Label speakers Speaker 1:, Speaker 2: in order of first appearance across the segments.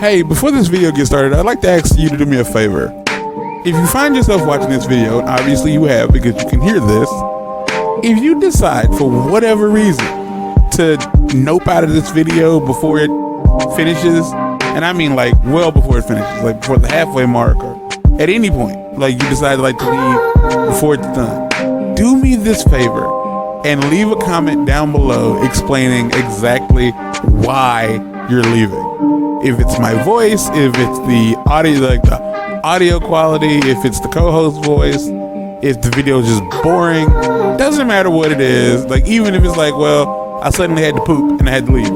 Speaker 1: Hey, before this video gets started, I'd like to ask you to do me a favor. If you find yourself watching this video, and obviously you have because you can hear this, if you decide for whatever reason to nope out of this video before it finishes, and I mean like well before it finishes, like before the halfway mark or at any point, like you decide like to leave before it's done, do me this favor and leave a comment down below explaining exactly why you're leaving. If it's my voice, if it's the audio, like the audio quality, if it's the co-host voice, if the video is just boring, doesn't matter what it is. Like even if it's like, well, I suddenly had to poop and I had to leave.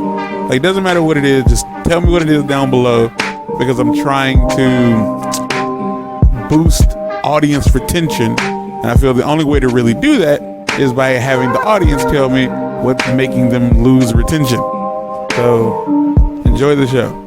Speaker 1: Like doesn't matter what it is, just tell me what it is down below because I'm trying to boost audience retention. And I feel the only way to really do that is by having the audience tell me what's making them lose retention. So enjoy the show.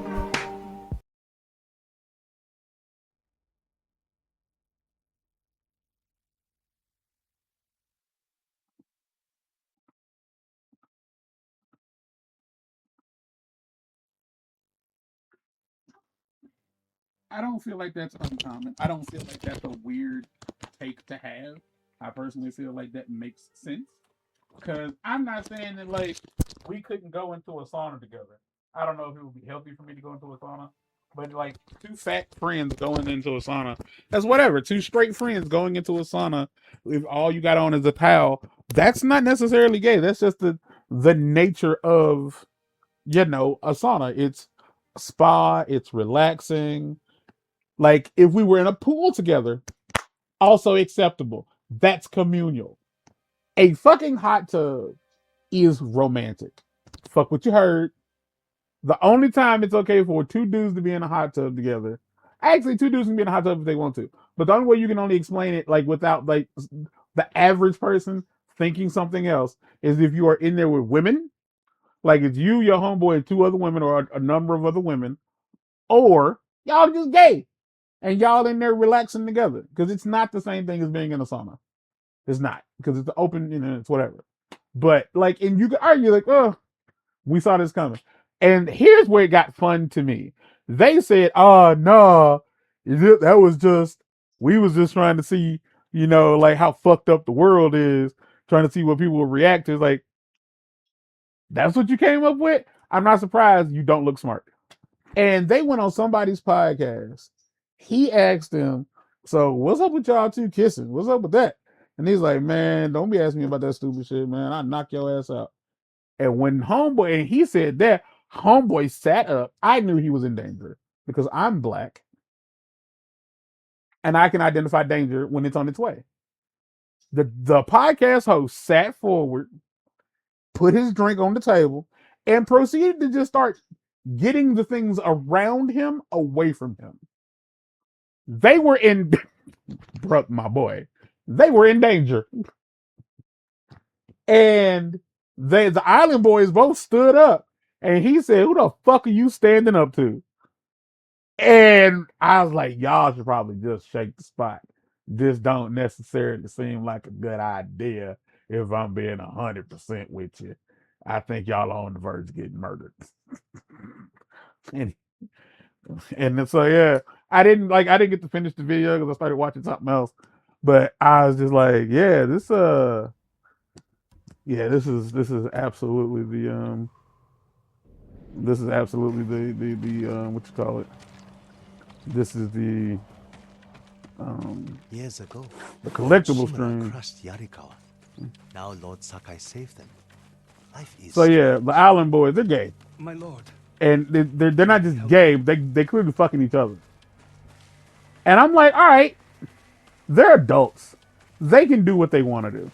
Speaker 1: I don't feel like that's uncommon. I don't feel like that's a weird take to have. I personally feel like that makes sense. Because I'm not saying that, like, we couldn't go into a sauna together. I don't know if it would be healthy for me to go into a sauna. But, like, two fat friends going into a sauna, that's whatever. Two straight friends going into a sauna, if all you got on is a towel, that's not necessarily gay. That's just the nature of, a sauna. It's a spa, it's relaxing. Like if we were in a pool together, also acceptable. That's communal. A fucking hot tub is romantic. Fuck what you heard. The only time it's okay for two dudes to be in a hot tub together, actually two dudes can be in a hot tub if they want to. But the only way you can only explain it like without like the average person thinking something else is if you are in there with women, like it's you, your homeboy, and two other women or a number of other women, or y'all just gay and y'all in there relaxing together because it's not the same thing as being in a sauna. It's not because it's open, it's whatever. But like, and you can argue like, oh, we saw this coming. And here's where it got fun to me. They said, oh no, that was just we was just trying to see, like how fucked up the world is, trying to see what people will react to. It's like, that's what you came up with? I'm not surprised you don't look smart. And they went on somebody's podcast. He asked them, so what's up with y'all two kissing? What's up with that? And he's like, man, don't be asking me about that stupid shit, man. I knock your ass out. And when homeboy, and he said that, homeboy sat up. I knew he was in danger because I'm black and I can identify danger when it's on its way. The podcast host sat forward, put his drink on the table, and proceeded to just start getting the things around him away from him. They were in, my boy, they were in danger. And the island boys both stood up. And he said, who the fuck are you standing up to? And I was like, y'all should probably just shake the spot. This don't necessarily seem like a good idea if I'm being 100% with you. I think y'all are on the verge of getting murdered. and, and so yeah, I didn't get to finish the video because I started watching something else. But I was just like, yeah, this is absolutely the what you call it. This is the
Speaker 2: Years ago,
Speaker 1: the
Speaker 2: Lord
Speaker 1: collectible
Speaker 2: Shimura
Speaker 1: stream.
Speaker 2: crushed Yarikawa. Now Lord Sakai saved them. Life is
Speaker 1: So yeah,
Speaker 2: strange.
Speaker 1: the Island Boys, they're gay,
Speaker 3: My lord,
Speaker 1: and they're
Speaker 3: can
Speaker 1: not
Speaker 3: I
Speaker 1: just
Speaker 3: help
Speaker 1: gay.
Speaker 3: you?
Speaker 1: They clearly fucking each other. And I'm like, all right, they're adults. They can do what they want to do.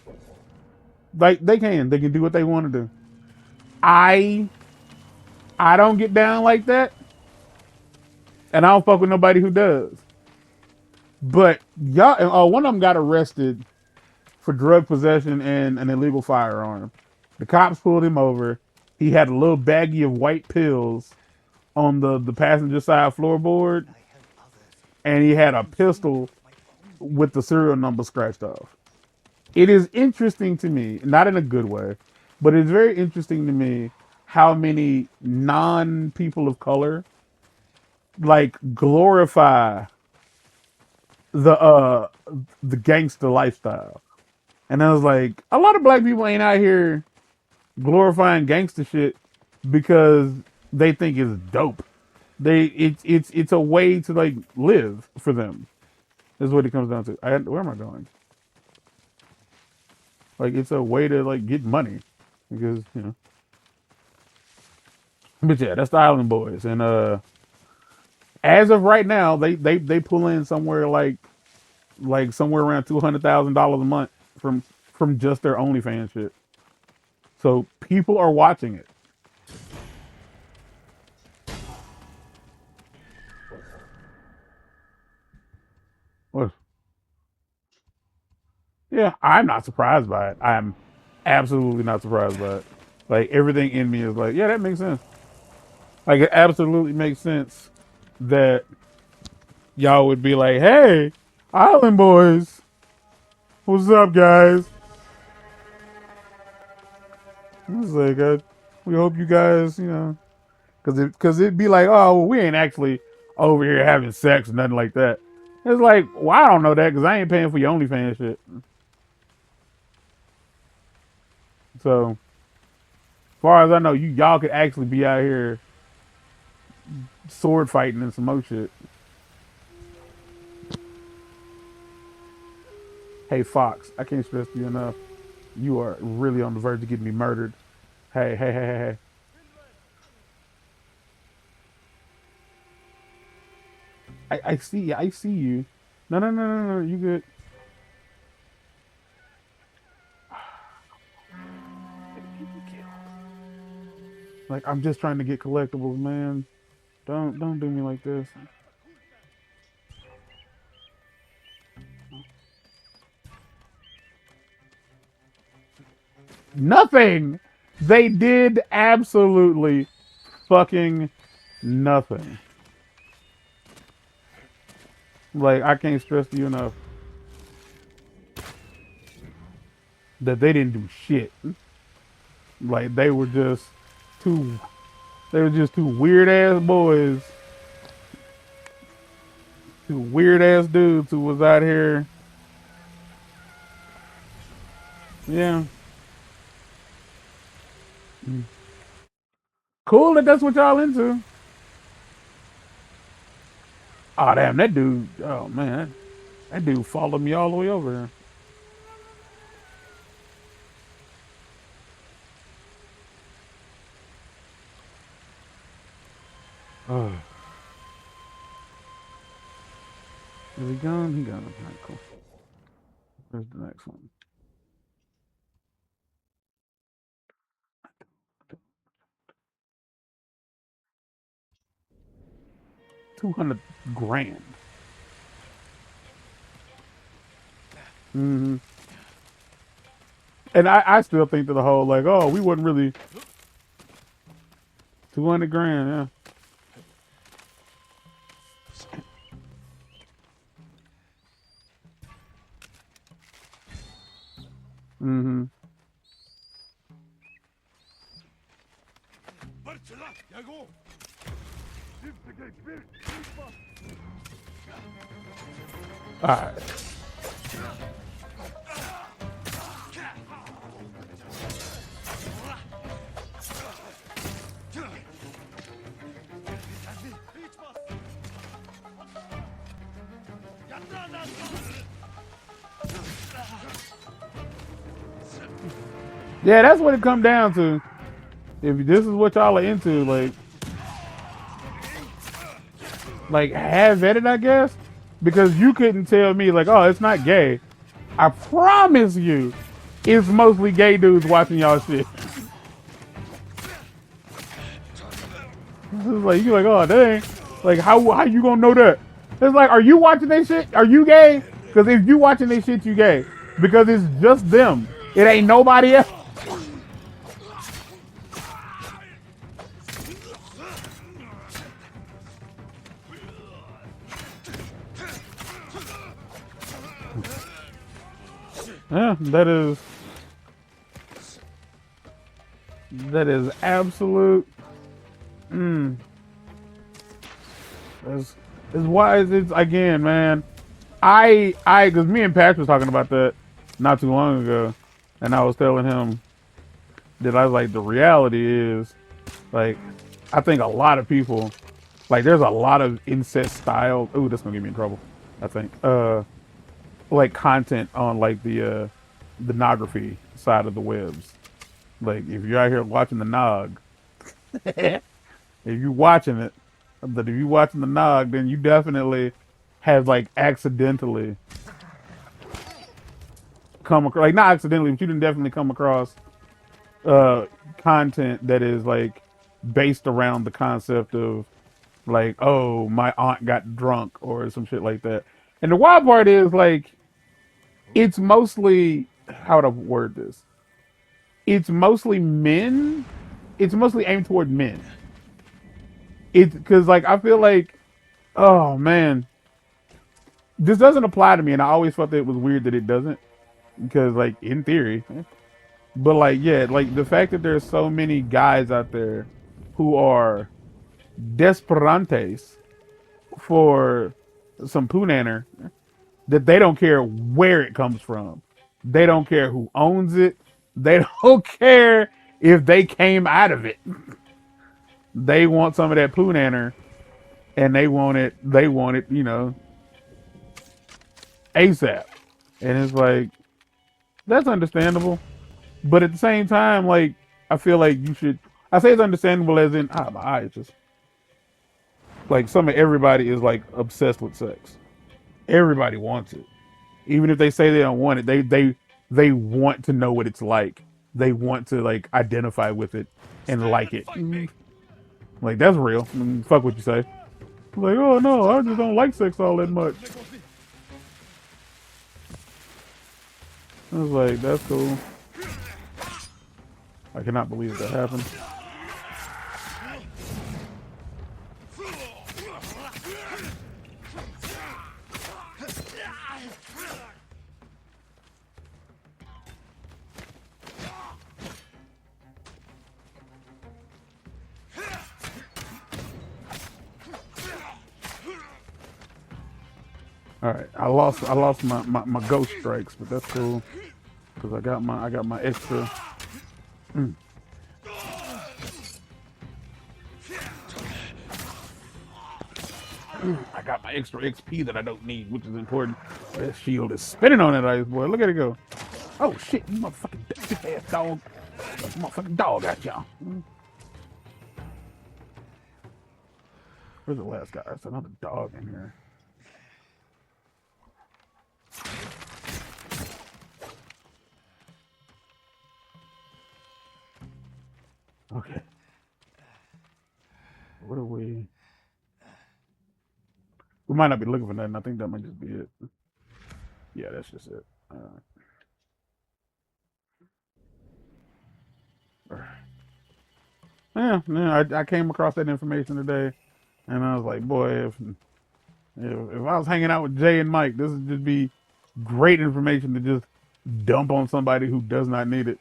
Speaker 1: Like they can do what they want to do. I I don't get down like that, and I don't fuck with nobody who does. But y'all, one of them got arrested for drug possession and an illegal firearm. The cops pulled him over. He had a little baggie of white pills on the passenger side floorboard, and he had a pistol with the serial number scratched off. It is interesting to me, not in a good way, but it's very interesting to me how many non people of color
Speaker 3: like glorify the gangster lifestyle. And I was like, a lot of black people ain't out here glorifying gangster shit because they think it's dope. It's a way to like live for them. Is what it comes down to. Where am I going? Like it's a way to like get money because you know. But yeah, that's the Island Boys, and as of right now, they pull in somewhere like somewhere around $200,000 a month from just their OnlyFans shit. So people are watching it. What? Yeah, I'm not surprised by it. I'm absolutely not surprised by it. Like everything in me is like, yeah, that makes sense. Like it absolutely makes sense that y'all would be like, hey, Island Boys, what's up, guys? It's like, we hope you guys, you know, because it'd be like, oh, well, we ain't actually over here having sex or nothing like that. It's like, well, I don't know that because I ain't paying for your OnlyFans shit. So, as far as I know, y'all could actually be out here sword fighting and some more shit. Hey, Fox, I can't stress to you enough. You are really on the verge of getting me murdered. Hey, hey, hey, hey, hey. I see you. No, you good. Like I'm just trying to get collectibles, man. Don't do me like this. Nothing. They did absolutely fucking nothing. Like I can't stress to you enough that they didn't do shit. Like they were just two weird ass boys. Two weird ass dudes who was out here. Yeah. Cool that that's what y'all into. Oh damn, that dude. Oh man, that dude followed me all the way over here. Oh. Is he gone? He gone. All right, cool. Where's the next one? $200,000. Mm-hmm. And I still think to the whole like, oh, we wasn't really $200,000. Yeah. Mm-hmm. All right. Yeah, that's what it come down to. If this is what y'all are into, like have at it, I guess. Because you couldn't tell me like, oh, it's not gay. I promise you, it's mostly gay dudes watching y'all shit. It's like you like, oh dang, like how you gonna know that? It's like, are you watching that shit? Are you gay? Because if you watching that shit, you gay. Because it's just them. It ain't nobody else. Yeah, that is absolute. It's why it's again, man. Because me and Patch was talking about that not too long ago, and I was telling him that I was like, the reality is, like, I think a lot of people, like, there's a lot of incest style. Ooh, that's gonna get me in trouble. I think, like content on like the pornography side of the webs. Like, if you're out here watching the nog, if you're watching it, but if you're watching the nog, then you definitely have like accidentally come across, like not accidentally, but you didn't definitely come across uh content that is like based around the concept of like, oh, my aunt got drunk or some shit like that. And the wild part is like it's mostly, how would I word this? It's mostly men. It's mostly aimed toward men. It's because like I feel like, oh man, this doesn't apply to me, and I always felt that it was weird that it doesn't, because like in theory, but like yeah, like the fact that there's so many guys out there who are desperantes for some punanner, that they don't care where it comes from, they don't care who owns it, they don't care if they came out of it. They want some of that punanner, and they want it. They want it, ASAP. And it's like, that's understandable. But at the same time, like, I feel like you should. I say it's understandable as in, my eyes just like everybody is like obsessed with sex. Everybody wants it, even if they say they don't want it. They want to know what it's like. They want to like identify with it and like it. Like that's real. Fuck what you say. Like, oh no, I just don't like sex all that much. I was like, that's cool. I cannot believe that happened. All right, I lost my ghost strikes, but that's cool because I got my extra. I got my extra XP that I don't need, which is important. That shield is spinning on that ice, boy. Look at it go. Oh shit, you motherfucking bitch ass dog. Motherfucking dog out y'all. Where's the last guy? There's another dog in here. Okay. What are we? We might not be looking for nothing. I think that might just be it. Yeah, that's just it. Yeah. I came across that information today, and I was like, boy, if I was hanging out with Jay and Mike, this would just be great information to just dump on somebody who does not need it.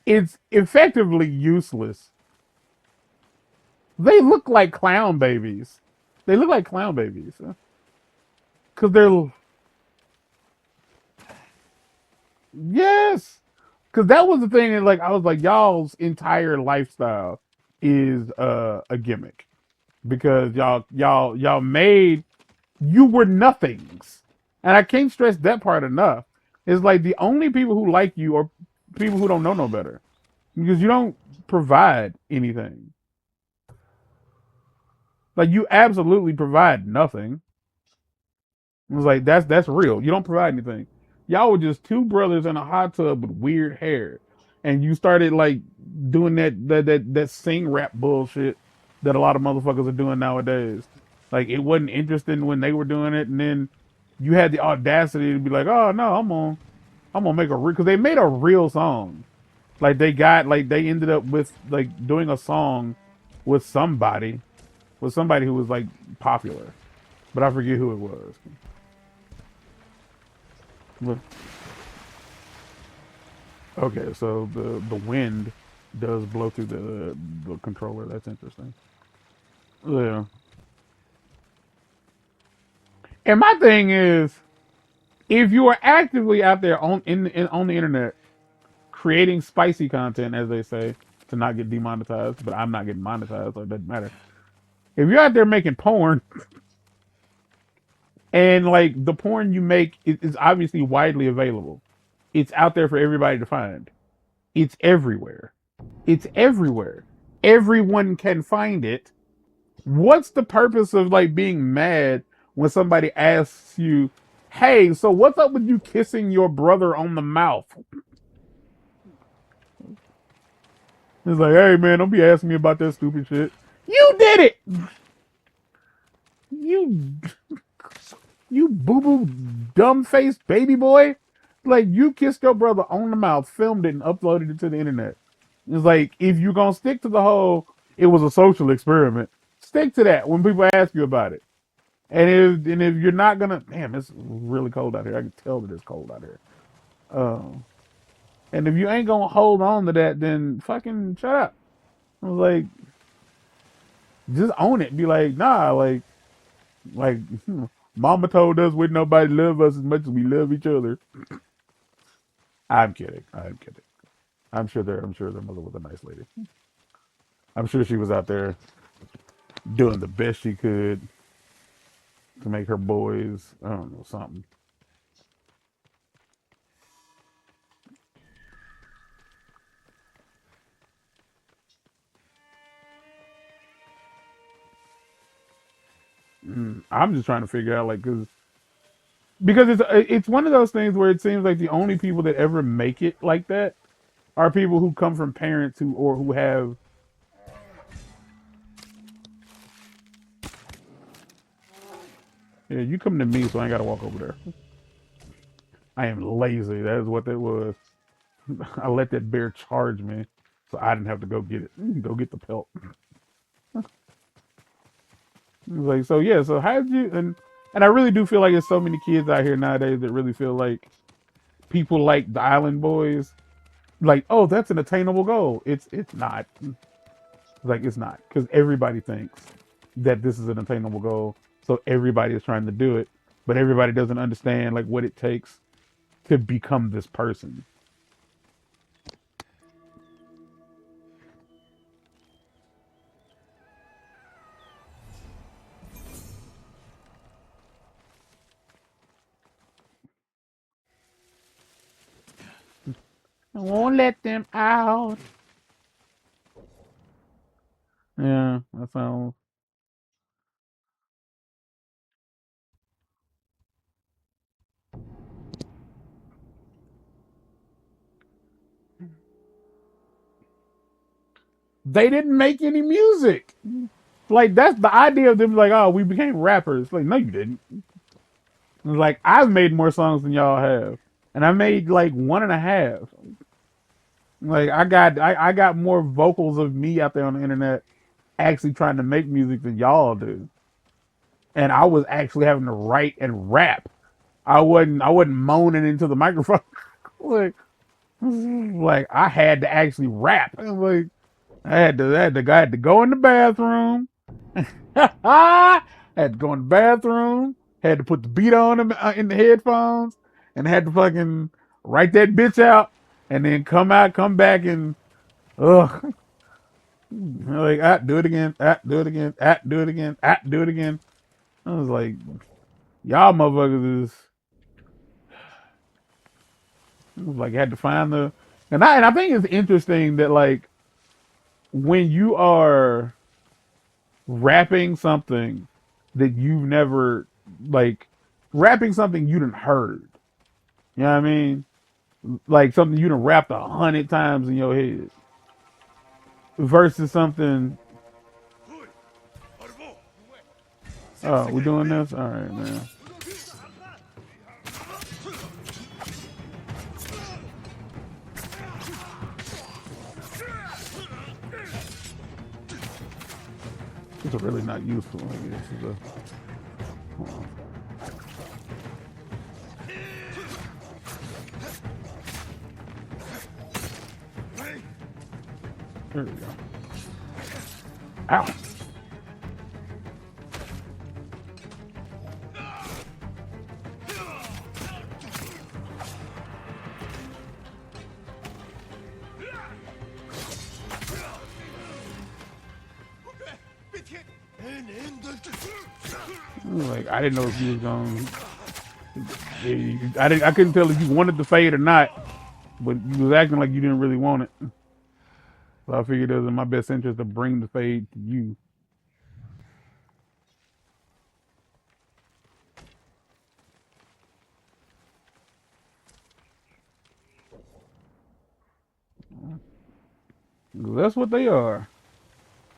Speaker 3: It's effectively useless. They look like clown babies. They look like clown babies. Because they're... Yes! Because that was the thing that, like, I was like, y'all's entire lifestyle is a gimmick. Because y'all made... You were nothings. And I can't stress that part enough. It's like the only people who like you are people who don't know no better. Because you don't provide anything. Like, you absolutely provide nothing. It was like, that's real. You don't provide anything. Y'all were just two brothers in a hot tub with weird hair. And you started like doing that sing rap bullshit that a lot of motherfuckers are doing nowadays. Like, it wasn't interesting when they were doing it, and then you had the audacity to be like, oh no, I'm gonna make a real, because they made a real song. Like they ended up with like doing a song with somebody who was like popular, but I forget who it was. But, okay, so the wind does blow through the controller. That's interesting. Yeah. And my thing is, if you are actively out there on the internet creating spicy content, as they say, to not get demonetized, but I'm not getting monetized, so it doesn't matter. If you're out there making porn, and like the porn you make is obviously widely available, it's out there for everybody to find. It's everywhere. It's everywhere. Everyone can find it. What's the purpose of like being mad when somebody asks you, "Hey, so what's up with you kissing your brother on the mouth?" It's like, "Hey man, don't be asking me about that stupid shit. You did it. You you boo boo dumb faced baby boy. Like you kissed your brother on the mouth, filmed it, and uploaded it to the internet." It's like if you're gonna stick to the whole, it was a social experiment. Stick to that when people ask you about it. And if you're not gonna, damn, it's really cold out here. I can tell that it's cold out here. And if you ain't gonna hold on to that, then fucking shut up. I was like, just own it. Be like, nah, like, Mama told us would nobody love us as much as we love each other. I'm kidding. I'm kidding. I'm sure their mother was a nice lady. I'm sure she was out there doing the best she could to make her boys, I don't know, something. I'm just trying to figure out, like, because it's one of those things where it seems like the only people that ever make it like that are people who come from parents who have. Yeah, you come to me, so I ain't gotta walk over there. I am lazy. That is what that was. I let that bear charge me, so I didn't have to go get it. Go get the pelt. Like, so yeah. So how did you and I really do feel like there's so many kids out here nowadays that really feel like people like the Island Boys, like, oh, that's an attainable goal. It's not. Like it's not, because everybody thinks that this is an attainable goal, so everybody is trying to do it, but everybody doesn't understand like what it takes to become this person. I won't let them out. Yeah, that sounds. They didn't make any music. Like that's the idea of them. Like, oh, we became rappers. Like, no, you didn't. Like, I've made more songs than y'all have, and I made like one and a half. Like, I got more vocals of me out there on the internet actually trying to make music than y'all do, and I was actually having to write and rap. I wasn't moaning into the microphone. like I had to actually rap. Like I had to go in the bathroom. I had to go in the bathroom. Had to put the beat on them in the headphones, and had to fucking write that bitch out, and then come back, and ugh, like do it again, do it again, do it again, do it again. I was like, y'all motherfuckers is like had to find and I think it's interesting that like when you are rapping something that you've never like rapping something you didn't heard. You know what I mean? Like something you done rapped 100 times in your head versus something. Oh, we doing this? All right, man. It's really not useful. I guess. Hold on. There we go. Ow. Like, I didn't know if you was going. I couldn't tell if you wanted the fade or not, but you was acting like you didn't really want it. So I figured it was in my best interest to bring the fade to you. That's what they are.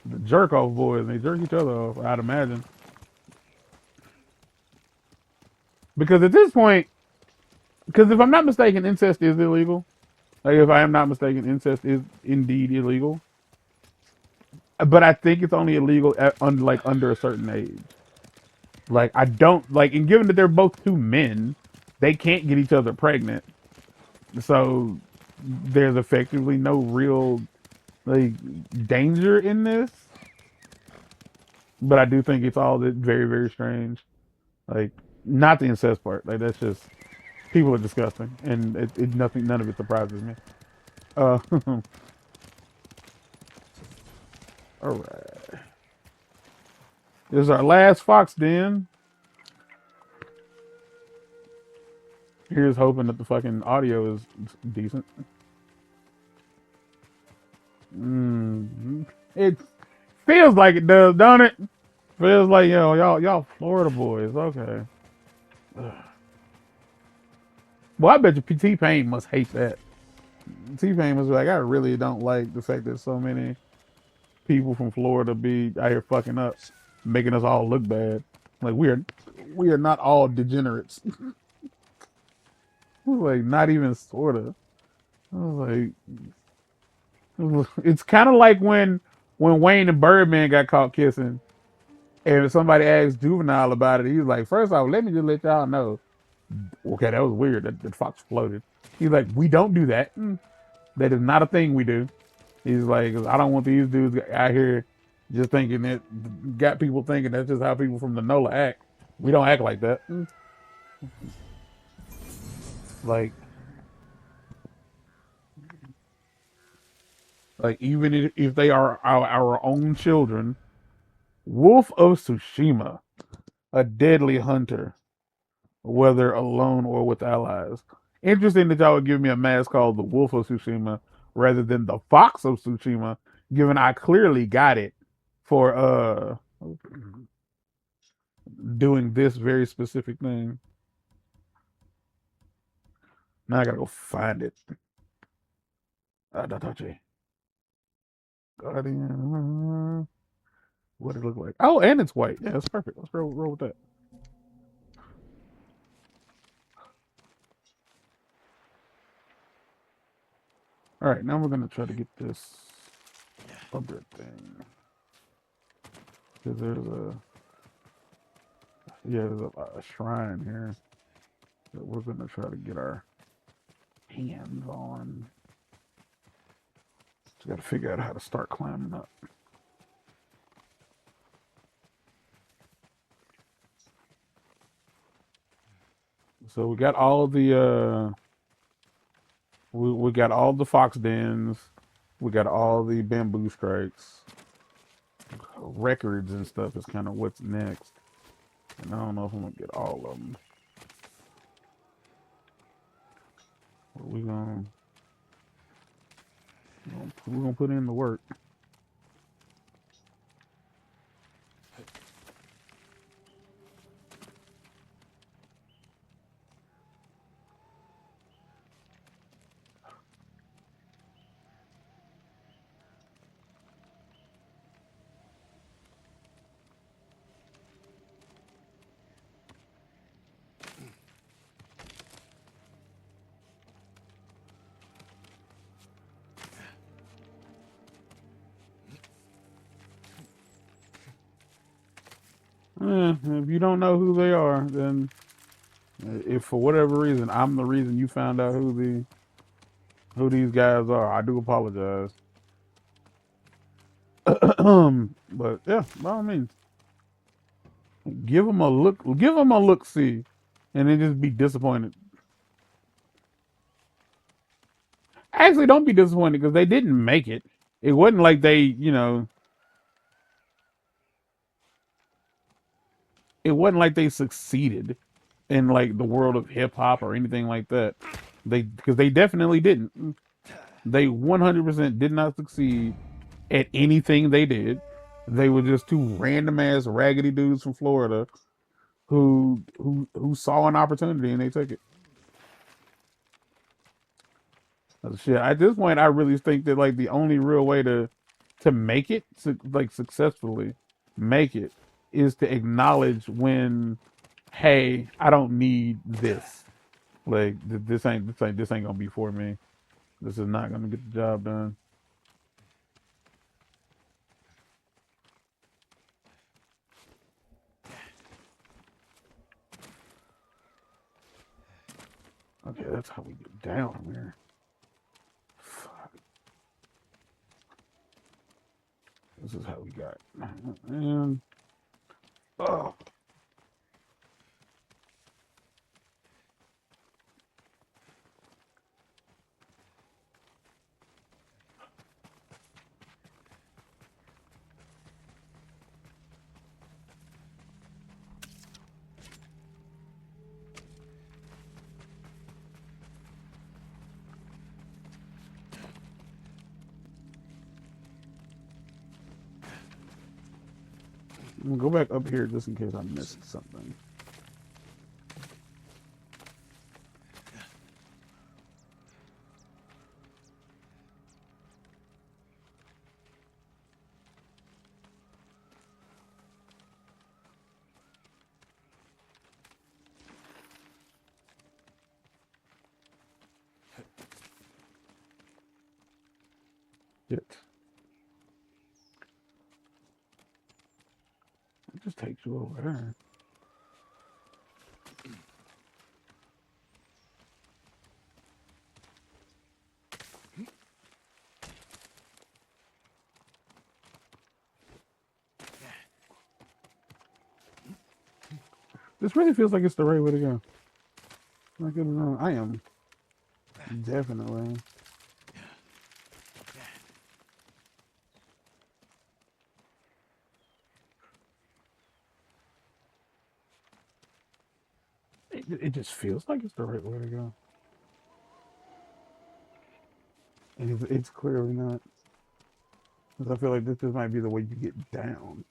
Speaker 3: The jerk off boys. They jerk each other off, I'd imagine. Because at this point, because if I'm not mistaken, incest is illegal. Like, if I am not mistaken, incest is indeed illegal. But I think it's only illegal like under a certain age. Like, I don't like, and given that they're both two men, they can't get each other pregnant. So there's effectively no real like danger in this. But I do think it's all very, very strange. Like, not the incest part. Like, that's just people are disgusting, and none of it surprises me. All right. This is our last fox den. Here's hoping that the fucking audio is decent. It feels like it does, don't it? Feels like, y'all Florida boys. Okay. Well, I bet you T-Pain must hate that. T-Pain was like, I really don't like the fact that so many people from Florida be out here fucking up, making us all look bad. Like, we are not all degenerates. Like, not even sorta. I was like, it's kind of like when Wayne and Birdman got caught kissing, and somebody asked Juvenile about it. He was like, first off, let me just let y'all know. Okay, that was weird. That fox floated. He's like, we don't do that. That is not a thing we do. He's like, I don't want these dudes out here just thinking that, got people thinking that's just how people from the NOLA act. We don't act like that. Like even if they are our own children. Wolf of Tsushima, a deadly hunter, whether alone or with allies. Interesting that y'all would give me a mask called the Wolf of Tsushima rather than the Fox of Tsushima, given I clearly got it for doing this very specific thing. Now I gotta go find it. Guardian. What did it look like? Oh, and it's white. Yeah, that's perfect. Let's roll with that. All right, now we're gonna try to get this other thing. Because there's a shrine here that we're gonna try to get our hands on. Just gotta figure out how to start climbing up. So we got all the we got all the fox dens, we got all the bamboo strikes, records and stuff is kind of what's next, and I don't know if I'm gonna get all of them. But we're gonna put in the work. If you don't know who they are, then if for whatever reason I'm the reason you found out who these guys are, I do apologize. But yeah, by all means, give them a look. Give them a look. See, and then just be disappointed. Actually, don't be disappointed because they didn't make it. It wasn't like they, it wasn't like they succeeded in like the world of hip hop or anything like that. Because they definitely didn't. They 100% did not succeed at anything they did. They were just two random ass raggedy dudes from Florida who saw an opportunity and they took it. Shit. At this point, I really think that like the only real way to make it like successfully make it is to acknowledge when, hey, I don't need this. Like this ain't gonna be for me. This is not gonna get the job done. Okay, that's how we get down from here. Fuck. This is how we got. And oh, I'm gonna go back up here just in case I missed something. Shit. It just takes you over there. This really feels like it's the right way to go. Not good enough. I am definitely. It just feels like it's the right way to go. And it's clearly not. Because I feel like this might be the way you get down.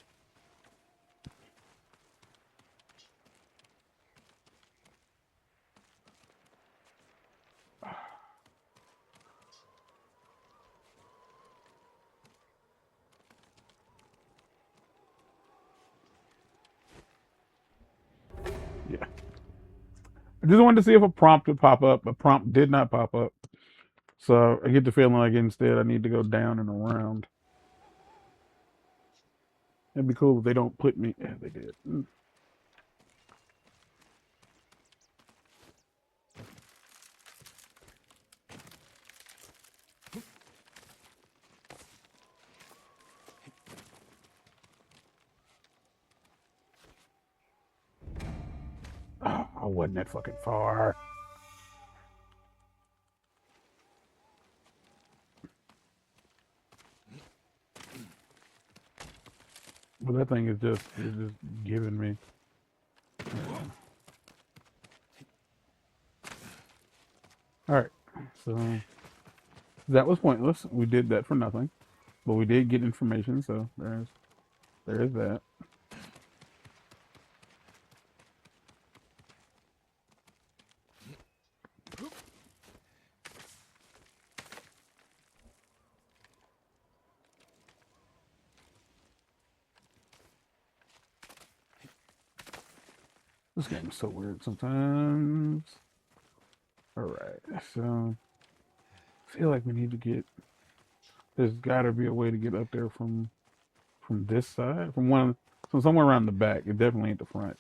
Speaker 3: Yeah. I just wanted to see if a prompt would pop up. A prompt did not pop up. So I get the feeling like instead I need to go down and around. It'd be cool if they don't put me. Yeah, they did. Oh, I wasn't that fucking far. But that thing is just giving me. All right, so that was pointless. We did that for nothing, but we did get information. So there's that. This game is so weird sometimes. All right, so I feel like we need to get. There's got to be a way to get up there from this side, from somewhere around the back. It definitely ain't the front,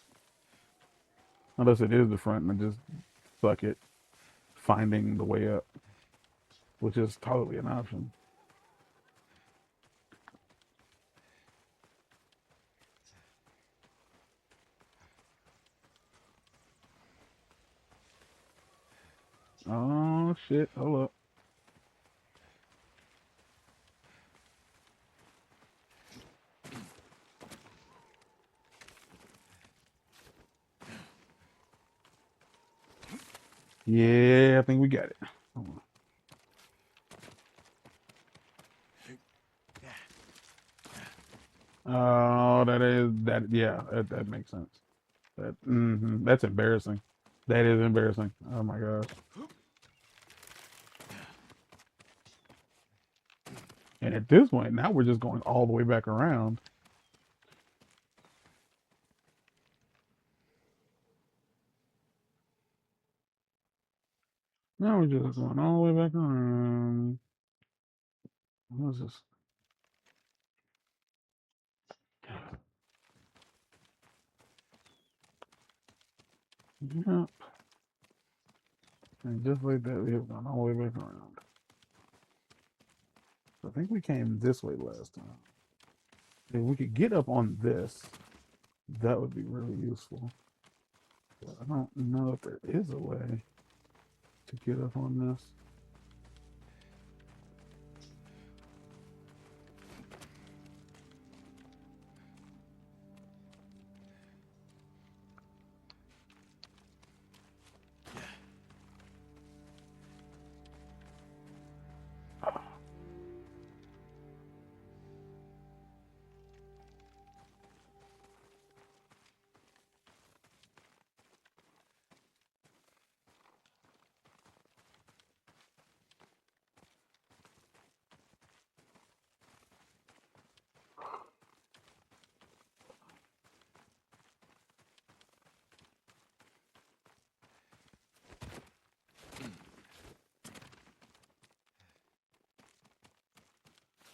Speaker 3: unless it is the front, and I just suck at finding the way up, which is totally an option. Oh shit! Hold up. Yeah, I think we got it. Hold on. Oh, that is that. Yeah, that makes sense. That's embarrassing. That is embarrassing. Oh my gosh. And at this point, now we're just going all the way back around. Now we're just going all the way back around. What is this? Yep. And just like that, we have gone all the way back around. I think we came this way last time. If we could get up on this, that would be really useful. But I don't know if there is a way to get up on this.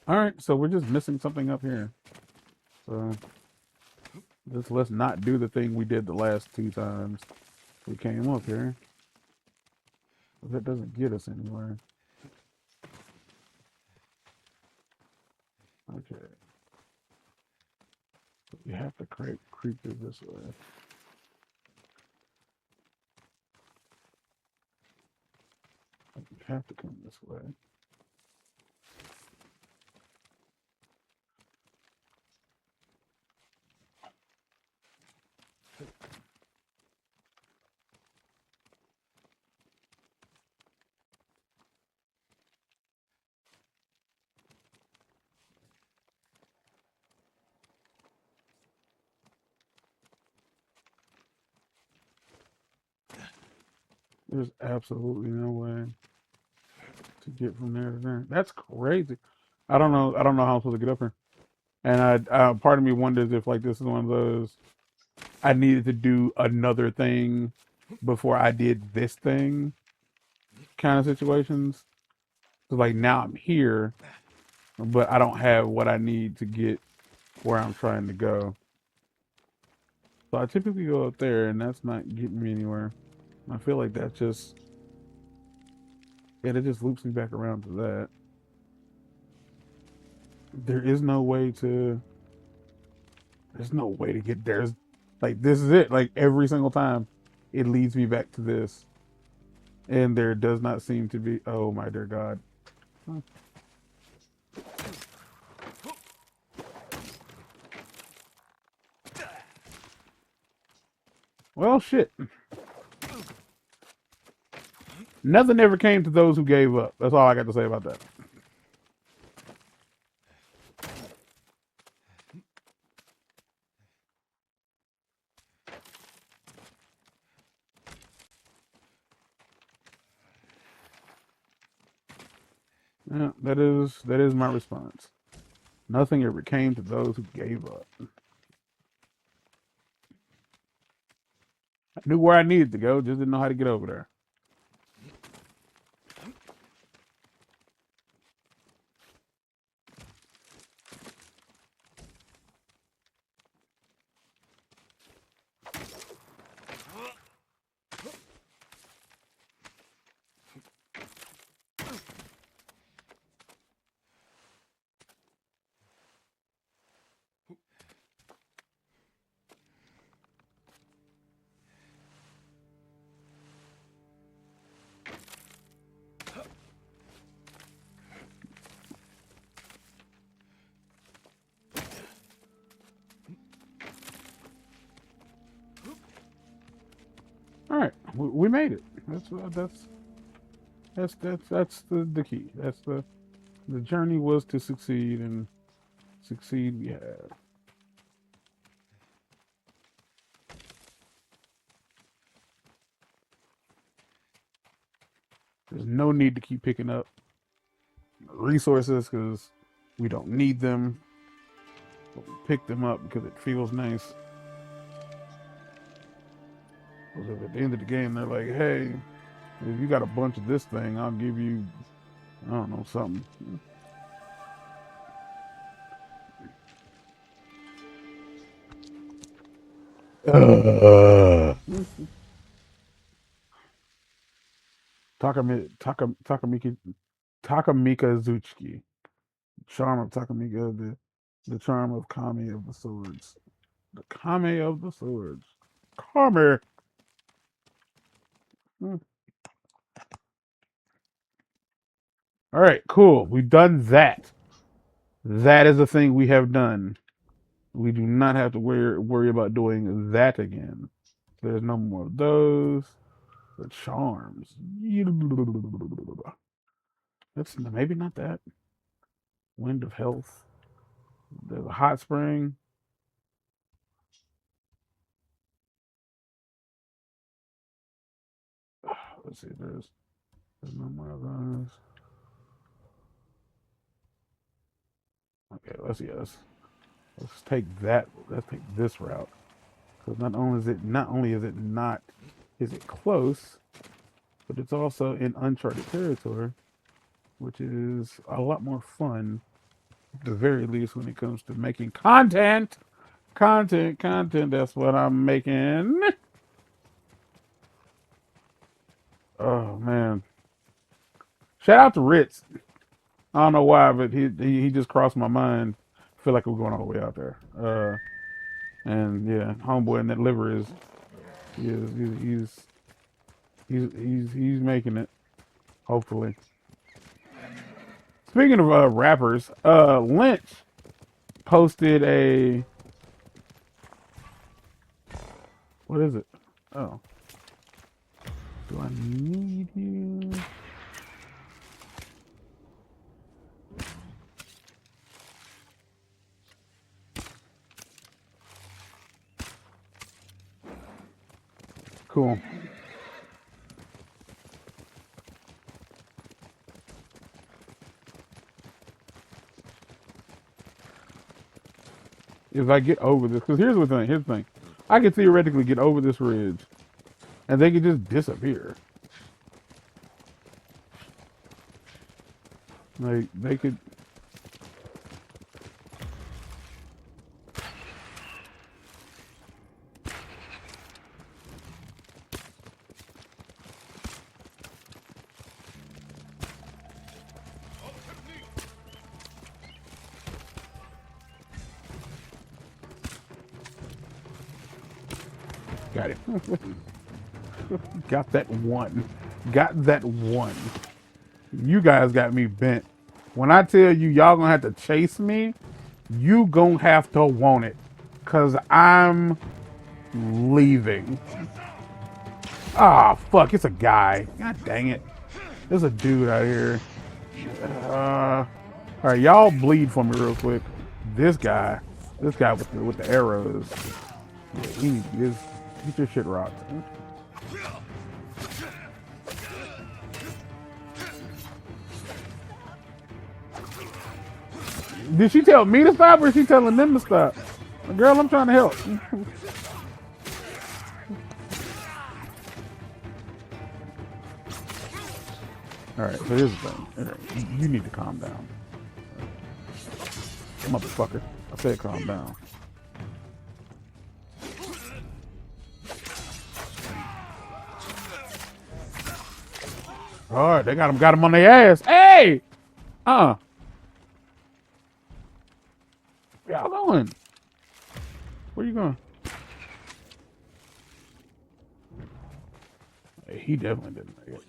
Speaker 3: All right, so we're just missing something up here. So let's not do the thing we did the last two times we came up here. That doesn't get us anywhere. Okay. You have to creep through this way. You have to come this way. There's absolutely no way to get from there to there. That's crazy. I don't know. I don't know how I'm supposed to get up here. And part of me wonders if like this is one of those I needed to do another thing before I did this thing kind of situations. So like now I'm here, but I don't have what I need to get where I'm trying to go. So I typically go up there, and that's not getting me anywhere. I feel like that's just it just loops me back around to that. There is no way to. There's no way to get there. Like this is it. Like every single time, it leads me back to this, and there does not seem to be. Oh my dear God. Huh. Well, shit. Nothing ever came to those who gave up. That's all I got to say about that. Yeah, that is my response. Nothing ever came to those who gave up. I knew where I needed to go, just didn't know how to get over there. We made it. That's the key. That's the journey was to succeed, and succeed we have. There's no need to keep picking up resources because we don't need them. But we pick them up because it feels nice. Because at the end of the game, they're like, hey, if you got a bunch of this thing, I'll give you, I don't know, something. Takamika Zuchiki. Charm of Takamika, the charm of Kami of the swords. The Kami of the swords. Kami. Hmm. All right, cool. We've done that. That is a thing we have done. We do not have to worry about doing that again. There's no more of those. The charms. That's maybe not that. Wind of health. There's a hot spring. Let's see. There's no more of those. Okay, let's see. Let's take that. Let's take this route. Because not only is it close, but it's also in uncharted territory, which is a lot more fun, at the very least, when it comes to making content. Content. That's what I'm making. Oh man! Shout out to Ritz. I don't know why, but he just crossed my mind. I feel like we're going all the way out there. And yeah, homeboy in that liver he's making it. Hopefully. Speaking of rappers, Lynch posted a what is it? Oh, do I need you? Cool. If I get over this, because here's the thing. I could theoretically get over this ridge, and they could just disappear. Like they could. Got it. Got that one. Got that one. You guys got me bent. When I tell you y'all gonna have to chase me, you gonna have to want it. Cause I'm leaving. Ah, fuck, it's a guy. God dang it. There's a dude out here. Alright, y'all bleed for me real quick. This guy with the arrows. Yeah, he is. Get your shit rocked. Did she tell me to stop or is she telling them to stop? Girl, I'm trying to help. Alright, so here's the thing. Right, you need to calm down. Motherfucker. I said calm down. Alright, they got him on their ass. Hey! Y'all going? Where you going? Hey, he definitely didn't make it.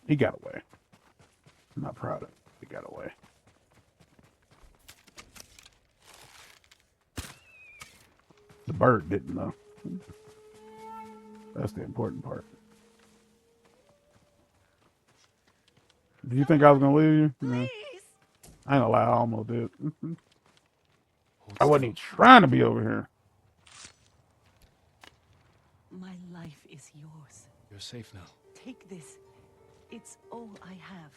Speaker 3: He got away. I'm not proud of him. He got away. The bird didn't though. That's the important part. Do you think I was gonna leave you? No. I ain't gonna lie, I almost did. I wasn't even trying to be over here.
Speaker 4: My life is yours.
Speaker 2: You're safe now.
Speaker 4: Take this. It's all I have.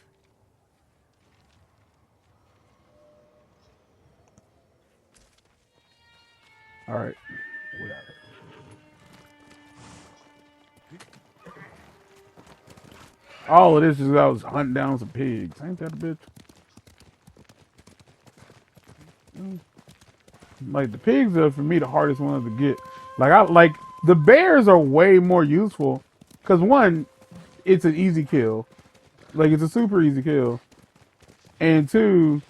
Speaker 3: All right. We got it. All of this is I was hunting down some pigs. Ain't that a bitch? Like the pigs are for me the hardest ones to get. Like I like the bears are way more useful because one, it's an easy kill. Like it's a super easy kill, and two,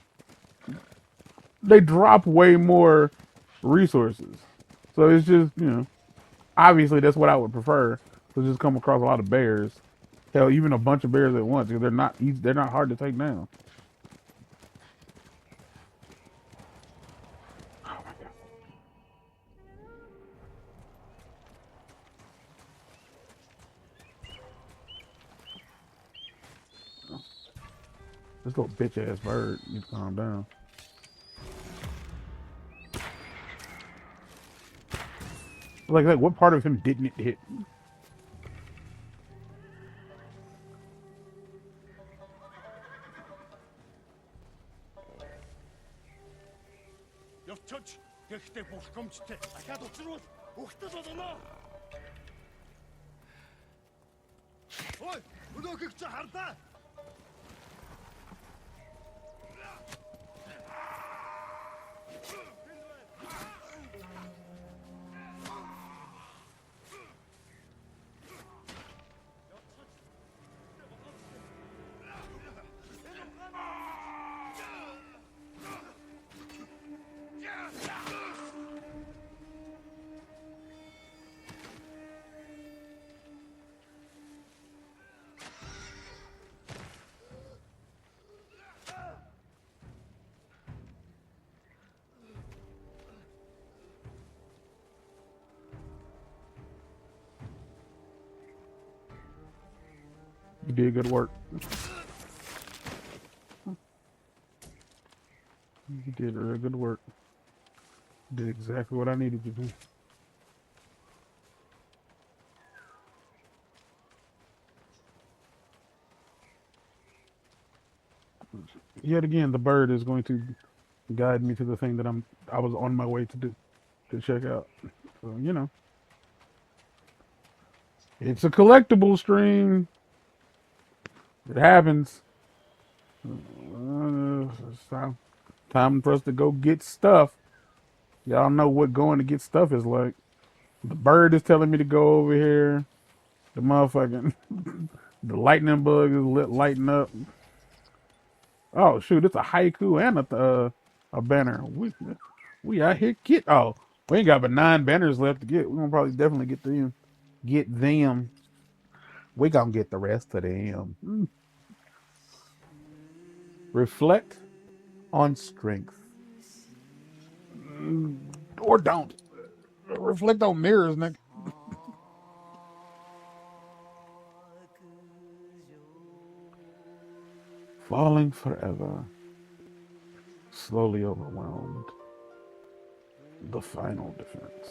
Speaker 3: they drop way more resources. So it's just obviously that's what I would prefer. To just come across a lot of bears. Hell, even a bunch of bears at once because they're not easy, they're not hard to take down. Oh my god. This little bitch ass bird needs to calm down. Like what part of him didn't it hit?
Speaker 5: Явцаж тэгэхдээ бурхамжтай дахиад учрвал өгтөл болно. Ой, өнөөхийг чи харлаа.
Speaker 3: You did good work. You did really good work. You did exactly what I needed you to do. Yet again, the bird is going to guide me to the thing that I was on my way to do, to check out. So, it's a collectible stream. It happens. It's time for us to go get stuff. Y'all know what going to get stuff is like. The bird is telling me to go over here. The motherfucking the lightning bug is lighting up. Oh shoot! It's a haiku and a banner. We out here Oh, we ain't got but 9 banners left to get. We're gonna probably definitely get them. Get them. We gonna get the rest of them. Reflect on strength, or don't. Reflect on mirrors, nigga. Falling forever, slowly overwhelmed. The final defense.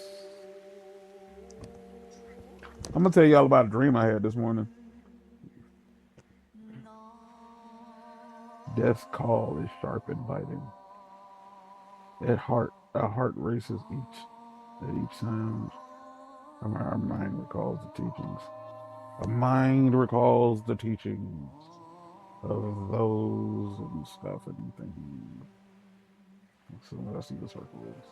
Speaker 3: I'm gonna tell y'all about a dream I had this morning. Death's call is sharp and biting. A heart races at each sound. Our mind recalls the teachings. A mind recalls the teachings of those and stuff and things. So I see the circles.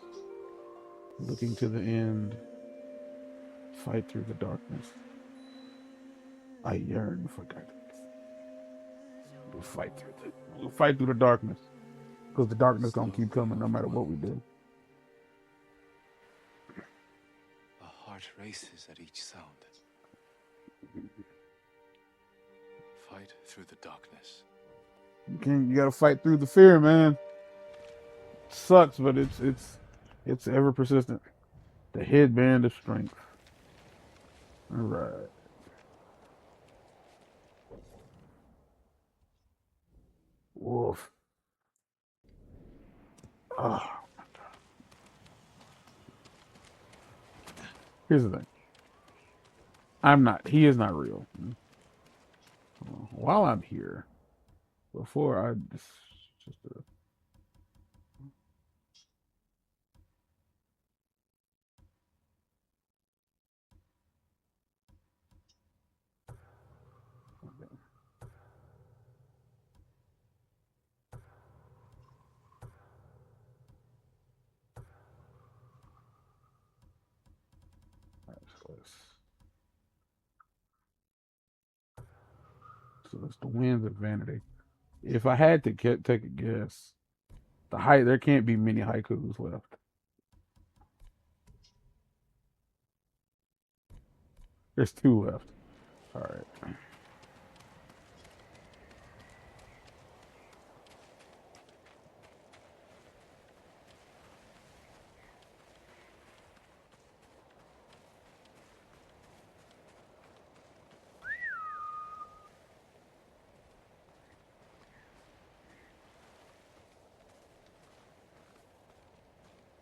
Speaker 3: Looking to the end. Fight through the darkness. I yearn for guidance. We'll fight through the darkness. Because the darkness gonna keep coming no matter what we do.
Speaker 2: A heart races at each sound.
Speaker 5: fight through the darkness.
Speaker 3: You gotta fight through the fear, man. Sucks, but it's ever persistent. The headband of strength. All right. Wolf. Oh. Here's the thing. He is not real. While I'm here, before I just so that's the winds of vanity. If I had to take a guess, there can't be many haikus left. There's 2 left. All right.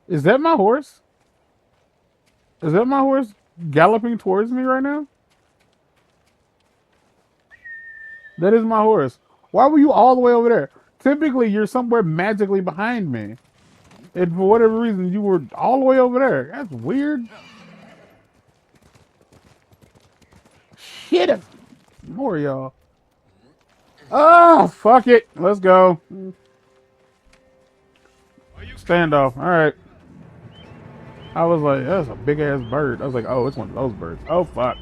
Speaker 3: Is that my horse? Is that my horse galloping towards me right now? That is my horse. Why were you all the way over there? Typically, you're somewhere magically behind me. And for whatever reason, you were all the way over there. That's weird. Shit. More y'all. Ah, fuck it. Let's go. Standoff. All right. I was like, that's a big ass bird. I was like, oh, it's one of those birds. Oh, fuck.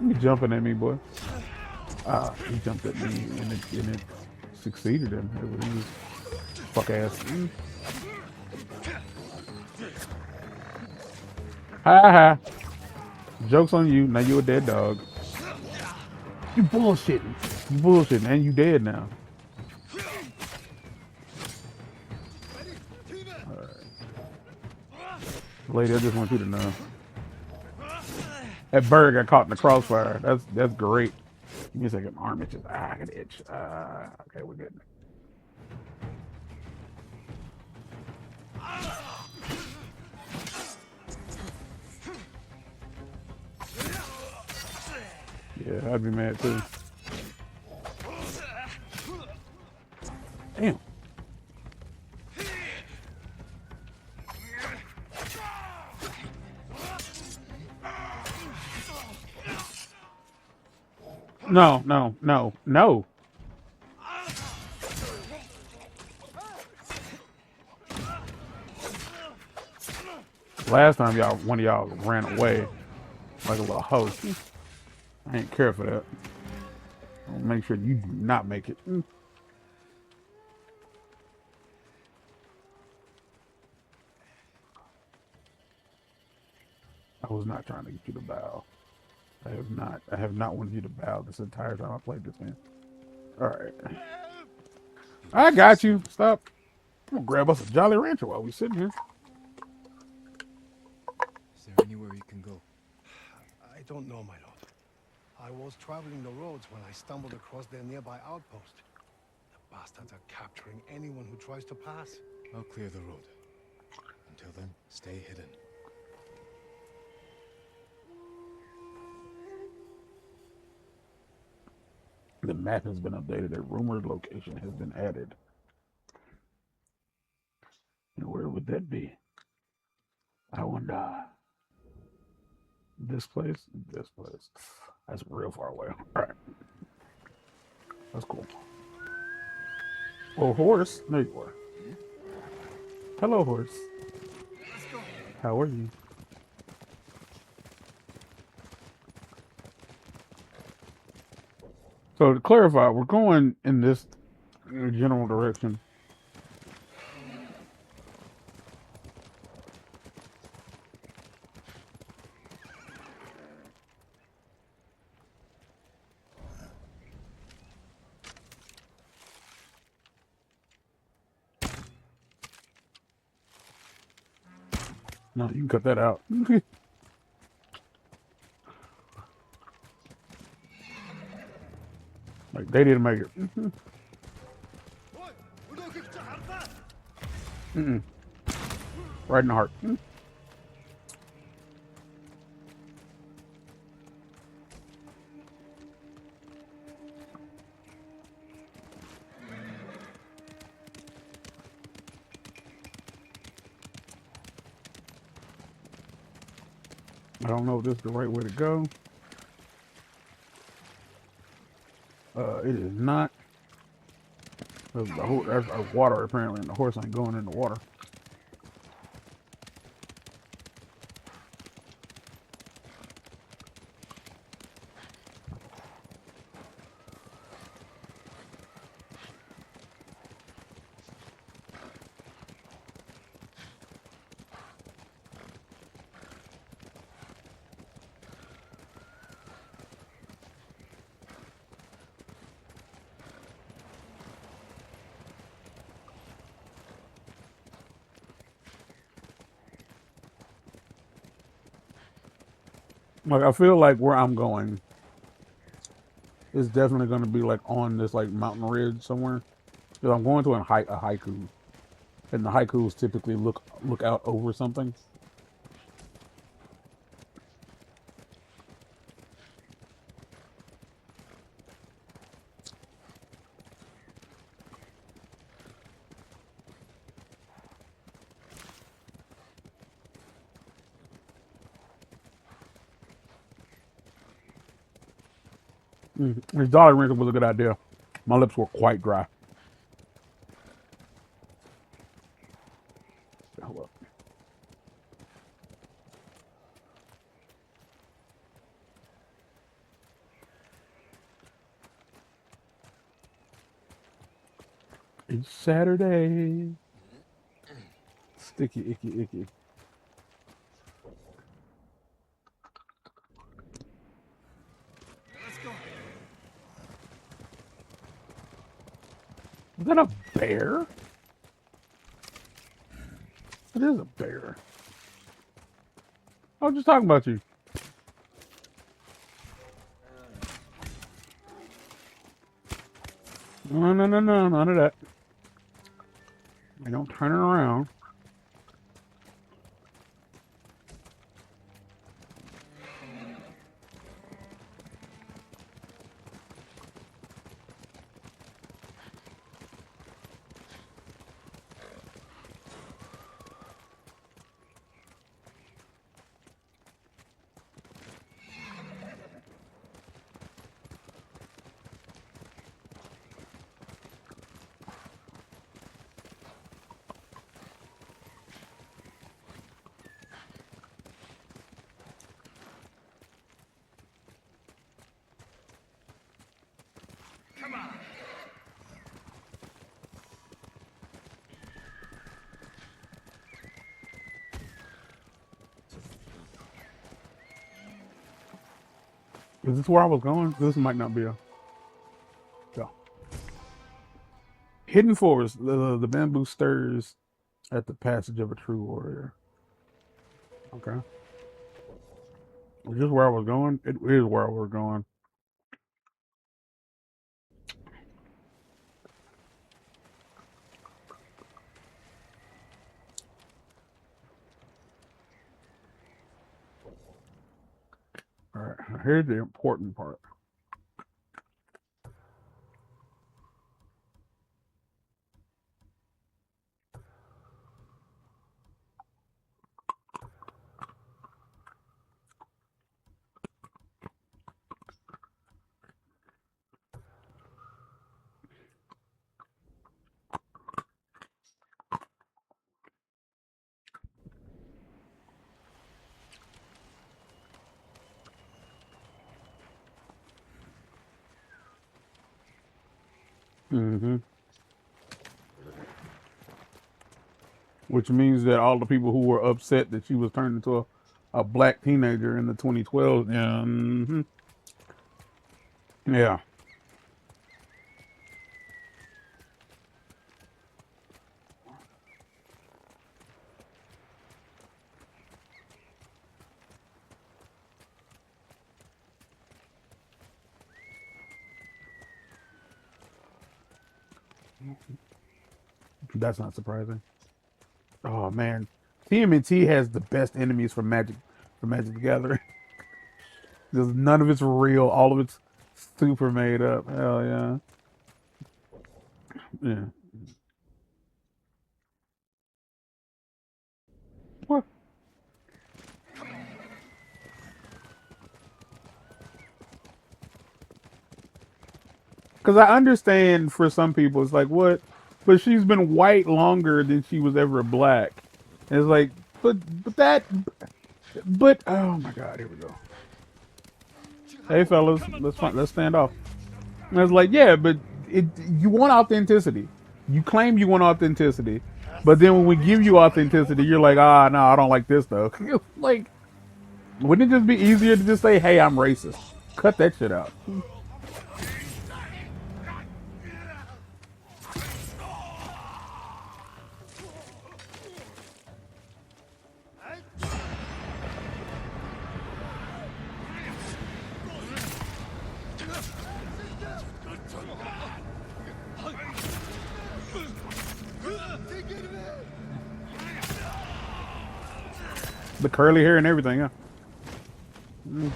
Speaker 3: You jumping at me, boy. Ah, he jumped at me and it succeeded him. It was fuck ass. Ha ha. Joke's on you. Now you a dead dog. You bullshitting. You bullshitting. And you dead now. Lady, I just want you to know. That bird got caught in the crossfire. That's great. Give me a second. Arm itches. I got an itch. Okay, we're good. Yeah, I'd be mad too. Damn. No, no, no, no. Last time one of y'all ran away like a little hoe. I ain't care for that. I'll make sure you do not make it. I was not trying to get you to bow. I have not wanted you to bow this entire time I played this, man. Alright. I got you. Stop. I'm gonna grab us a Jolly Rancher while we sitting here.
Speaker 6: Is there anywhere you can go?
Speaker 5: I don't know, my lord. I was traveling the roads when I stumbled across their nearby outpost. The bastards are capturing anyone who tries to pass.
Speaker 6: I'll clear the road. Until then, stay hidden.
Speaker 3: The map has been updated. A rumored location has been added. And where would that be? I wonder. This place? This place. That's real far away. Alright. That's cool. Oh, horse. There you are. Hello, horse. How are you? So to clarify, we're going in this general direction. No, you can cut that out. Like they didn't make it. Mm-mm. Right in the heart. I don't know if this is the right way to go. It is not. There's water apparently, and the horse ain't going in the water. Like I feel like where I'm going is definitely going to be like on this like mountain ridge somewhere. Because I'm going to a haiku, and the haikus typically look out over something. This Dolly Wrinkle was a good idea. My lips were quite dry. Hold up. It's Saturday. Sticky, icky, icky. Is that a bear? It is a bear. I was just talking about you. No, no, no, no, none of that. I don't turn it around. Is this where I was going? This might not be a. Yeah. Hidden forest. The bamboo stirs at the passage of a true warrior. Okay. Is this where I was going? It is where I was going. All right. Here's the important part. Mm-hmm. Which means that all the people who were upset that she was turned into a black teenager in the 2012. Yeah. Mm-hmm. Yeah. That's not surprising. Oh man, TMNT has the best enemies from Magic the Gathering. Because none of it's real. All of it's super made up. Hell yeah. Yeah. What? Because I understand for some people, it's like, what? But she's been white longer than she was ever black. And it's like, but, oh my God, here we go. Hey fellas, let's stand off. And it's like, yeah, but you want authenticity. You claim you want authenticity, but then when we give you authenticity, you're like, ah, no, I don't like this though. Like, wouldn't it just be easier to just say, hey, I'm racist? Cut that shit out. The curly hair and everything, yeah. Mm-hmm.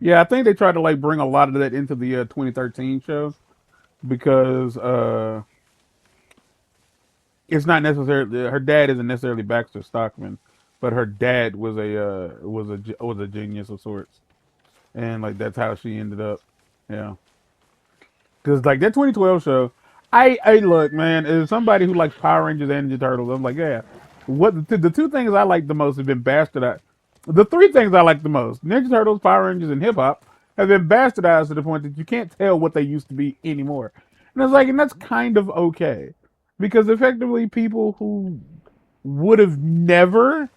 Speaker 3: Yeah, I think they tried to like bring a lot of that into the 2013 show because it's not necessarily her dad isn't necessarily Baxter Stockman, but her dad was a genius of sorts, and like that's how she ended up. Yeah. Because like that 2012 show, I look, man, as somebody who likes Power Rangers and Ninja Turtles, I'm like, yeah. What the two things I like the most have been bastardized. The three things I like the most: Ninja Turtles, Power Rangers, and hip hop have been bastardized to the point that you can't tell what they used to be anymore. And it's like, and that's kind of okay, because effectively people who would have never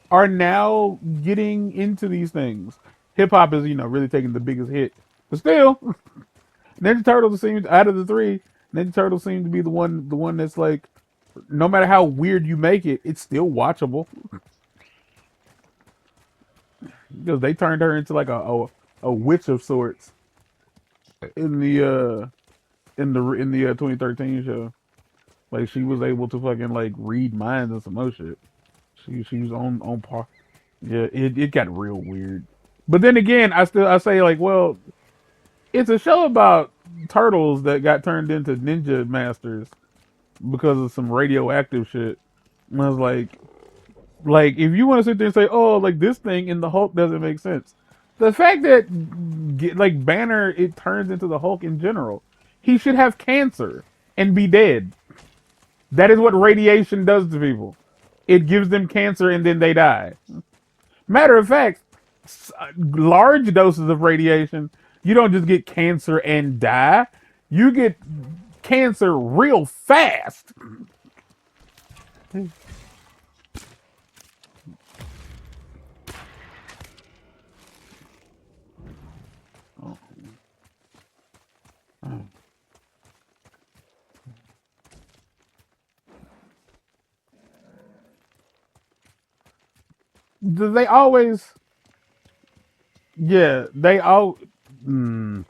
Speaker 3: are now getting into these things. Hip hop is, really taking the biggest hit, but still. Ninja Turtles seems out of the three, Ninja Turtles seem to be the one that's like, no matter how weird you make it, it's still watchable because they turned her into like a witch of sorts in the 2013 show. Like she was able to fucking like read minds and some more shit. She was on par. Yeah, it got real weird. But then again, I say like, well, it's a show about turtles that got turned into ninja masters because of some radioactive shit. And I was like if you want to sit there and say, oh, like this thing in the Hulk doesn't make sense. The fact that like Banner, it turns into the Hulk in general, he should have cancer and be dead. That is what radiation does to people. It gives them cancer and then they die. Matter of fact, large doses of radiation, you don't just get cancer and die. You get cancer real fast. Do they always? Yeah, they all. Mm,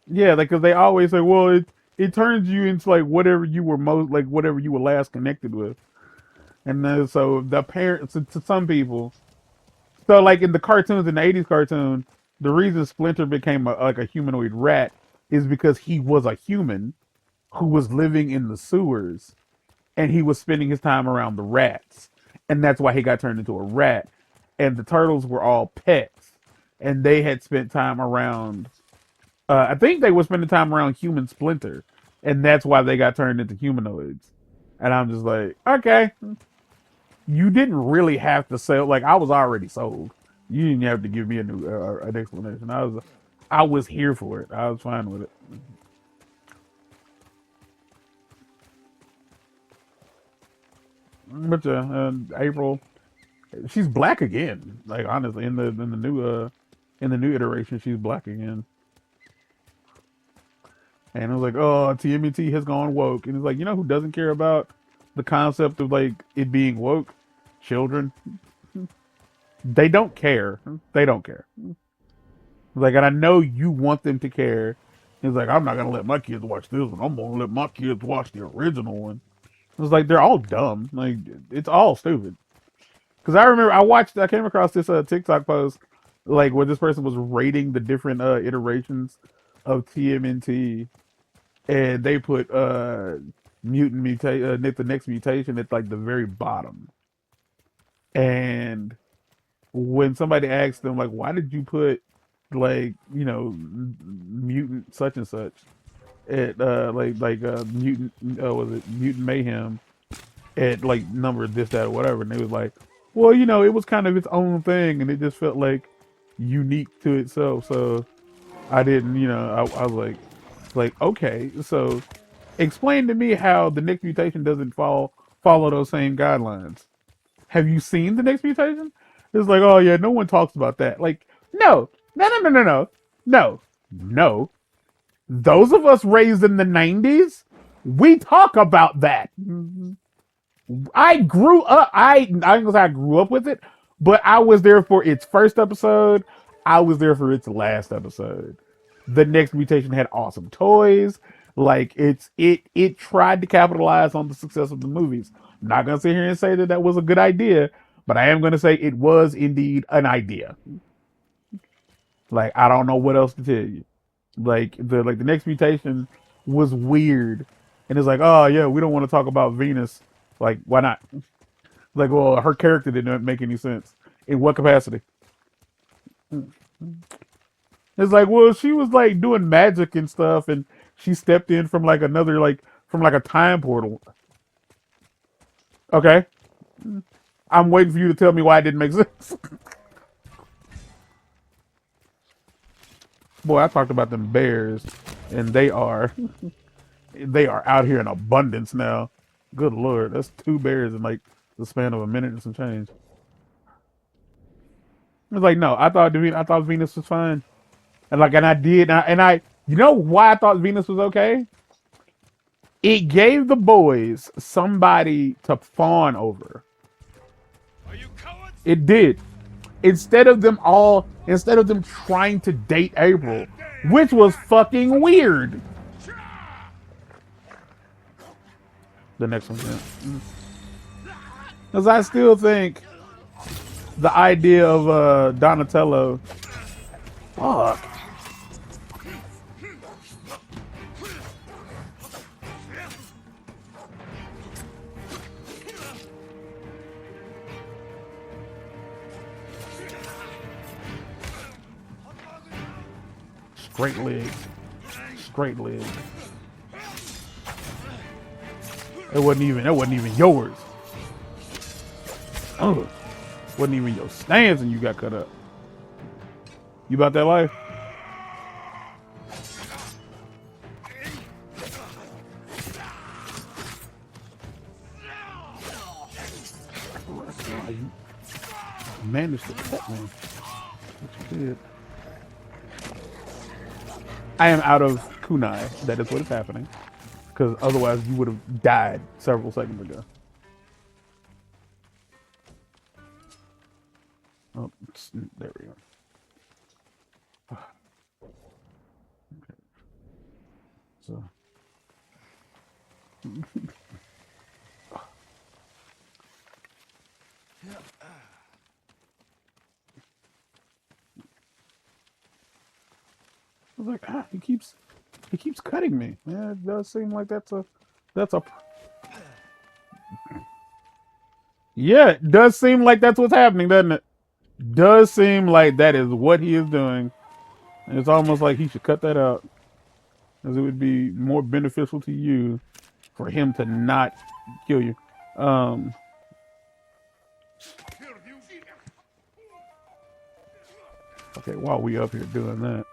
Speaker 3: yeah, like because they always say, well, it turns you into like whatever you were most like whatever you were last connected with, and then, so the parents to some people. So like in the cartoons, in the '80s cartoon, the reason Splinter became like a humanoid rat is because he was a human who was living in the sewers and he was spending his time around the rats, and that's why he got turned into a rat. And the turtles were all pets, and they had spent time around. I think they were spending time around human Splinter, and that's why they got turned into humanoids. And I'm just like, okay, you didn't really have to sell. Like I was already sold. You didn't have to give me a new an explanation. I was here for it. I was fine with it. But April, she's black again. Like honestly, in the new iteration, she's black again. And it was like, oh, TMNT has gone woke. And it's like, you know who doesn't care about the concept of like it being woke? Children. They don't care. They don't care. Like, and I know you want them to care. He's like, I'm not gonna let my kids watch this one. I'm gonna let my kids watch the original one. It's like they're all dumb. Like it's all stupid. Because I remember I came across this TikTok post like where this person was rating the different iterations of TMNT, and they put the next mutation at like the very bottom. And when somebody asked them like, why did you put like mutant such and such at mutant was it mutant mayhem at like number this that or whatever, and they was like, well, it was kind of its own thing and it just felt like unique to itself, so I didn't, I was like okay, so explain to me how the next mutation doesn't follow those same guidelines. Have you seen the next mutation? It's like, oh yeah, no one talks about that. Like, no, no, no, no, no, no, no, no. Those of us raised in the '90s, we talk about that. I grew up. I ain't gonna say I grew up with it, but I was there for its first episode. I was there for its last episode. The next mutation had awesome toys. Like it tried to capitalize on the success of the movies. I'm not gonna sit here and say that that was a good idea, but I am gonna say it was indeed an idea. Like I don't know what else to tell you. The next mutation was weird, and it's like, oh yeah, we don't want to talk about Venus. Like why not? Like, well, her character didn't make any sense. In what capacity? It's like, well, she was like doing magic and stuff, and she stepped in from like another, like from like a time portal. Okay, I'm waiting for you to tell me why it didn't make sense. Boy, I talked about them bears, and they are out here in abundance now. Good lord, that's 2 bears in like the span of a minute and some change. It's like, no, I thought Venus was fine. And like, and I did, and I, you know why I thought Venus was okay? It gave the boys somebody to fawn over.
Speaker 5: Are you cowards?
Speaker 3: It did. Instead of them trying to date April, which was fucking weird. The next one, yeah. Because I still think the idea of Donatello, fuck. Straight leg. It wasn't even yours. Oh, wasn't even your stance, and you got cut up. You about that life? You managed to cut me. What you did. I am out of kunai. That is what is happening. Because otherwise you would have died several seconds ago. Oh, there we go. Okay. So. I was like, he keeps cutting me. Yeah, it does seem like that's a yeah, it does seem like that's what's happening, doesn't it? Does seem like that is what he is doing. And it's almost like he should cut that out. Because it would be more beneficial to you for him to not kill you. Okay, while we up here doing that,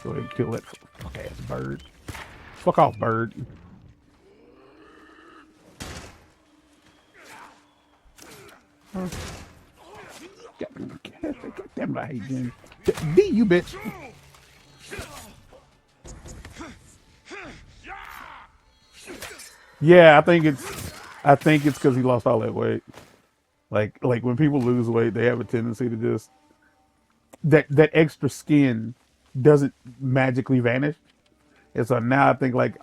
Speaker 3: go ahead and kill that fuck ass bird. Fuck off, bird. God damn it, I hate Jim. Be you, bitch. Yeah, I think it's because he lost all that weight. Like when people lose weight, they have a tendency to just that extra skin doesn't magically vanish. And so now I think like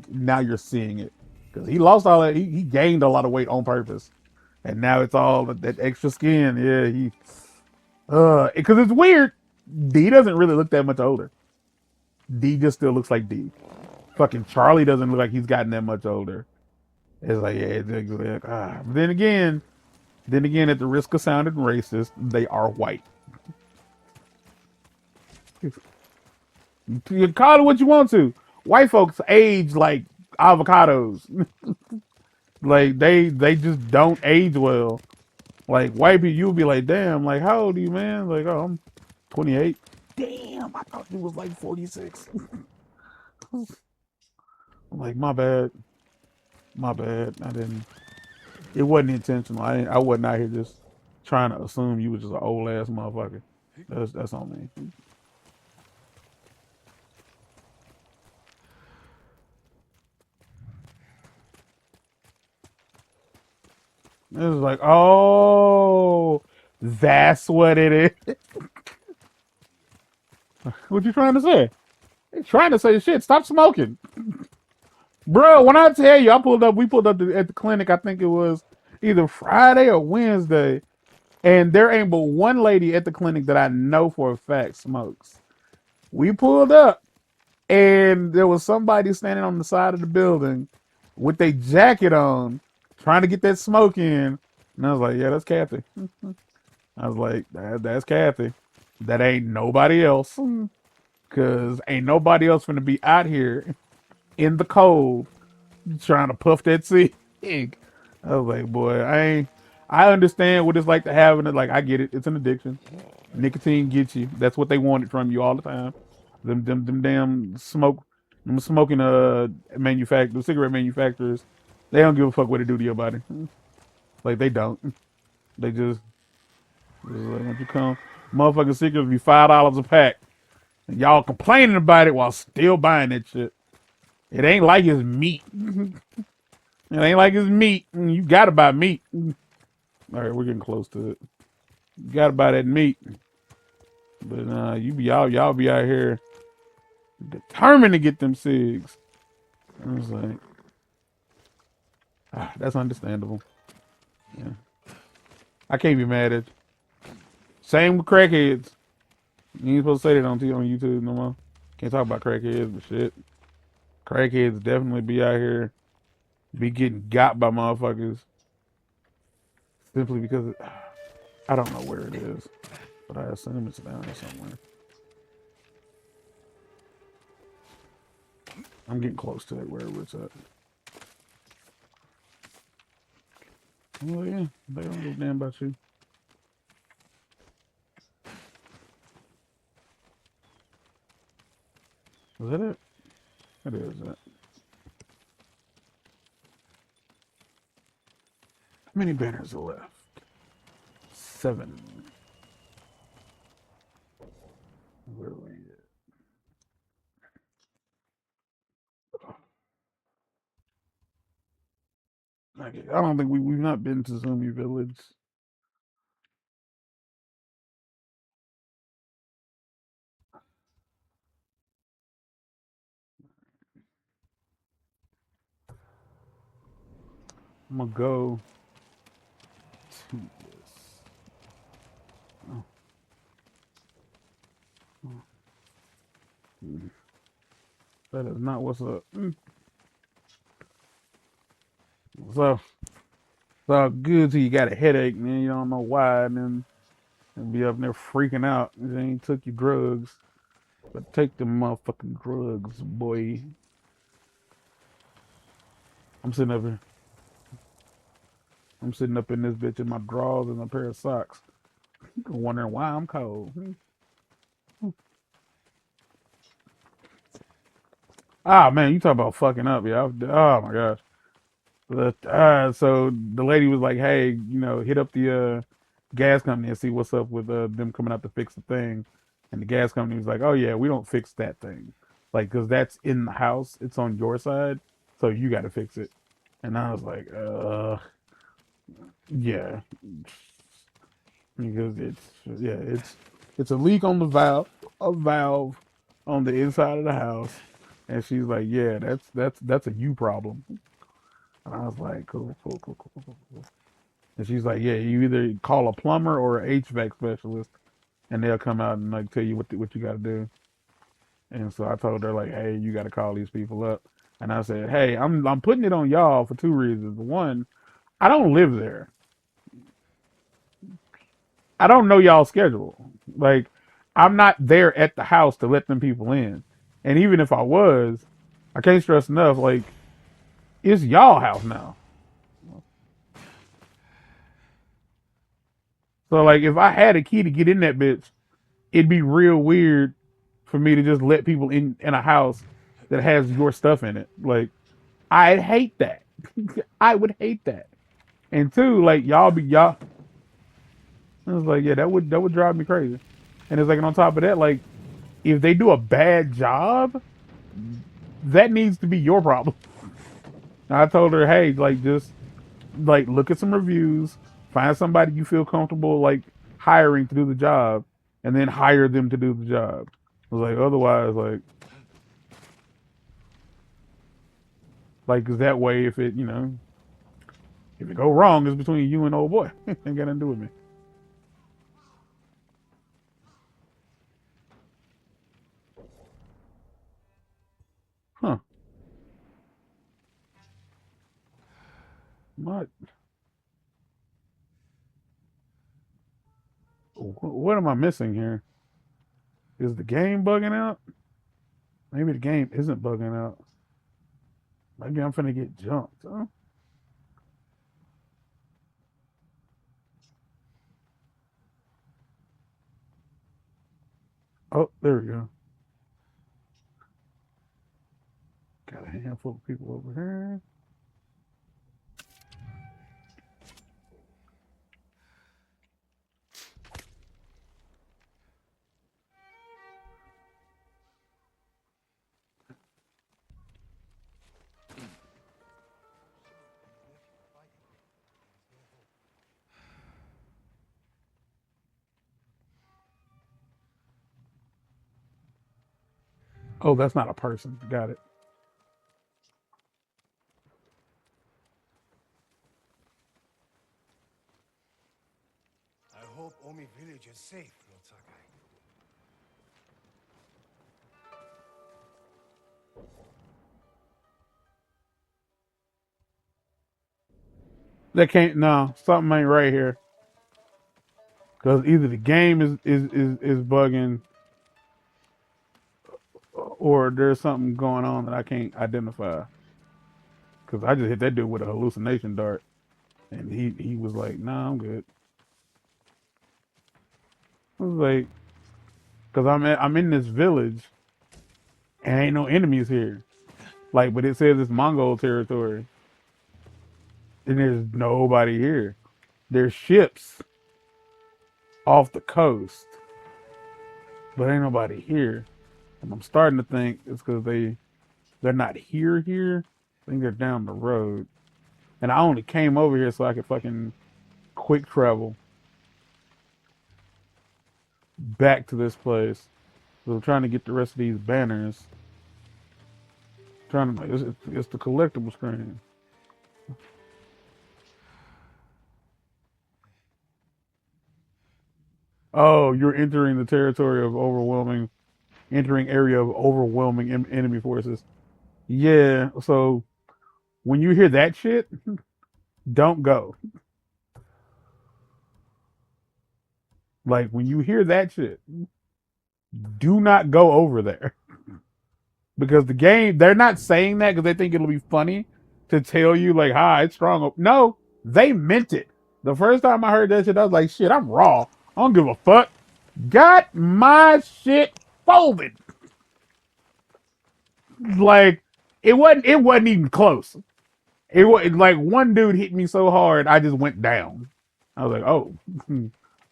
Speaker 3: now you're seeing it because he lost all that. He gained a lot of weight on purpose, and now it's all that extra skin. Yeah, he because it's weird. D doesn't really look that much older. D just still looks like D. Fucking Charlie doesn't look like he's gotten that much older. It's like yeah, it's like, But then again, at the risk of sounding racist, they are white. You call it what you want to. White folks age like avocados. Like they just don't age well. Like white people, you'll be like, damn, like how old are you, man? Like, oh, I'm 28. Damn, I thought you was like 46. I'm like, my bad, my bad. I didn't. It wasn't intentional. I wasn't out here just trying to assume you was just an old ass motherfucker. That's on me. It was like, oh, that's what it is. What you trying to say? They trying to say shit. Stop smoking, bro. When I tell you, we pulled up at the clinic. I think it was either Friday or Wednesday, and there ain't but one lady at the clinic that I know for a fact smokes. We pulled up, and there was somebody standing on the side of the building with their jacket on, trying to get that smoke in. And I was like, yeah, that's Kathy. I was like, that's Kathy. That ain't nobody else. Cause ain't nobody else gonna be out here in the cold trying to puff that cig. I was like, boy, I understand what it's like to having it. Like, I get it. It's an addiction. Nicotine gets you. That's what they wanted from you all the time. Them damn them smoking cigarette manufacturers. They don't give a fuck what it do to your body. Like they don't. They just like, once you come, motherfucking cigarettes be $5 a pack. And y'all complaining about it while still buying that shit. It ain't like it's meat. It ain't like it's meat. You gotta buy meat. All right, we're getting close to it. You gotta buy that meat. But y'all be out here determined to get them cigs. I was like, that's understandable. Yeah, I can't be mad at you. Same with crackheads. You ain't supposed to say that on YouTube no more. Can't talk about crackheads, but shit. Crackheads definitely be out here, be getting got by motherfuckers simply because I don't know where it is, but I assume it's down there somewhere. I'm getting close to it, wherever it's at. Oh yeah, they don't give a damn about you. Is that it? It is that. How many banners are left? 7. Where are we at? I don't think we've not been to Zumi Village. I'm gonna go to this. Oh. That is not what's up. It's all good till you got a headache, man. You don't know why, and then be up there freaking out. You ain't took your drugs, but take the motherfucking drugs, boy. I'm sitting up here. I'm sitting up in this bitch in my drawers and a pair of socks, wondering why I'm cold. Ah man, you talk about fucking up, yeah. Oh my gosh. So the lady was like, "Hey, hit up the gas company and see what's up with them coming out to fix the thing." And the gas company was like, "Oh yeah, we don't fix that thing, like, cause that's in the house. It's on your side, so you got to fix it." And I was like, yeah, because it's a leak on the valve on the inside of the house, and she's like, yeah, that's a you problem. And I was like, cool. And she's like, yeah, you either call a plumber or an HVAC specialist, and they'll come out and like tell you what you got to do. And so I told her like, hey, you got to call these people up. And I said, hey, I'm putting it on y'all for two reasons. One, I don't live there. I don't know y'all schedule. Like, I'm not there at the house to let them people in. And even if I was, I can't stress enough, like, it's y'all house now. So like if I had a key to get in that bitch, it'd be real weird for me to just let people in a house that has your stuff in it. Like I'd hate that. I would hate that. And two, like y'all. I was like, yeah, that would drive me crazy. And it's like, and on top of that, like if they do a bad job, that needs to be your problem. And I told her, hey, like just like look at some reviews, find somebody you feel comfortable like hiring to do the job, and then hire them to do the job. I was like, otherwise, like, 'cause that way, if it go wrong, it's between you and old boy. Ain't got nothing to do with me. Huh? What? What am I missing here? Is the game bugging out? Maybe the game isn't bugging out. Maybe I'm finna get jumped. Huh? Oh, there we go. Got a handful of people over here. Oh, that's not a person. Got it.
Speaker 5: I hope Omi village is safe, Lord Sakai.
Speaker 3: That can't. No, something ain't right here. Because either the game is bugging, or there's something going on that I can't identify. Because I just hit that dude with a hallucination dart, and he was like, "Nah, I'm good." I was like, "Cause I'm in this village, and ain't no enemies here. Like, but it says it's Mongol territory, and there's nobody here. There's ships off the coast, but ain't nobody here. And I'm starting to think it's because they're not here. I think they're down the road. And I only came over here so I could fucking quick travel back to this place. So I'm trying to get the rest of these banners. Trying to it's the collectible screen. Oh, you're entering the territory of entering area of overwhelming enemy forces. Yeah, so when you hear that shit, don't go. Like when you hear that shit, do not go over there. Because the game, they're not saying that because they think it'll be funny to tell you like, "Hi, it's strong." No, they meant it. The first time I heard that shit, I was like, "Shit, I'm raw. I don't give a fuck." Got my shit folded. Like it wasn't. It wasn't even close. It was like one dude hit me so hard, I just went down. I was like, "Oh,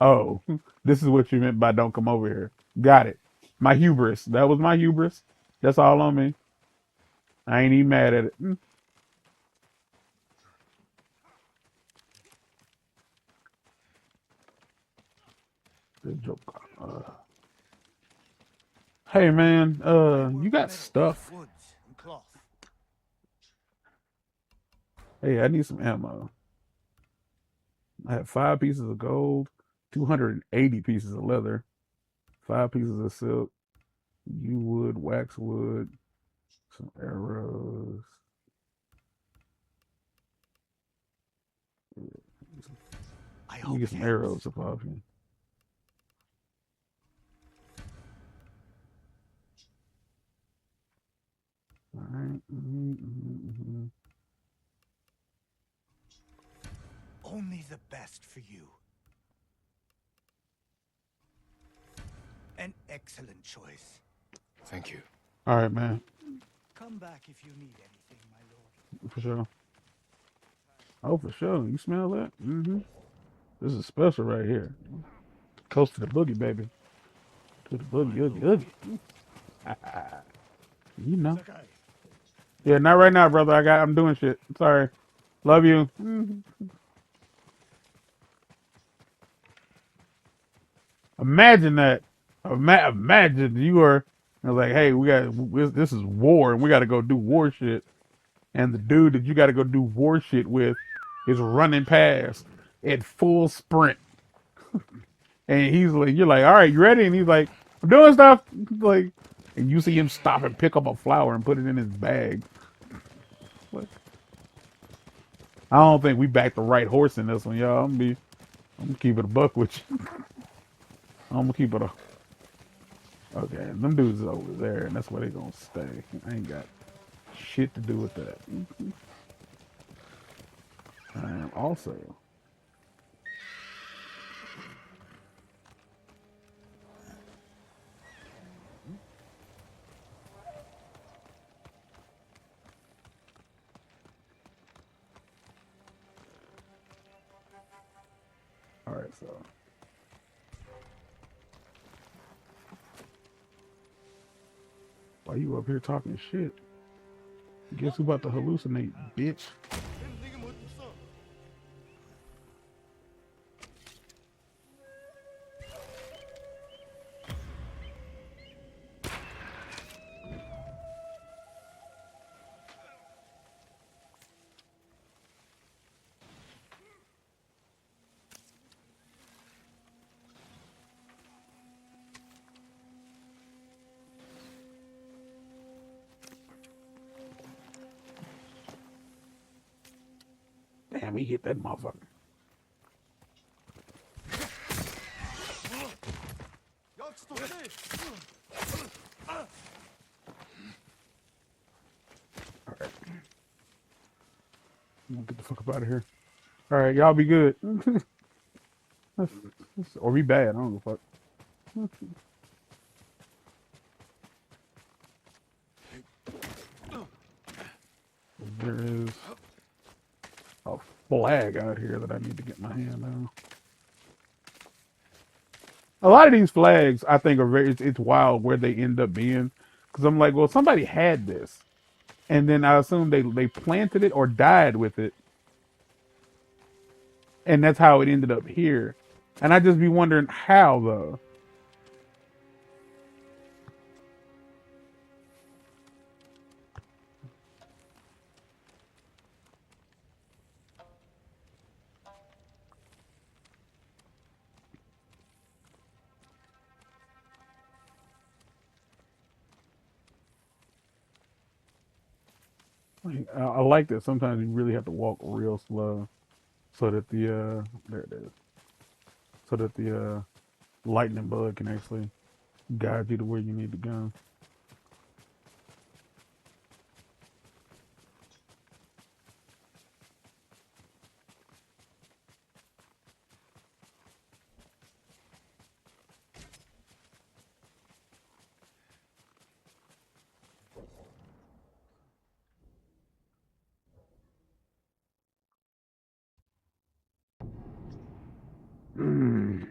Speaker 3: oh, this is what you meant by don't come over here." Got it. My hubris. That was my hubris. That's all on me. I ain't even mad at it. Good joke. Hey man, you got stuff?
Speaker 2: Woods and cloth.
Speaker 3: Hey, I need some ammo. I have 5 pieces of gold, 280 pieces of leather, 5 pieces of silk, yew wood, waxwood, some arrows.
Speaker 2: I
Speaker 3: Let me
Speaker 2: hope
Speaker 3: get
Speaker 2: it
Speaker 3: some
Speaker 2: helps.
Speaker 3: arrows if I can. All right.
Speaker 2: Only the best for you. An excellent choice.
Speaker 6: Thank you.
Speaker 3: All right, man.
Speaker 2: Come back if you need anything, my lord.
Speaker 3: For sure. Oh, for sure. You smell that? Mm-hmm. This is special right here. Close to the boogie, baby. To the boogie, oogie, oogie. You know. Yeah, not right now, brother. I'm doing shit. Sorry. Love you. Imagine that. Imagine you were like, hey, this is war, and we got to go do war shit. And the dude that you got to go do war shit with is running past at full sprint, and he's like, you're like, all right, you ready? And he's like, I'm doing stuff. Like, and you see him stop and pick up a flower and put it in his bag. Like, I don't think we backed the right horse in this one, y'all. I'm gonna keep it a buck with you. I'm gonna keep it a. Okay, them dudes is over there, and that's where they gonna stay. I ain't got shit to do with that. Also, all right, so why you up here talking shit? Guess who about to hallucinate, bitch? Damn, he hit that motherfucker. All right, I'm gonna get the fuck up out of here. All right, y'all be good. Or be bad. I don't give a fuck. There is a flag out here that I need to get my hand on. A lot of these flags, I think, are it's wild where they end up being. Because I'm like, well, somebody had this. And then I assume they planted it or died with it. And that's how it ended up here. And I just be wondering how, though. I like that sometimes you really have to walk real slow so that there it is. So that the lightning bug can actually guide you to where you need to go. Mm.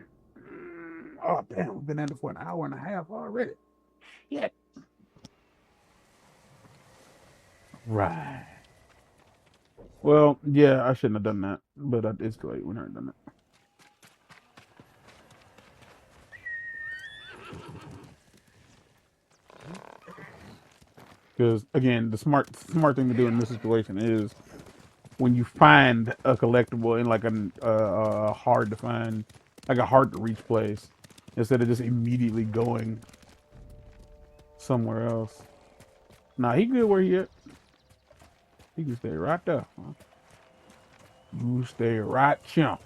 Speaker 3: Oh, damn, we've been at it for an hour and a half already. Yeah. Right. Well, yeah, I shouldn't have done that, but it's too late. We never done it. Because again, the smart thing to do in this situation is when you find a collectible in like a hard to find, like a hard to reach place, instead of just immediately going somewhere else. Nah, he good where he at. He can stay right there. Huh? You stay right here.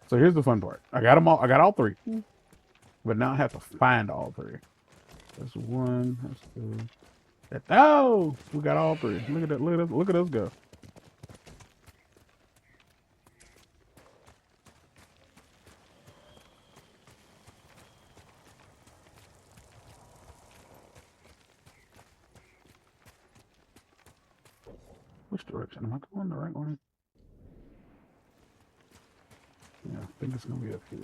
Speaker 3: So here's the fun part. I got them all. I got all three, but now I have to find all three. That's one. That's two. Oh, we got all three. Look at that. Look at us. Look at us go. Which direction? Am I going the right way? Yeah, I think it's gonna be up here.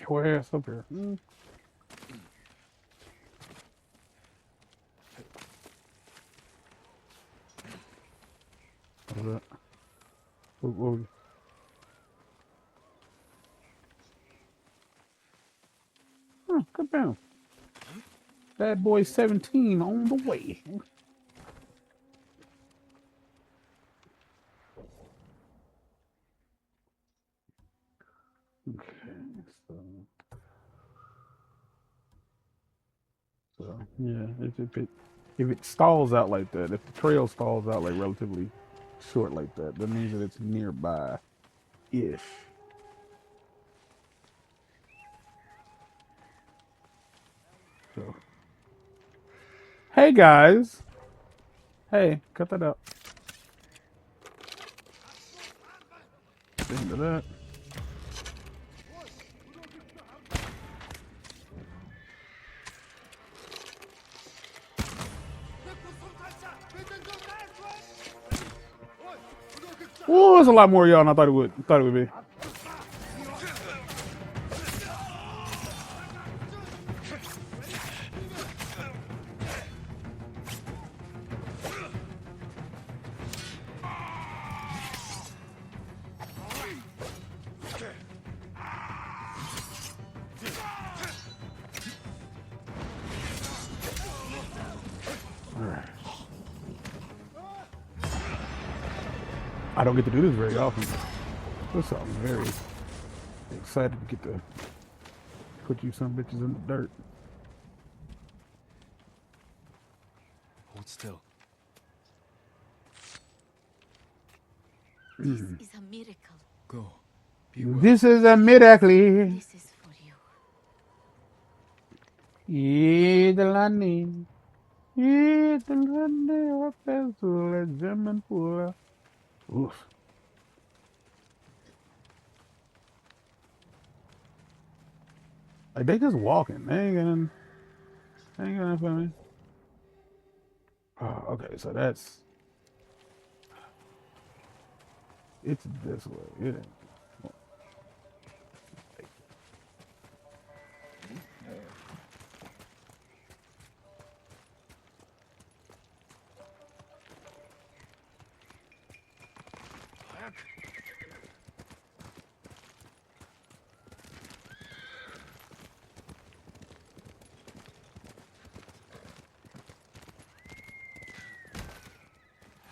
Speaker 3: Your ass up here. What was that? What good bounce. Bad boy 17 on the way. Okay, so yeah, if it stalls out like that, if the trail stalls out like relatively short like that, that means that it's nearby ish. So hey guys. Hey, cut that out. Into that. Oh, there's a lot more of y'all than I thought it would be. I don't get to do this very often. So I'm very excited to get to put you some bitches in the dirt.
Speaker 2: Hold still.
Speaker 4: This is a miracle.
Speaker 6: Go. Be well.
Speaker 3: This is a miracle.
Speaker 4: This is for you.
Speaker 3: Idolani. Idolani. Pesula. German pula. Oof. Like they just walking. They ain't got nothing for me. Oh, okay, so it's this way. It ain't.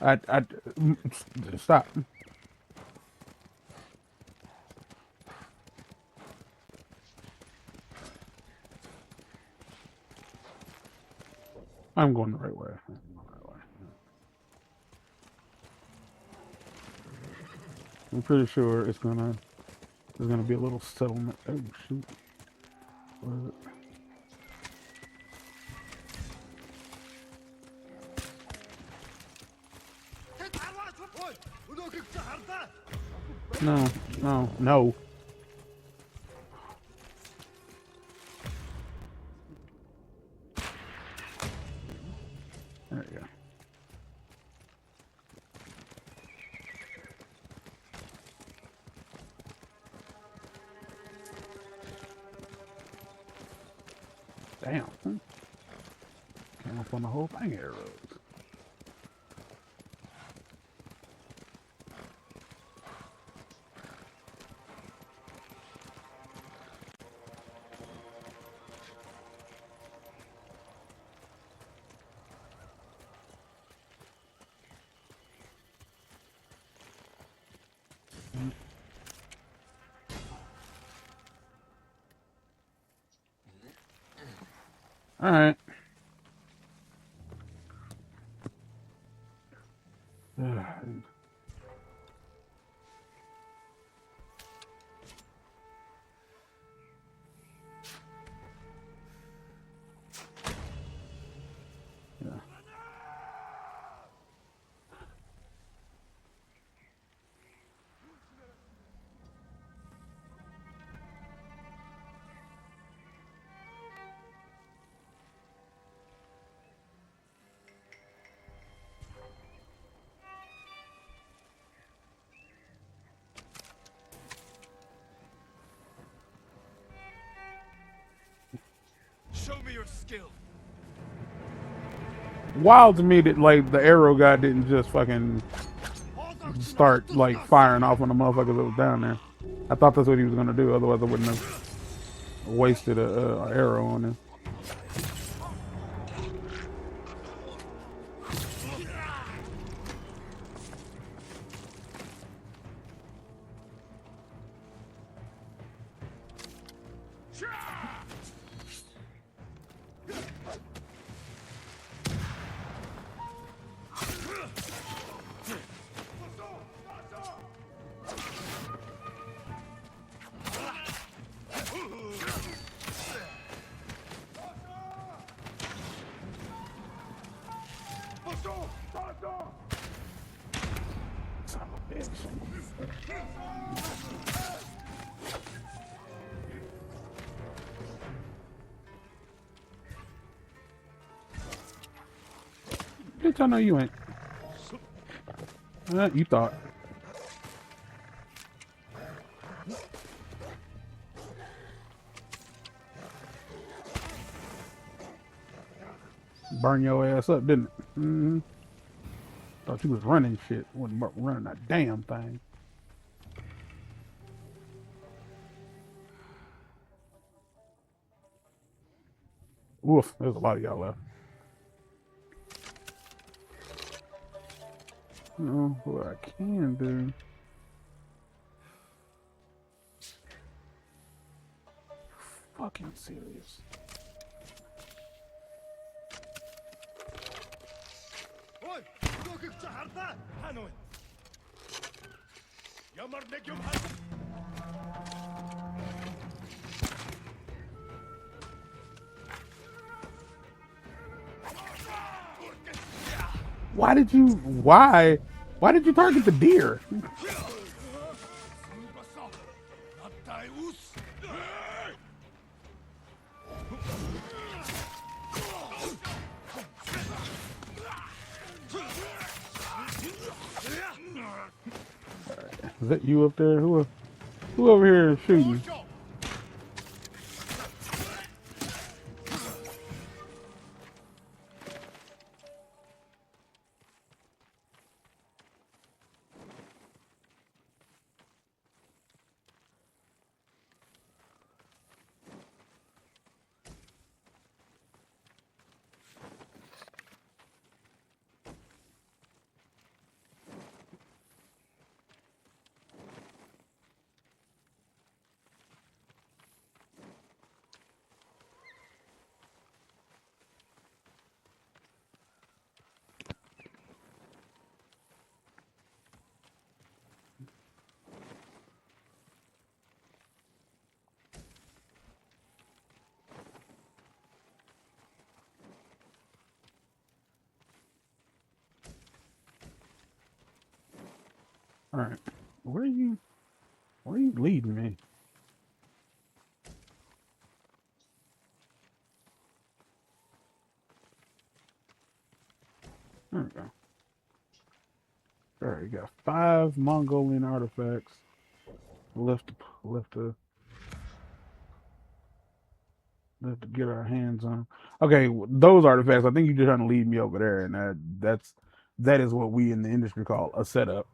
Speaker 3: I stop. I'm going the right way. I'm going the right way. I'm pretty sure there's gonna be a little settlement. Oh shoot. What is it? No, no, no. There you go. Damn. Came up on the whole thing here, Rose. All right. Yeah.
Speaker 6: Show me your skill.
Speaker 3: Wild to me that like the arrow guy didn't just fucking start like firing off on the motherfuckers that was down there. I thought that's what he was gonna do. Otherwise, I wouldn't have wasted a arrow on him. Son of a bitch. Bitch, I know you ain't. You thought. Burn your ass up, didn't it? Mm-hmm. Thought you was running shit. Wasn't running a damn thing. Oof, there's a lot of y'all left. What I can do. Fucking serious. Why did you target the deer? Is that you up there? Who over here is shooting? All right. Where are you? Where are you leading me? There we go. All right, you got 5 Mongolian artifacts left to get our hands on. Okay, those artifacts. I think you're just trying to lead me over there, and that is what we in the industry call a setup.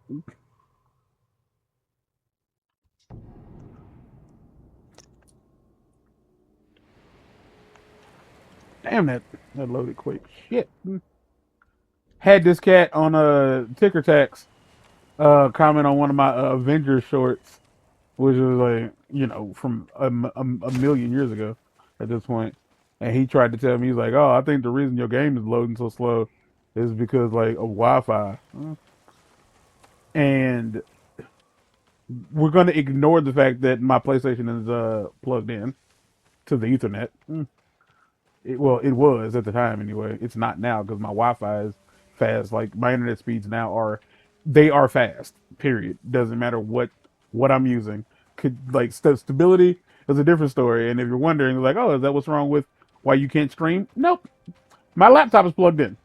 Speaker 3: Damn, that loaded quick. Shit. Had this cat on a ticker tax comment on one of my Avengers shorts, which was like, from a million years ago at this point. And he tried to tell me, he's like, oh, I think the reason your game is loading so slow is because like of Wi-Fi. And we're going to ignore the fact that my PlayStation is plugged in to the Ethernet. It was at the time anyway. It's not now because my Wi-Fi is fast. Like my internet speeds now they are fast. Period. Doesn't matter what I'm using. Could like stability is a different story. And if you're wondering, like, oh, is that what's wrong with why you can't stream? Nope. My laptop is plugged in.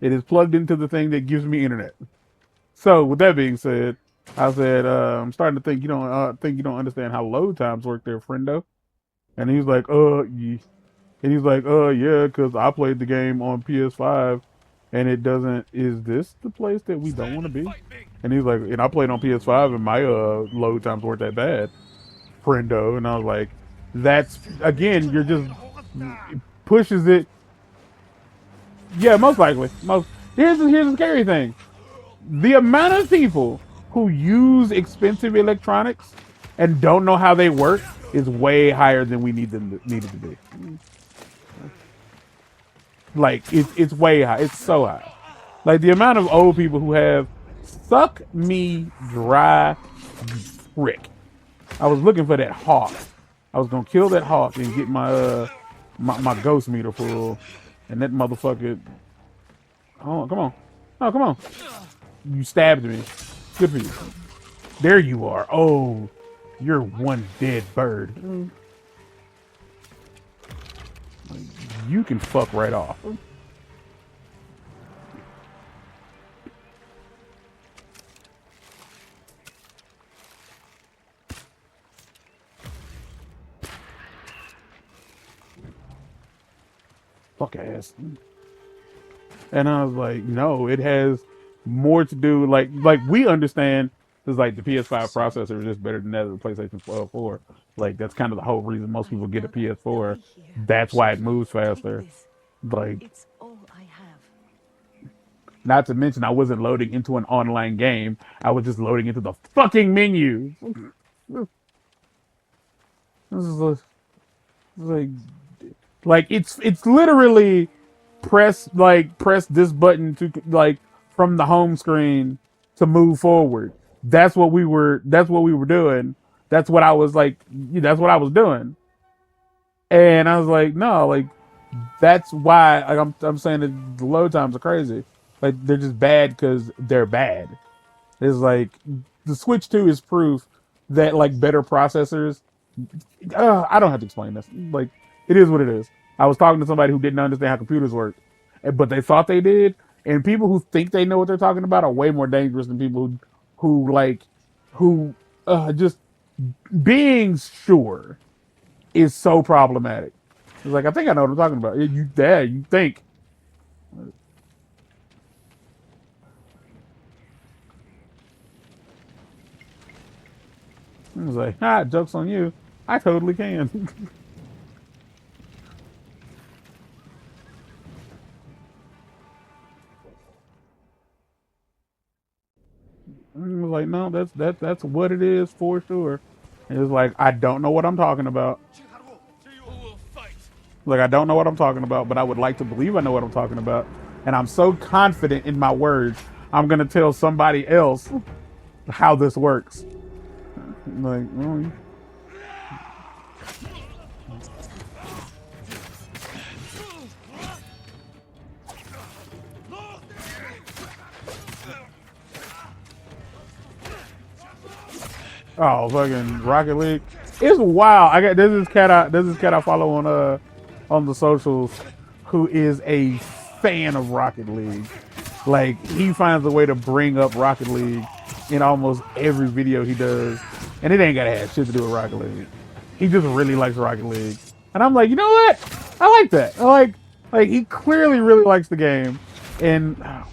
Speaker 3: It is plugged into the thing that gives me internet. So with that being said, I said I'm starting to think you don't understand how load times work there, friendo. And he's like, yeah. And he's like, yeah, because I played the game on PS5 and it doesn't, is this the place that we don't want to be? And he's like, and I played on PS5 and my load times weren't that bad, friendo. And I was like, that's, again, you're just, pushes it. Yeah, most likely. Here's the scary thing. The amount of people who use expensive electronics and don't know how they work is way higher than we needed to be. Like it's way high. It's so high. Like the amount of old people who have suck me dry frick. I was looking for that hawk. I was gonna kill that hawk and get my ghost meter full, and that motherfucker. Oh, come on! Oh, come on! You stabbed me. Good for you. There you are. Oh, you're one dead bird. You can fuck right off. Fuck ass. And I was like, no, it has more to do. Like we understand is like the PS5 processor is just better than that of the PlayStation 4. Like that's kind of the whole reason most people get a PS4. That's why it moves faster. Like,
Speaker 4: It's all I have.
Speaker 3: not to mention I wasn't loading into an online game. I was just loading into the fucking menu. This is like it's literally press this button to like from the home screen to move forward. That's what we were doing. That's what I was like. That's what I was doing. And I was like, no, like that's why I'm saying that the load times are crazy. Like they're just bad because they're bad. It's like the Switch 2 is proof that like better processors. I don't have to explain this. Like it is what it is. I was talking to somebody who didn't understand how computers work, but they thought they did. And people who think they know what they're talking about are way more dangerous than people who just being sure is so problematic. It's like I think I know what I'm talking about. You think. I was like, joke's on you. I totally can. I was like, no, that's what it is for sure. And it's like, I don't know what I'm talking about. Like, I don't know what I'm talking about, but I would like to believe I know what I'm talking about. And I'm so confident in my words, I'm going to tell somebody else how this works. Like, Oh, fucking Rocket League. It's wild. I got this is cat I follow on the socials who is a fan of Rocket League. Like he finds a way to bring up Rocket League in almost every video he does. And it ain't gotta have shit to do with Rocket League. He just really likes Rocket League. And I'm like, you know what? I like that. I like he clearly really likes the game. And oh my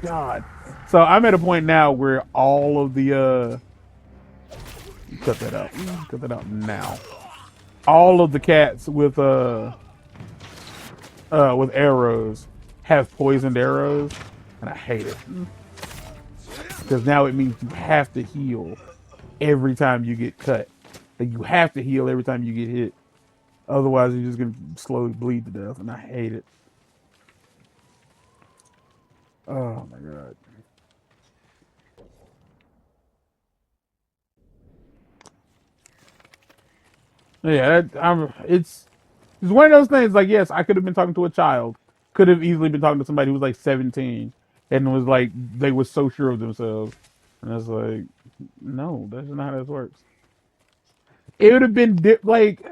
Speaker 3: god. So I'm at a point now where all of the cut that out. Cut that out now. All of the cats with arrows have poisoned arrows, and I hate it because now it means you have to heal every time you get cut. Like you have to heal every time you get hit, otherwise you're just gonna slowly bleed to death, and I hate it. Oh my god. Yeah, it's one of those things. Like, yes, I could have been talking to a child. Could have easily been talking to somebody who was like 17 and was like they were so sure of themselves, and it's like, no, that's not how this works. It would have been like,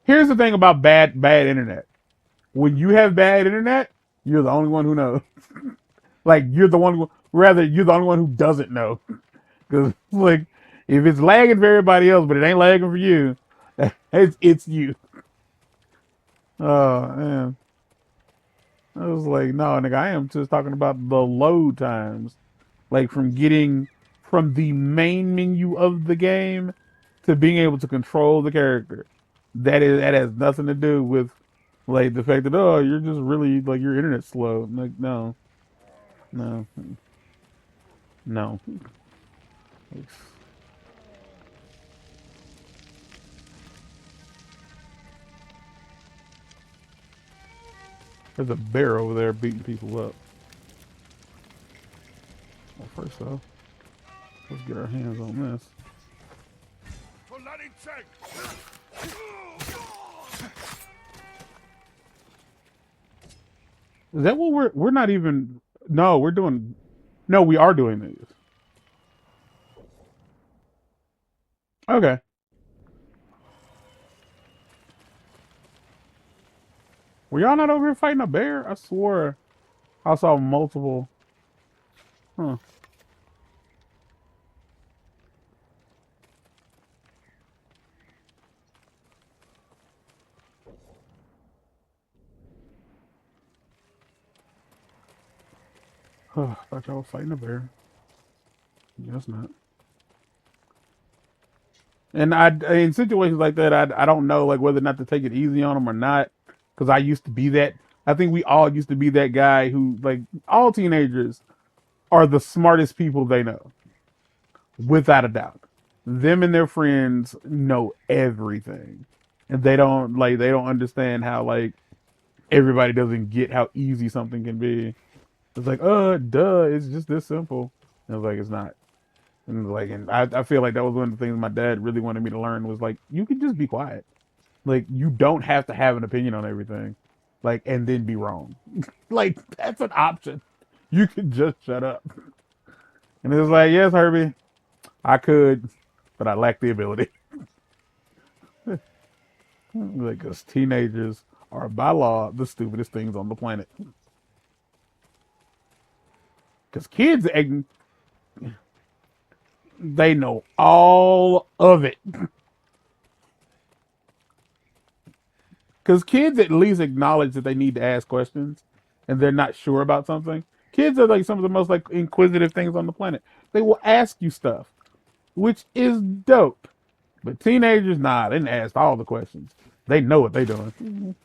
Speaker 3: here's the thing about bad internet. When you have bad internet, you're the only one who knows. Like you're the one who, rather you're the only one who doesn't know. Because like if it's lagging for everybody else, but it ain't lagging for you, it's you. Oh man. I was like, no, nigga, I am just talking about the load times. Like from getting from the main menu of the game to being able to control the character. That has nothing to do with like the fact that oh you're just really like your internet's slow. I'm like no, no, no. There's a bear over there beating people up. Well, first off, let's get our hands on this. Is that what we're not even? No, we're doing. No, we are doing these. Okay. Were y'all not over here fighting a bear? I swore I saw multiple. Huh. I thought y'all was fighting a bear. Guess not. And in situations like that, I don't know like whether or not to take it easy on them or not, because I used to be that. I think we all used to be that guy who like all teenagers are the smartest people they know, without a doubt. Them and their friends know everything, and they don't understand how like everybody doesn't get how easy something can be. It's like, duh, it's just this simple. And I was like, it's not. And like, and I feel like that was one of the things my dad really wanted me to learn was like, you can just be quiet. Like, you don't have to have an opinion on everything. Like, and then be wrong. Like, that's an option. You can just shut up. And it was like, yes, Herbie, I could, but I lack the ability. Like, because teenagers are by law the stupidest things on the planet. Because kids, they know all of it. Because kids at least acknowledge that they need to ask questions and they're not sure about something. Kids are like some of the most like inquisitive things on the planet. They will ask you stuff, which is dope. But teenagers, nah, they didn't ask all the questions. They know what they're doing.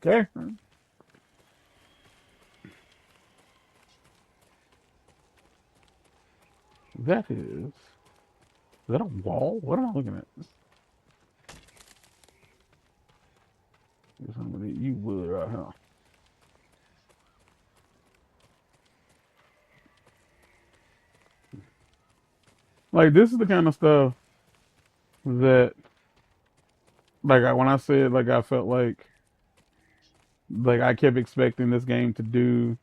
Speaker 3: Okay. Is that a wall? What am I looking at? Somebody, you would right here. Like this is the kind of stuff that, like, when I said like I felt like I kept expecting this game to do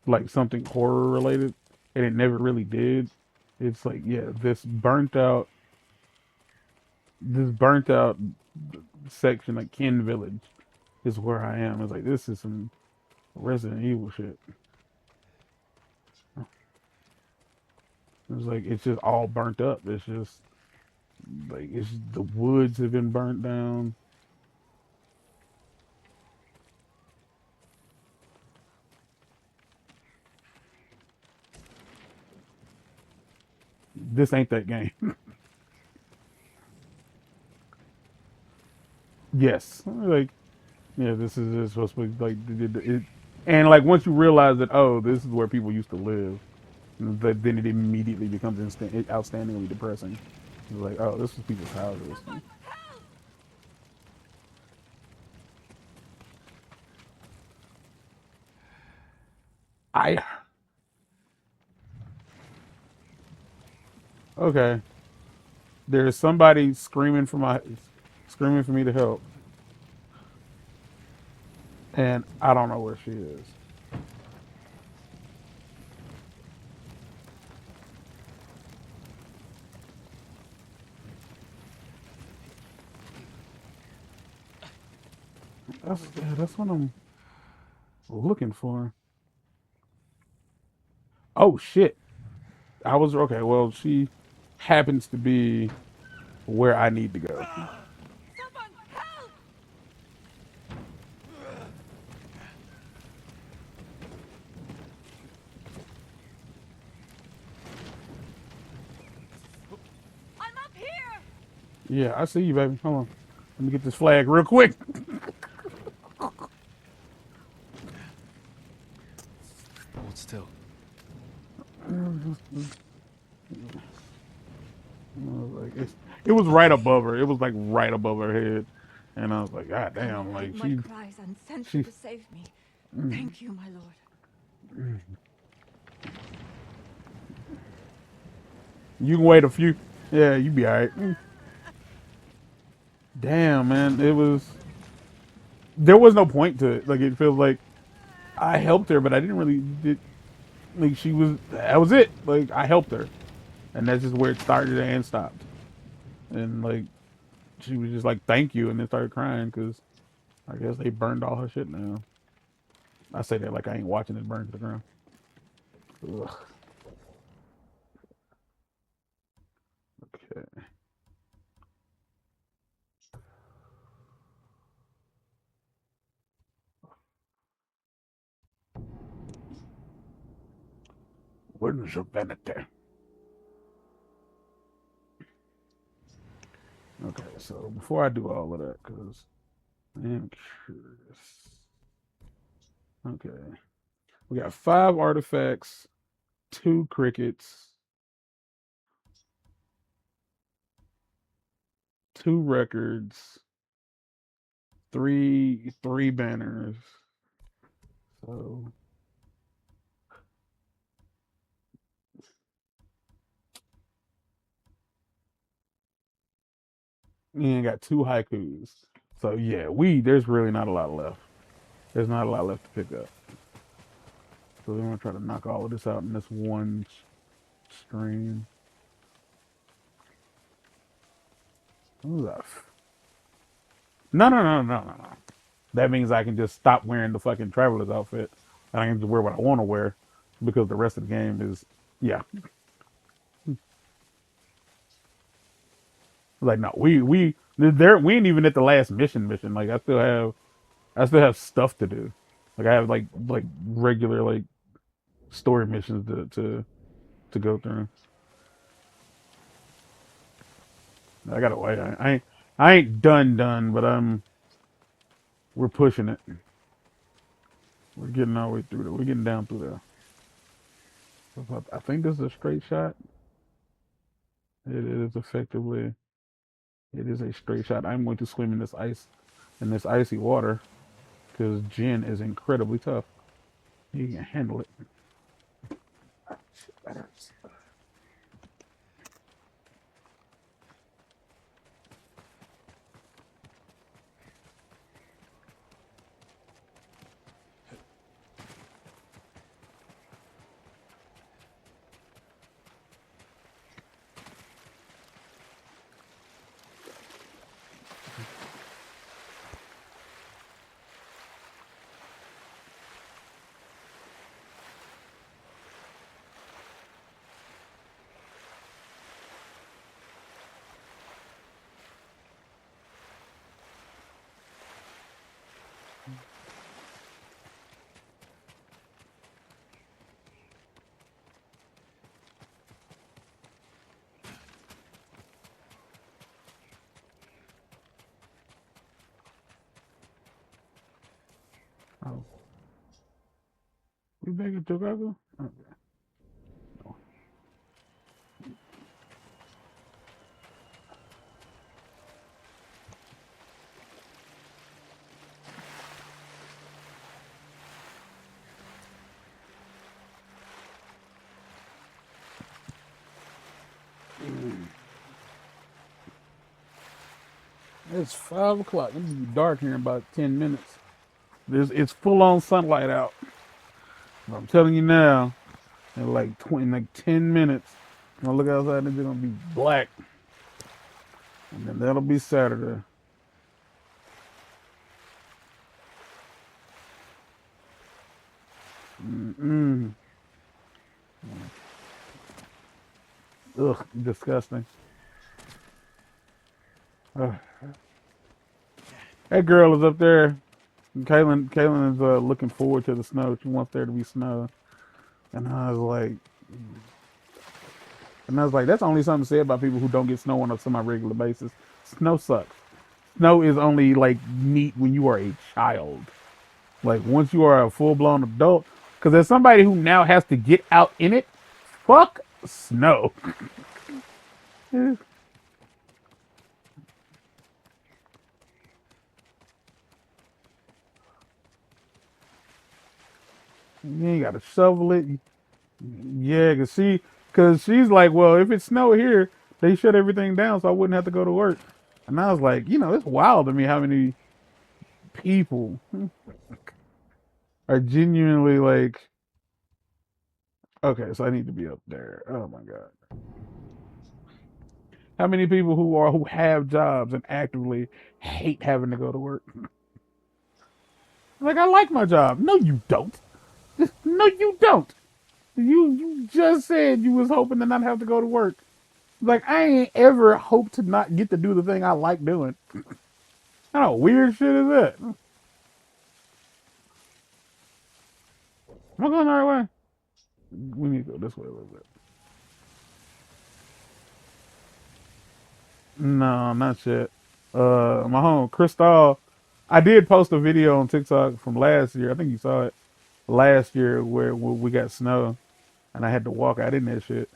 Speaker 3: like something horror related, and it never really did. It's like, yeah, this burnt out section, like Ken Village, is where I am. It's like this is some Resident Evil shit. It's like it's just all burnt up. It's just like it's the woods have been burnt down. This ain't that game. Yes, like yeah, this is just supposed to be like it, and like once you realize that oh, this is where people used to live, then it immediately becomes outstandingly depressing. It's like oh, this is people's houses. I okay. There's somebody screaming for me to help, and I don't know where she is. That's what I'm looking for. Oh shit! I was okay. Well, she happens to be where I need to go.
Speaker 4: Someone help! I'm up here!
Speaker 3: Yeah, I see you, baby. Hold on. Let me get this flag real quick.
Speaker 6: Hold still.
Speaker 3: It was right above her. It was like right above her head, and I was like, God
Speaker 4: And
Speaker 3: damn!
Speaker 4: you
Speaker 3: Like
Speaker 4: heard my cries and sent you
Speaker 3: she.
Speaker 4: to save me. Thank you, my lord.
Speaker 3: You can wait a few. Yeah, you be alright. Damn, man. There was no point to it. Like it feels like I helped her, but I didn't really did. Like she was. That was it. Like I helped her, and that's just where it started and stopped. And like she was just like, "Thank you," and then started crying because I guess they burned all her shit now. I say that like I ain't watching it burn to the ground. Ugh. Okay. Where's your vanity? Okay, so before I do all of that, because I am curious. Okay, we got 5 artifacts, 2 crickets, 2 records, three banners. So and got 2 haikus. So yeah, there's really not a lot left. There's not a lot left to pick up. So we're gonna try to knock all of this out in this one stream. Ugh. No. That means I can just stop wearing the fucking traveler's outfit and I can just wear what I want to wear because the rest of the game is, yeah. Like no, we ain't even at the last mission. Like I still have stuff to do. Like I have like regular like story missions to go through. I gotta wait. I ain't done, but we're pushing it. We're getting our way through there. We're getting down through there. I think this is a straight shot. It is effectively. It is a straight shot. I'm going to swim in this icy water, because Jin is incredibly tough. He can handle it. Oh. We back in Chicago? Okay. It's 5 o'clock. It's gonna be dark here in about 10 minutes. It's full on sunlight out. I'm telling you now, in like 20, in like 10 minutes, I'm gonna look outside and it's gonna be black. And then that'll be Saturday. Mm-mm. Ugh, disgusting. Ugh. That girl is up there. Kaylin is looking forward to the snow. She wants there to be snow. And I was like, that's only something to say about people who don't get snow on a semi-regular basis. Snow sucks. Snow is only like neat when you are a child. Like once you are a full-blown adult, because there's somebody who now has to get out in it. Fuck snow. You ain't got to shovel it. Yeah, cause she's like, well, if it snowed here, they shut everything down, so I wouldn't have to go to work. And I was like, it's wild to me how many people are genuinely like, okay, so I need to be up there. Oh my god, how many people who have jobs and actively hate having to go to work? Like, I like my job. No, you don't. No, you don't. You just said you was hoping to not have to go to work. Like, I ain't ever hoped to not get to do the thing I like doing. What kind of weird shit is that? Am I going the right way? We need to go this way a little bit. No, not yet. My home, Crystal. I did post a video on TikTok from last year. I think you saw it last year where we got snow and I had to walk out in that shit.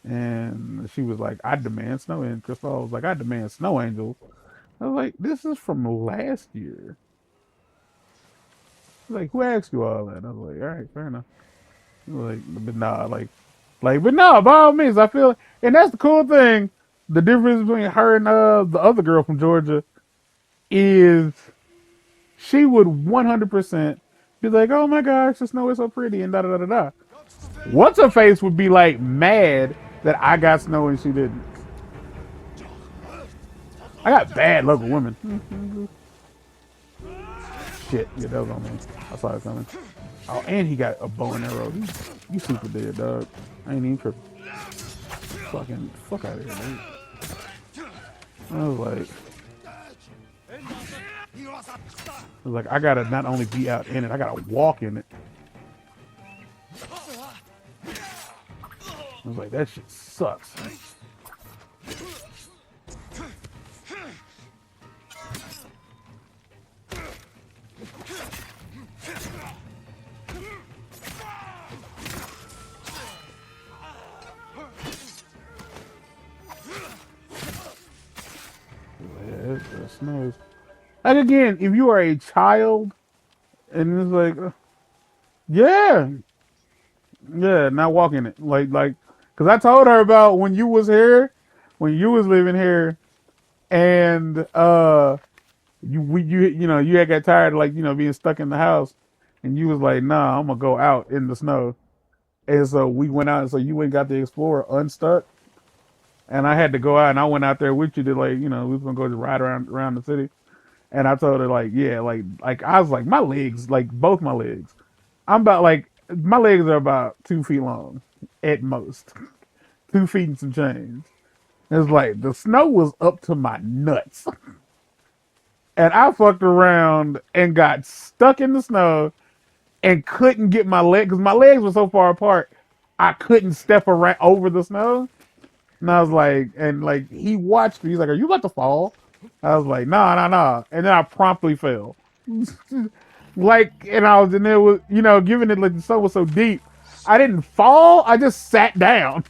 Speaker 3: And she was like, I demand snow. And Crystal was like, I demand snow angels. I was like, this is from last year. She's like, who asked you all that? I was like, all right, fair enough. Like, but nah, but nah, by all means, I feel, and that's the cool thing. The difference between her and the other girl from Georgia is she would 100% be like, oh my gosh, the snow is so pretty and da da da da da. What's her face would be like mad that I got snow and she didn't. I got bad local women. Shit, yeah, that was on me. I saw it coming. Oh, and he got a bow and arrow. You super dead, dog. I ain't even tripping. Fucking fuck out of here, dude. I was like, I gotta not only be out in it, I gotta walk in it. I was like, that shit sucks. Yeah, it snows. Like again, if you are a child, and it's like, yeah, not walking it, because I told her about when you was here, when you was living here, and you had got tired of being stuck in the house, and you was like, nah, I'm gonna go out in the snow, and so we went out, and so you went and got the Explorer unstuck, and I had to go out, and I went out there with you to we was gonna go just ride around the city. And I told her I was like, my legs, like both my legs, my legs are about 2 feet long at most, 2 feet and some change. It's like the snow was up to my nuts, and I fucked around and got stuck in the snow and couldn't get my leg because my legs were so far apart, I couldn't step around over the snow. And I was like, he watched me. He's like, "Are you about to fall?" I was like, "Nah." And then I promptly fell. Like, and I was, and it was, you know, given it like the sun was so deep, I didn't fall. I just sat down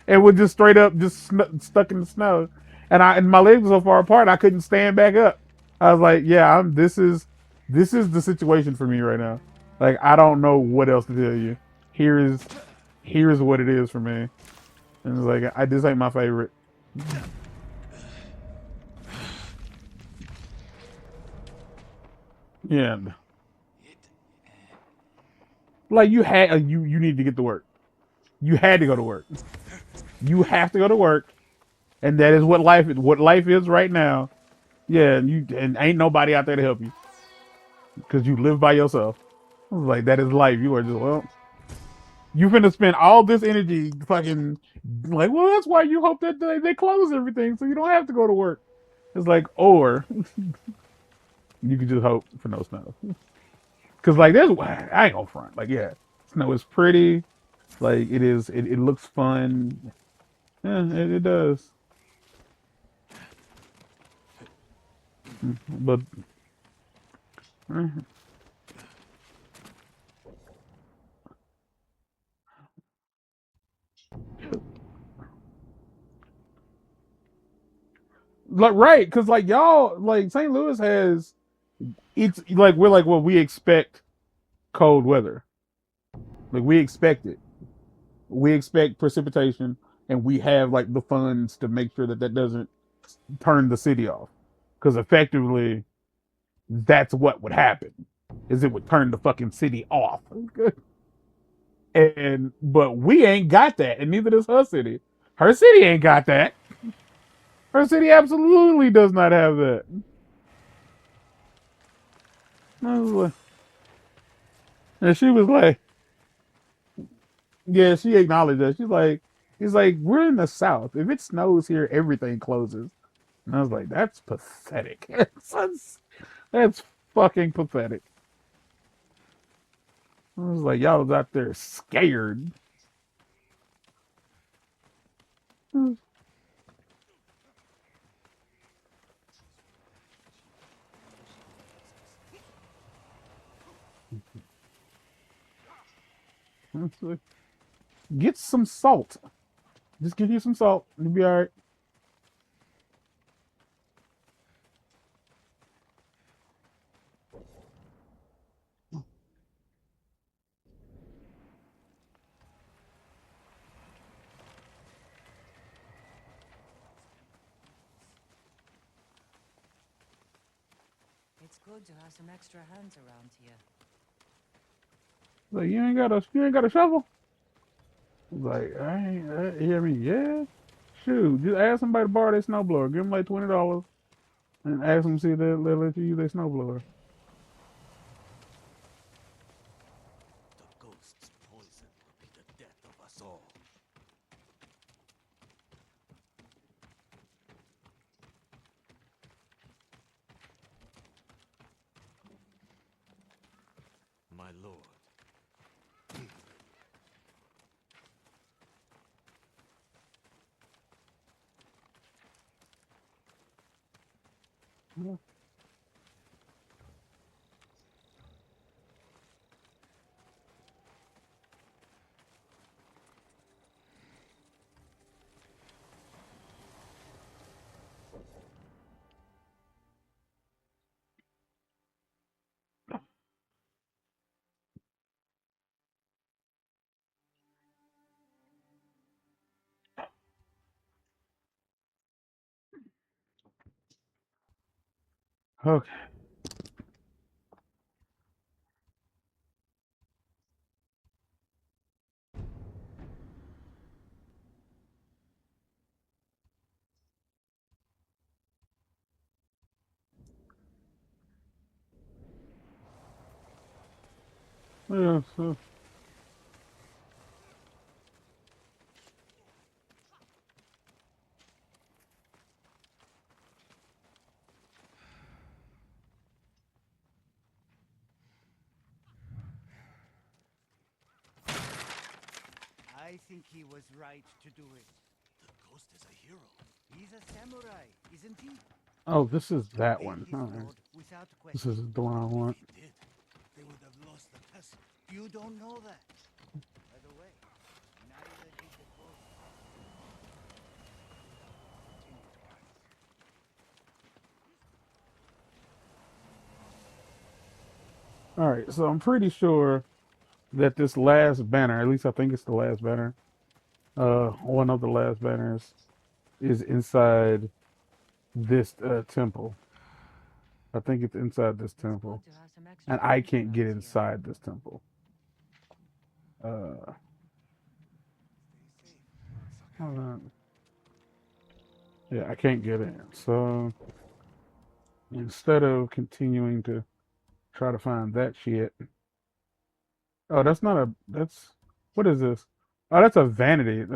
Speaker 3: and was just straight up, just stuck in the snow. And my legs were so far apart, I couldn't stand back up. I was like, yeah, this is the situation for me right now. Like, I don't know what else to tell you. Here is, here's what it is for me. And it's like, this ain't my favorite. Yeah. Like you need to get to work. You had to go to work. You have to go to work, and that is what life is. What life is right now. Yeah, and ain't nobody out there to help you because you live by yourself. I was like, that is life. You are just well. You finna spend all this energy fucking like, well, that's why you hope that they close everything so you don't have to go to work. It's like, or you could just hope for no snow. Cause like I ain't gonna front. Like, yeah, snow is pretty. Like it is, it looks fun. Yeah, it does. But like right, because like y'all, like St. Louis has, it's like we're like well we expect cold weather. Like we expect it. We expect precipitation, and we have like the funds to make sure that that doesn't turn the city off. Because effectively, that's what would happen. Is it would turn the fucking city off. And but we ain't got that, and neither does her city. Her city ain't got that. Her city absolutely does not have that. And she was like, yeah, she acknowledged that. She's like, he's like, we're in the South. If it snows here, everything closes. And I was like, that's pathetic. That's fucking pathetic. I was like, y'all was out there scared. Get some salt. Just give you some salt. You'll be all right.
Speaker 4: It's good to have some extra hands around here.
Speaker 3: Like you ain't got a shovel. Like I ain't. I mean, yeah. Shoot, just ask somebody to borrow their snowblower. Give them like $20, and ask them to see if they'll let you use their snowblower.
Speaker 2: The ghost's poison will be the death of us all. My lord.
Speaker 3: Okay. Yeah, so
Speaker 7: I think he was right to do it.
Speaker 2: The ghost is a hero.
Speaker 7: He's a samurai, isn't he?
Speaker 3: oh, this is
Speaker 7: To
Speaker 3: that
Speaker 7: obey
Speaker 3: one.
Speaker 7: his
Speaker 3: All right.
Speaker 7: lord without
Speaker 3: This
Speaker 7: question.
Speaker 3: is the one I
Speaker 2: If
Speaker 3: want.
Speaker 2: he did,
Speaker 7: lost the castle. You don't know that. By the way, neither did the boy.
Speaker 3: All right, so I'm pretty sure that this last banner, at least I think it's the last banner, one of the last banners, is inside this temple. I think it's inside this temple,
Speaker 4: Good to have some extra
Speaker 3: and I
Speaker 4: things
Speaker 3: can't get
Speaker 4: around here.
Speaker 3: inside this temple. Uh, hold on. Yeah, I can't get in. So instead of continuing to try to find that shit, oh, that's not a. That's what is this? Oh, that's a vanity.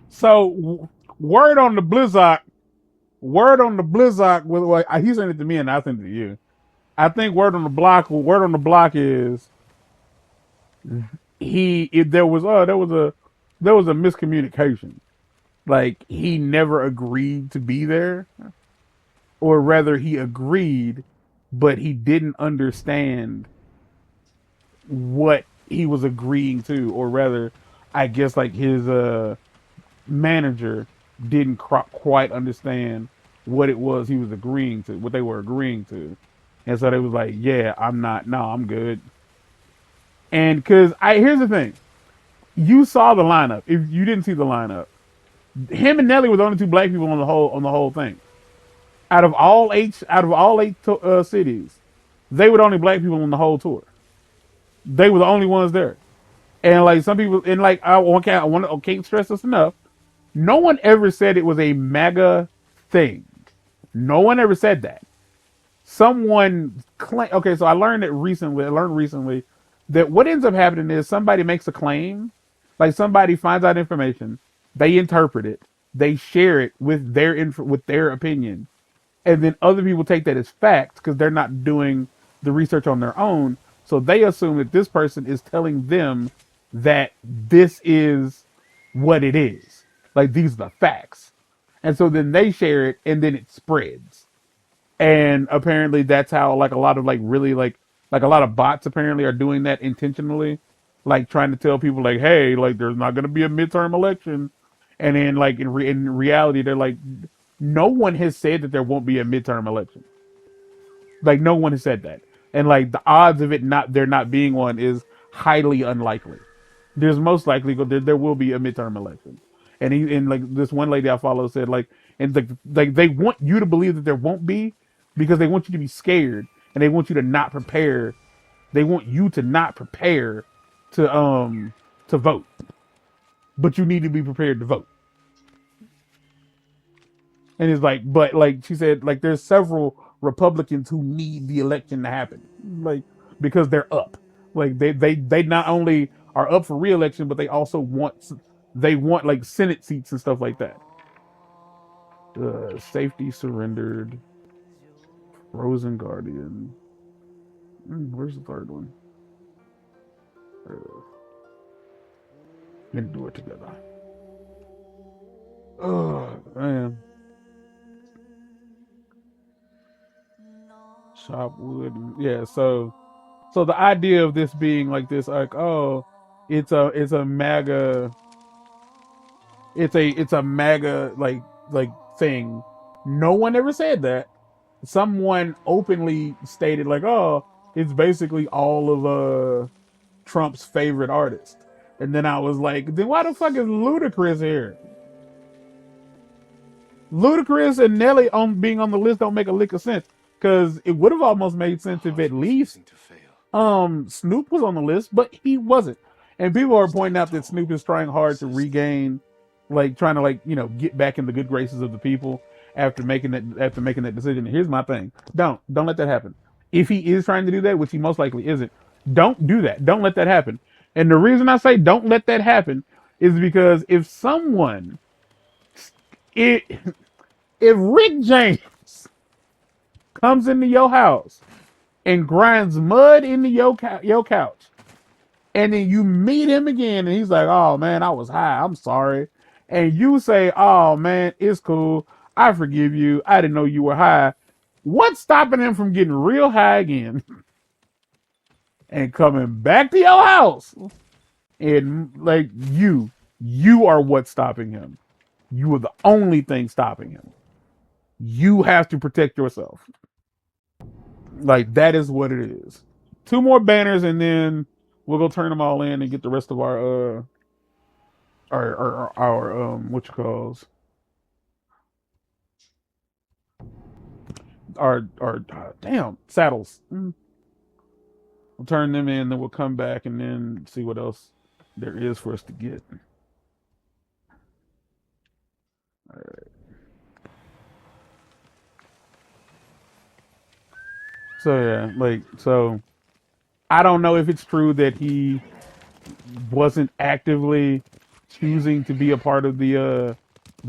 Speaker 3: So word on the Blizzard, word on the Blizzard. Well, he sent it to me and I sent it to you. I think word on the block. Word on the block is there was there was a miscommunication. Like he never agreed to be there, or rather, he agreed, but he didn't understand what he was agreeing to, or rather, I guess like his manager didn't quite understand what it was he was agreeing to, what they were agreeing to, and so they was like, "Yeah, I'm not. No, I'm good." And because here's the thing, you saw the lineup. If you didn't see the lineup, him and Nelly were the only two black people on the whole thing. Out of all eight cities, they were the only black people on the whole tour. They were the only ones there. And like some people, and like I can't stress this enough. No one ever said it was a MAGA thing. No one ever said that. Someone okay, so I learned recently that what ends up happening is somebody makes a claim, like somebody finds out information, they interpret it, they share it with with their opinion, and then other people take that as fact because they're not doing the research on their own. So they assume that this person is telling them that this is what it is. Like these are the facts. And so then they share it and then it spreads. And apparently that's how like a lot of like really like a lot of bots apparently are doing that intentionally. Like trying to tell people like, hey, like there's not gonna be a midterm election. And then like in reality they're like, no one has said that there won't be a midterm election. Like no one has said that, and like the odds of it not there not being one is highly unlikely. There's most likely there will be a midterm election, and like this one lady I follow said and like they want you to believe that there won't be because they want you to be scared and they want you to not prepare. They want you to not prepare to vote, but you need to be prepared to vote. And it's like, but like she said, like there's several Republicans who need the election to happen, like because they're up. Like they not only are up for re-election, but they also want like Senate seats and stuff like that. Safety surrendered. Frozen Guardian. Where's the third one? Gonna do it together. Oh man. Chop wood. Yeah, so the idea of this being like this, like, oh, it's a MAGA it's a MAGA like thing. No one ever said that. Someone openly stated like, oh, it's basically all of Trump's favorite artists. And then I was like, then why the fuck is Ludacris here? Ludacris and Nelly on being on the list don't make a lick of sense. Because it would have almost made sense if at least Snoop was on the list, but he wasn't. And people are pointing out that Snoop is trying hard to regain, like trying to like, you know, get back in the good graces of the people after making that decision. Here's my thing. Don't let that happen. If he is trying to do that, which he most likely isn't, don't do that. Don't let that happen. And the reason I say don't let that happen is because if someone if Rick James comes into your house and grinds mud into your couch, and then you meet him again, and he's like, "Oh man, I was high. I'm sorry," and you say, "Oh man, it's cool. I forgive you. I didn't know you were high. What's stopping him from getting real high again and coming back to your house? And like you are what's stopping him. You are the only thing stopping him. You have to protect yourself. Like that is what it is. 2 more banners and then we'll go turn them all in and get the rest of our what you calls our damn saddles. We'll turn them in, then we'll come back and then see what else there is for us to get. All right. So yeah, so I don't know if it's true that he wasn't actively choosing to be a part of the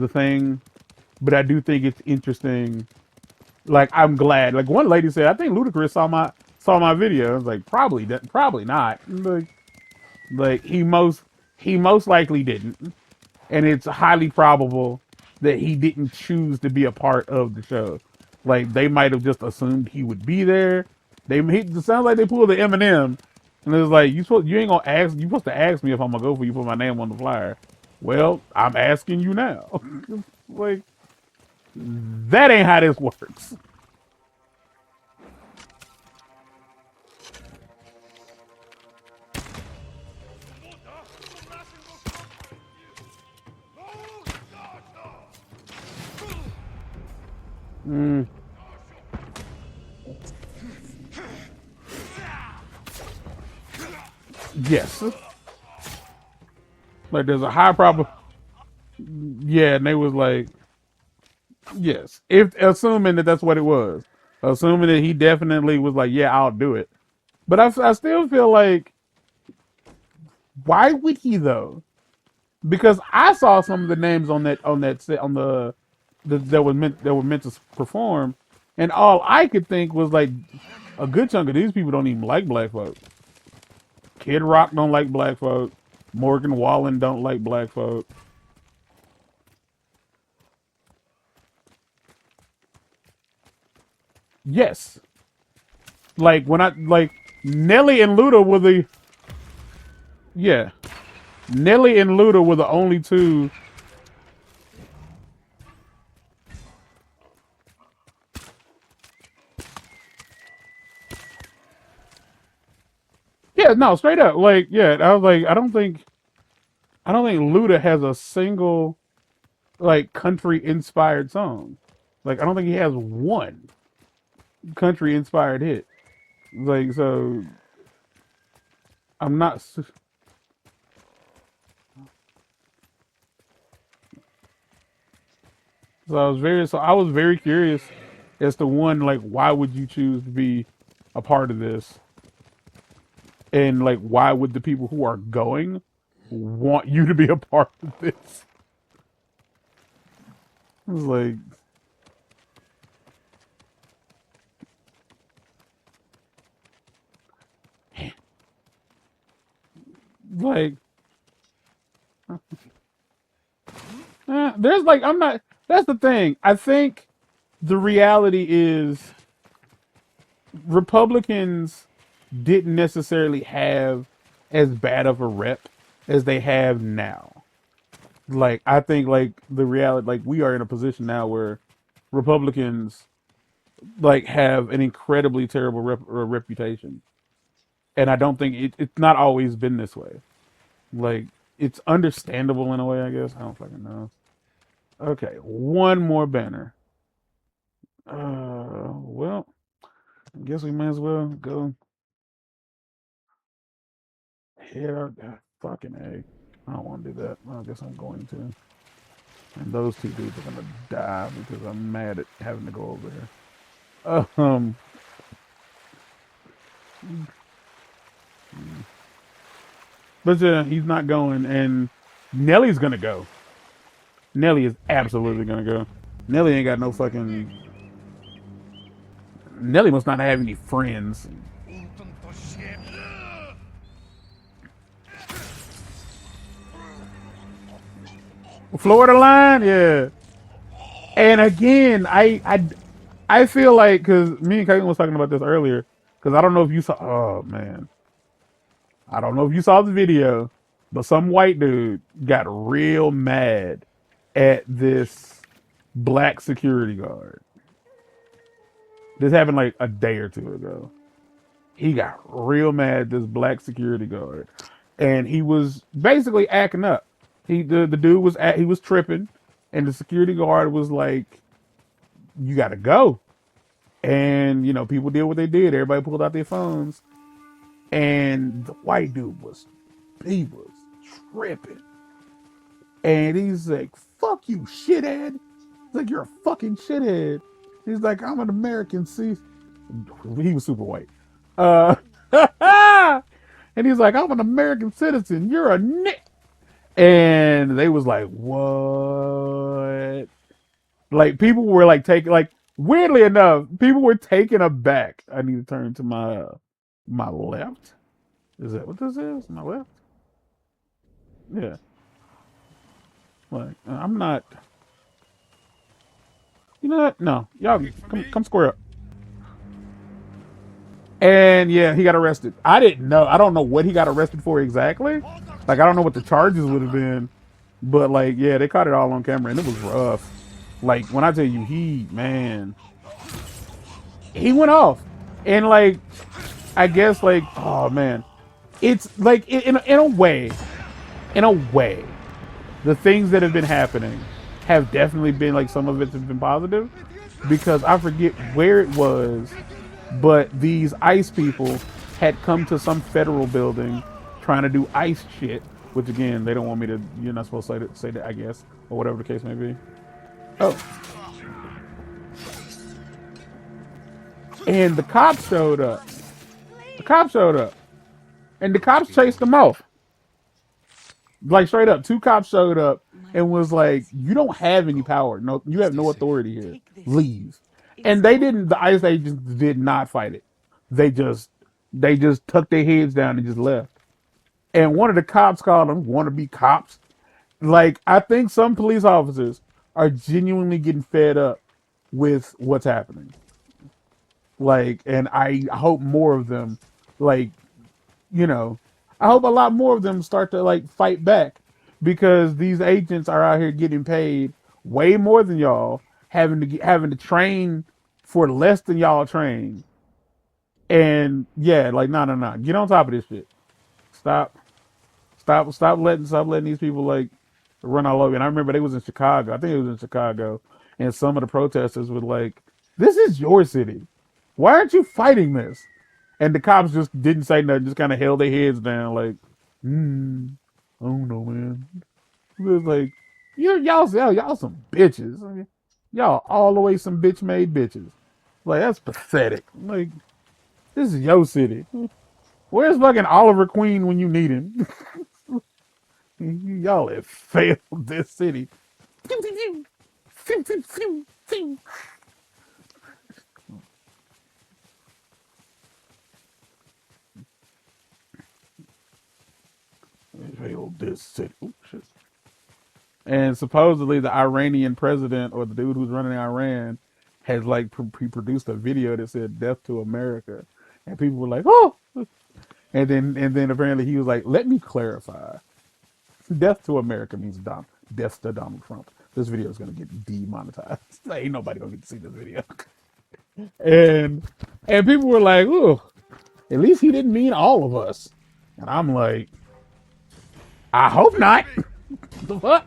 Speaker 3: thing, but I do think it's interesting. Like I'm glad. Like one lady said, I think Ludacris saw my video. I was like, probably not. Like he most likely didn't, and it's highly probable that he didn't choose to be a part of the show. Like they might have just assumed he would be there. It sounds like they pulled the Eminem, and it was like you ain't gonna ask. You supposed to ask me if I'm gonna go for you. Put my name on the flyer. Well, I'm asking you now. Like that ain't how this works. Mm. Yes. Like there's a high probability. Yeah, and they was like, yes. If assuming that that's what it was, assuming that he definitely was like, yeah, I'll do it. But I still feel like, why would he though? Because I saw some of the names on that set on that were meant to perform, and all I could think was like a good chunk of these people don't even like black folk. Kid Rock don't like black folk. Morgan Wallen don't like black folk. Yes. Like when I like Nelly and Luda were the yeah. Nelly and Luda were the only two. Yeah, no, straight up. Like, yeah, I was like, I don't think Luda has a single like country inspired song. Like I don't think he has one country inspired hit. Like so I'm not so I was very curious as to one, like why would you choose to be a part of this? And like why would the people who are going want you to be a part of this? I was like there's like I'm not that's the thing. I think the reality is Republicans didn't necessarily have as bad of a rep as they have now. Like I think like the reality like we are in a position now where Republicans like have an incredibly terrible reputation, and I don't think it's not always been this way. Like it's understandable in a way, I guess. I don't fucking know. Okay, one more banner. Well, I guess we might as well go head out. Fucking A. I don't want to do that. I guess I'm going to. And those two dudes are gonna die because I'm mad at having to go over here. But yeah, he's not going, and Nelly's gonna go. Nelly is absolutely gonna go. Nelly ain't got no fucking. Nelly must not have any friends. Florida line, yeah. And again, I feel like because me and Caitlin was talking about this earlier. Because I don't know if you saw. Oh man, I don't know if you saw the video, but some white dude got real mad at this black security guard. This happened like a day or two ago. He got real mad at this black security guard, and he was basically acting up. The dude was he was tripping, and the security guard was like, "You got to go." And people did what they did. Everybody pulled out their phones, and the white dude he was tripping, and he's like, "Fuck you, shithead." He's like, "You're a fucking shithead." He's like, "I'm an American." See, he was super white. Uh, and he's like, "I'm an American citizen. You're a nick." And they was like, "What?" Like people were like taking like weirdly enough, people were taken aback. I need to turn to my left. Is that what this is? My left? Yeah. Like I'm not. You know what? No, y'all come square up. And yeah, he got arrested. I didn't know. I don't know what he got arrested for exactly. Like I don't know what the charges would have been, but like yeah, they caught it all on camera and it was rough. Like when I tell you, he went off, and like I guess like oh man, it's like in a way, the things that have been happening have definitely been like some of it has been positive, because I forget where it was, but these ICE people had come to some federal building trying to do ICE shit, which again they don't want me to. You're not supposed to say that I guess, or whatever the case may be. Oh. And the cops showed up. And the cops chased them off. Like straight up, 2 cops showed up and was like, "You don't have any power. No, you have no authority here. Leave." And they didn't. The ICE agents did not fight it. They just tucked their heads down and just left. And one of the cops called them wannabe cops. Like I think some police officers are genuinely getting fed up with what's happening. Like, and I hope more of them, like, I hope a lot more of them start to like fight back, because these agents are out here getting paid way more than y'all, having to train for less than y'all train. And yeah, like no, get on top of this shit. Stop letting these people like run all over. And I remember they was in Chicago. I think it was in Chicago, and some of the protesters were like, "This is your city. Why aren't you fighting this?" And the cops just didn't say nothing, just kind of held their heads down, like, I don't know, man. It was like, y'all some bitches. I mean, y'all all the way some bitch made bitches. Like that's pathetic. Like this is your city. Where's fucking Oliver Queen when you need him? Y'all have failed this city. Failed this city. Oh, shit. And supposedly the Iranian president, or the dude who's running Iran, has like produced a video that said "Death to America," and people were like, "Oh!" And then apparently he was like, "Let me clarify. Death to America means death to Donald Trump. This video is gonna get demonetized. Like, ain't nobody gonna get to see this video." And people were like, "Oh, at least he didn't mean all of us." And I'm like, I hope not. The fuck?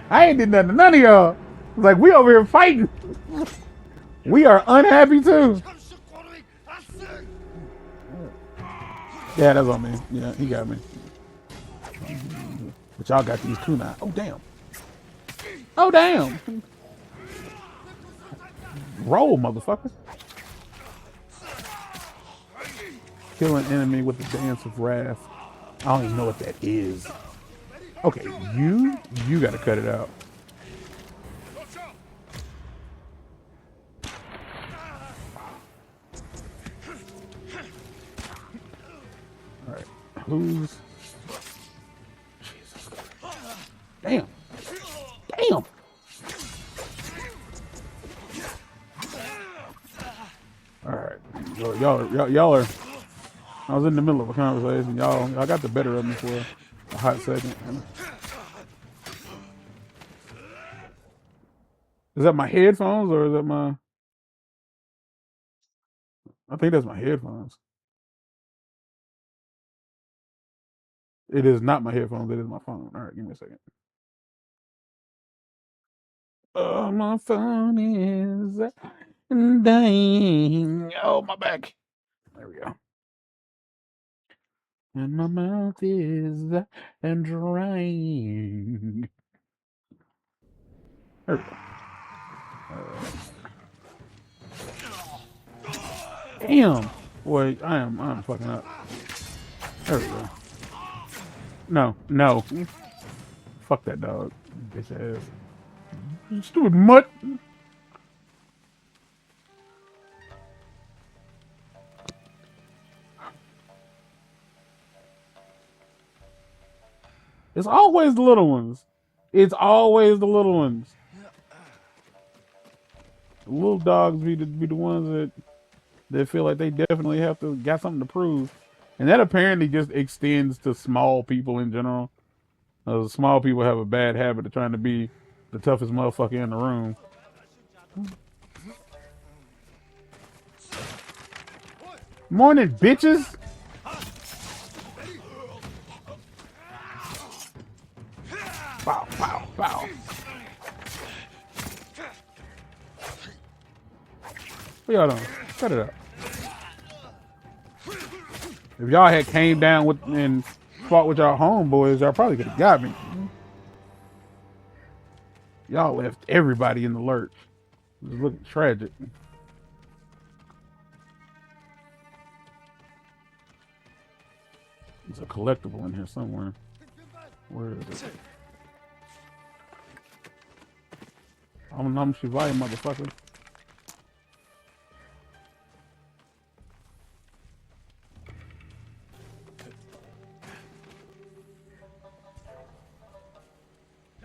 Speaker 3: I ain't did nothing to none of y'all. It's like we over here fighting. We are unhappy too. Yeah, that's on me. Yeah, he got me. But y'all got these too now. Oh damn. Oh damn. Roll, motherfucker. Kill an enemy with the dance of wrath. I don't even know what that is. Okay, you gotta cut it out. All right, who's? Jesus. Damn. Y'all are. I was in the middle of a conversation. Y'all got the better of me for a hot second. Is that my headphones or is that my? I think that's my headphones. It is not my headphones. It is my phone. All right, give me a second. Oh, my phone is dying. Oh, my back. There we go. And my mouth is drying. There we go. Damn. Boy, I'm fucking up. There we go. No. Fuck that dog. Bitch ass. You stupid mutt. It's always the little ones. It's always the little ones. The little dogs be the ones that feel like they definitely got something to prove. And that apparently just extends to small people in general. Small people have a bad habit of trying to be the toughest motherfucker in the room. Morning, bitches. Bow, bow, bow. What y'all doing? Cut it up. If y'all had came down with and fought with y'all homeboys, y'all probably could have got me. Y'all left everybody in the lurch. It was looking tragic. There's a collectible in here somewhere. Where is it? I'm Shivaya, motherfucker.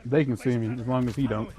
Speaker 3: They can see me as long as he don't.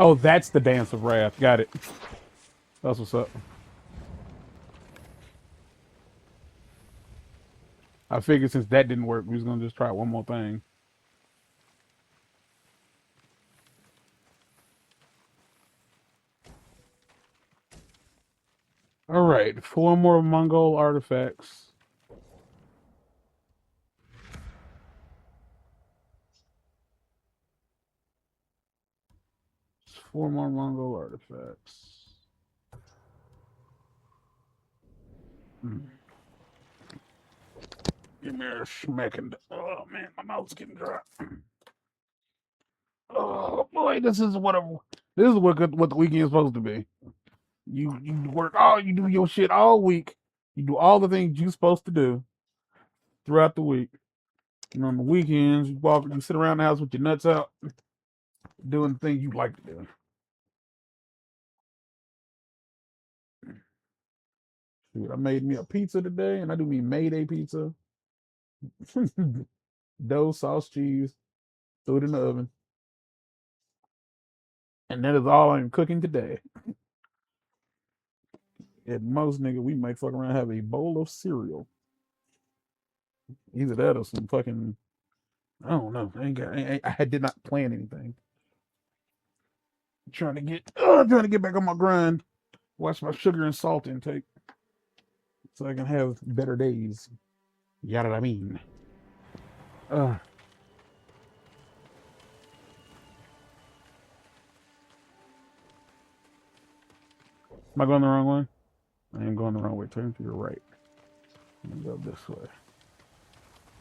Speaker 3: Oh, that's the Dance of Wrath. Got it. That's what's up. I figured since that didn't work, we was gonna just try one more thing. All right, 4 more Mongol artifacts. Just 4 more Mongol artifacts. Give me a smacking. Oh man, my mouth's getting dry. Oh boy, this is what the weekend is supposed to be. You work you do your shit all week. You do all the things you're supposed to do throughout the week. And on the weekends, you sit around the house with your nuts out, doing the things you like to do. Dude, I made me a pizza today, and I do mean made a pizza. Dough, sauce, cheese, threw it in the oven. And that is all I'm cooking today. At most, nigga, we might fuck around and have a bowl of cereal. Either that or some fucking, I don't know. I did not plan anything. Trying to get back on my grind. Watch my sugar and salt intake so I can have better days. Yada I mean. Am I going the wrong way? I am going the wrong way. Turn to your right. I'm gonna go this way.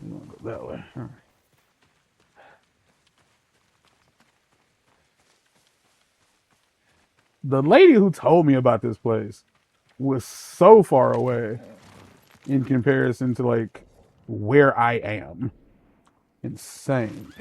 Speaker 3: I'm gonna go that way. All right. The lady who told me about this place was so far away in comparison to like where I am. Insane.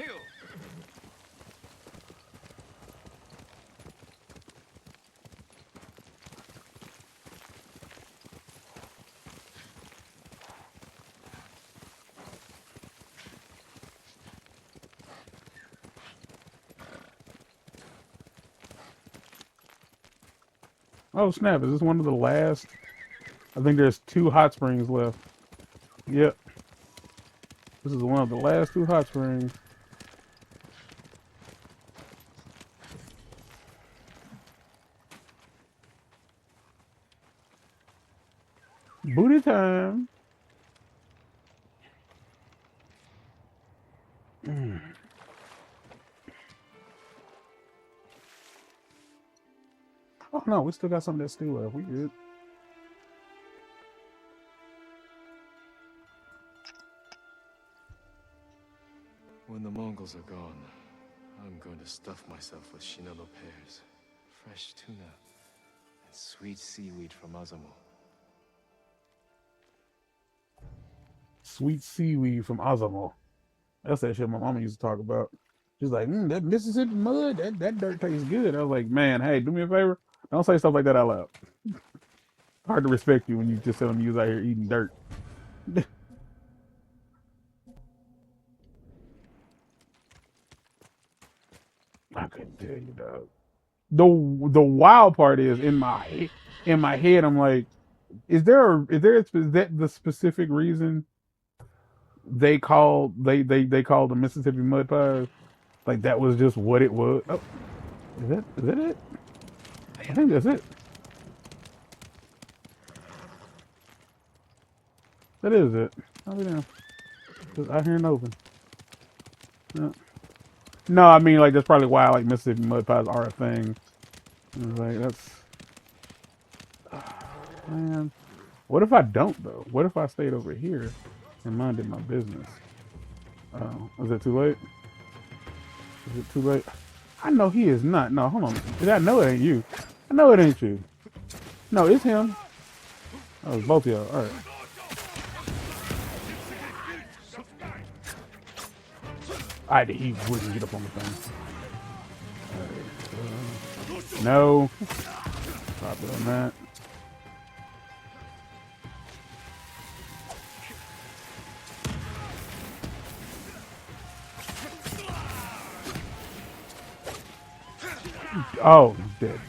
Speaker 3: Oh snap, is this one of the last? I think there's 2 hot springs left. Yep. This is one of the last 2 hot springs. Booty time. Oh no, we still got some of that stew left. We good.
Speaker 6: When the Mongols are gone, I'm going to stuff myself with shinono pears, fresh tuna, and sweet seaweed from Azamo.
Speaker 3: Sweet seaweed from Azamo. That's that shit my mama used to talk about. She's like, that Mississippi mud, that dirt tastes good. I was like, man, hey, do me a favor. Don't say stuff like that out loud. Hard to respect you when you just tell them you was out here eating dirt. I couldn't tell you, dog. The wild part is in my head, I'm like, is that the specific reason they called the Mississippi mud pies? Like that was just what it was. Oh, is that it? I think that's it. That is it. I'll be down. Just out here and open. Yeah. No, I mean like that's probably why like Mississippi mud pies are a thing. Like that's man. What if I don't though? What if I stayed over here and minded my business? Oh, is it too late? Is it too late? I know he is not. No, hold on. I know it ain't you. I know it ain't you. No, it's him. Oh, it's both of y'all. All right. He wouldn't get up on the thing. Right. No. Stop doing that. Oh, he's dead.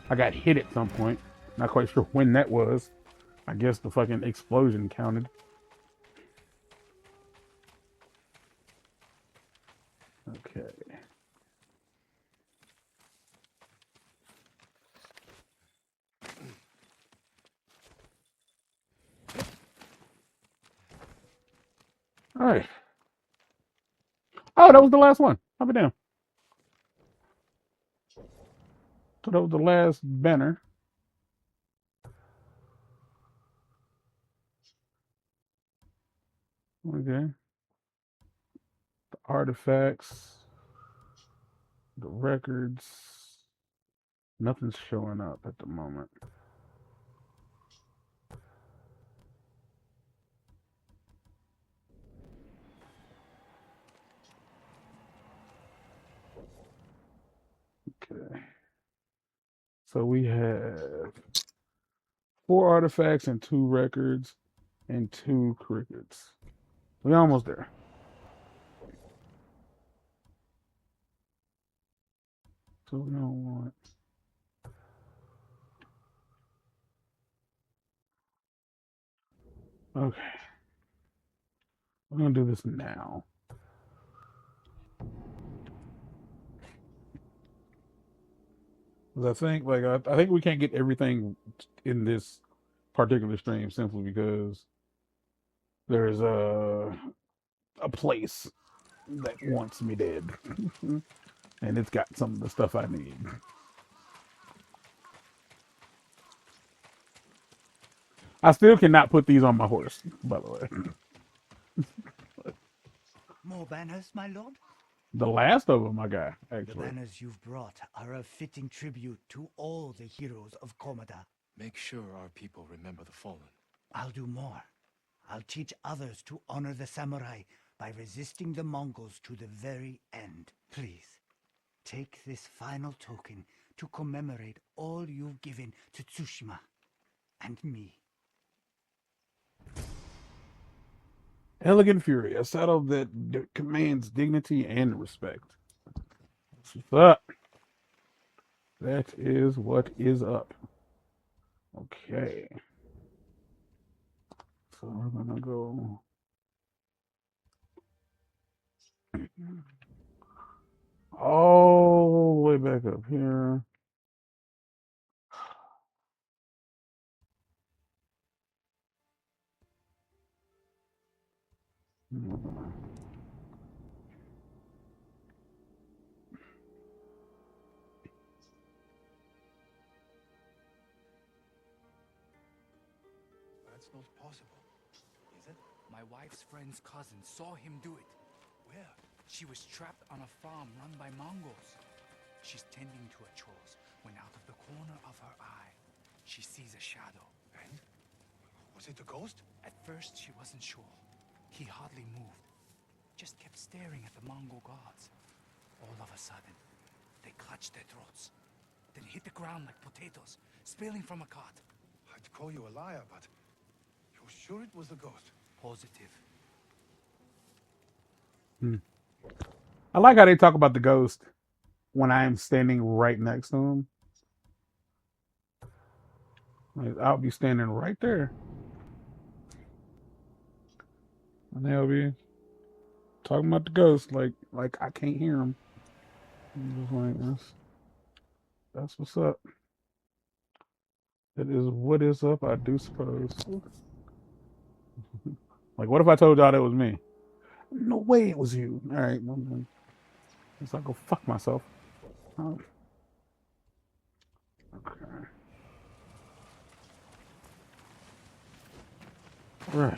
Speaker 3: I got hit at some point. Not quite sure when that was. I guess the fucking explosion counted. Okay. All right. Oh, that was the last one. I'll be down. So that was the last banner. Okay. The artifacts. The records. Nothing's showing up at the moment. Okay. So we have 4 artifacts and 2 records and 2 crickets. We're almost there. So we don't want. Okay. We're gonna do this now. Because I think we can't get everything in this particular stream simply because there's a place that wants me dead. And it's got some of the stuff I need. I still cannot put these on my horse, by the way.
Speaker 7: More banners, my lord?
Speaker 3: The last of them I got,
Speaker 7: The
Speaker 3: actually.
Speaker 7: banners you've brought are a fitting tribute to all the heroes of Komada.
Speaker 6: Make sure our people remember the fallen.
Speaker 7: I'll do more. I'll teach others to honor the samurai by resisting the Mongols to the very end. Please, take this final token to commemorate all you've given to Tsushima and me.
Speaker 3: Elegant Fury, a saddle that commands dignity and respect. What's up? That is what is up. Okay. So we're gonna go all the way back up here.
Speaker 5: That's not possible. Is it?
Speaker 8: My wife's friend's cousin saw him do it.
Speaker 5: Where?
Speaker 8: She was trapped on a farm run by Mongols. She's tending to her chores when out of the corner of her eye, she sees a shadow.
Speaker 5: And? Was it a ghost?
Speaker 8: At first, she wasn't sure. He hardly moved, just kept staring at the Mongol guards. All of a sudden, they clutched their throats, then hit the ground like potatoes, spilling from a cart.
Speaker 5: I'd call you a liar, but you're sure it was the ghost?
Speaker 8: Positive.
Speaker 3: I like how they talk about the ghost when I am standing right next to him. Like, I'll be standing right there. And they'll be talking about the ghost like I can't hear him. I'm just like, that's what's up. That is what is up, I do suppose. Like, what if I told y'all that was me? No way it was you. All right. It's like, go fuck myself. Oh. Okay. Right.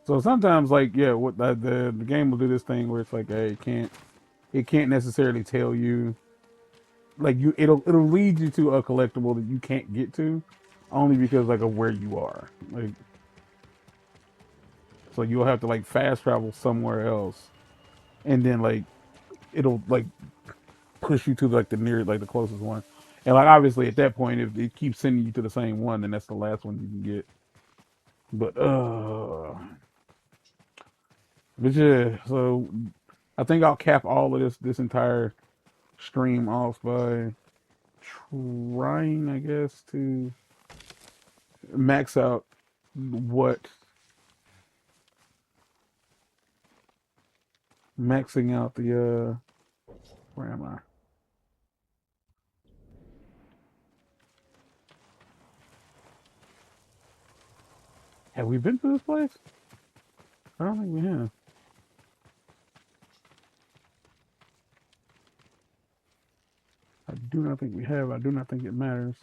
Speaker 3: So sometimes, like, yeah, what the game will do this thing where it's like, hey, it can't necessarily tell you, like, it'll lead you to a collectible that you can't get to, only because like of where you are, like, so you'll have to like fast travel somewhere else, and then like it'll like push you to like the nearest, like the closest one, and like obviously at that point, if it keeps sending you to the same one, then that's the last one you can get. But yeah, so I think I'll cap all of this entire stream off by trying, I guess, to max out what maxing out the where am I? Have we been to this place? I don't think we have. I do not think we have. I do not think it matters.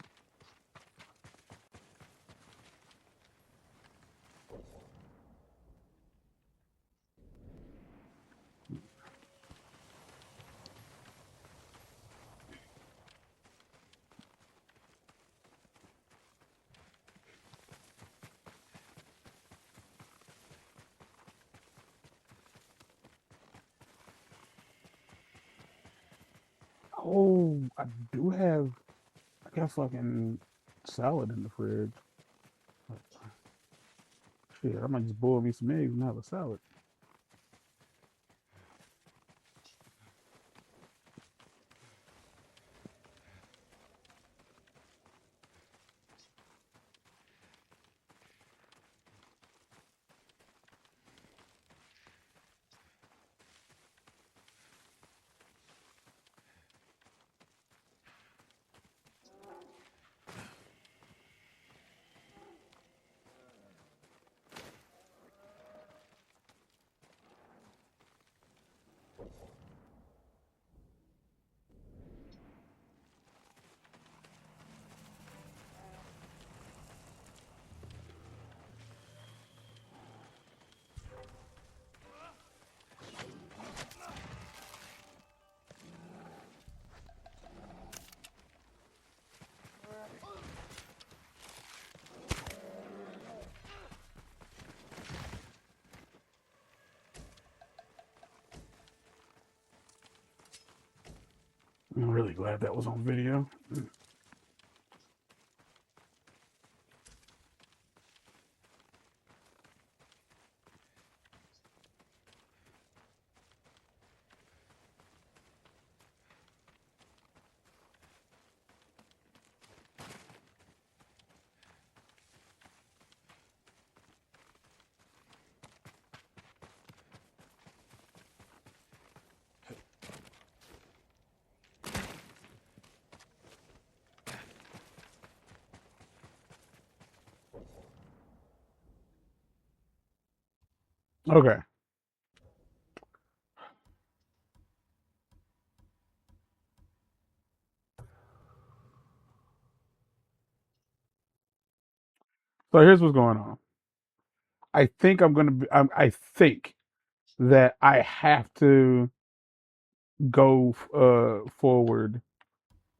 Speaker 3: Oh, I do have. I got fucking salad in the fridge. Shit, I might just boil me some eggs and have a salad. I'm really glad that was on video. Okay. So here's what's going on. I think I'm gonna be. I think that I have to go forward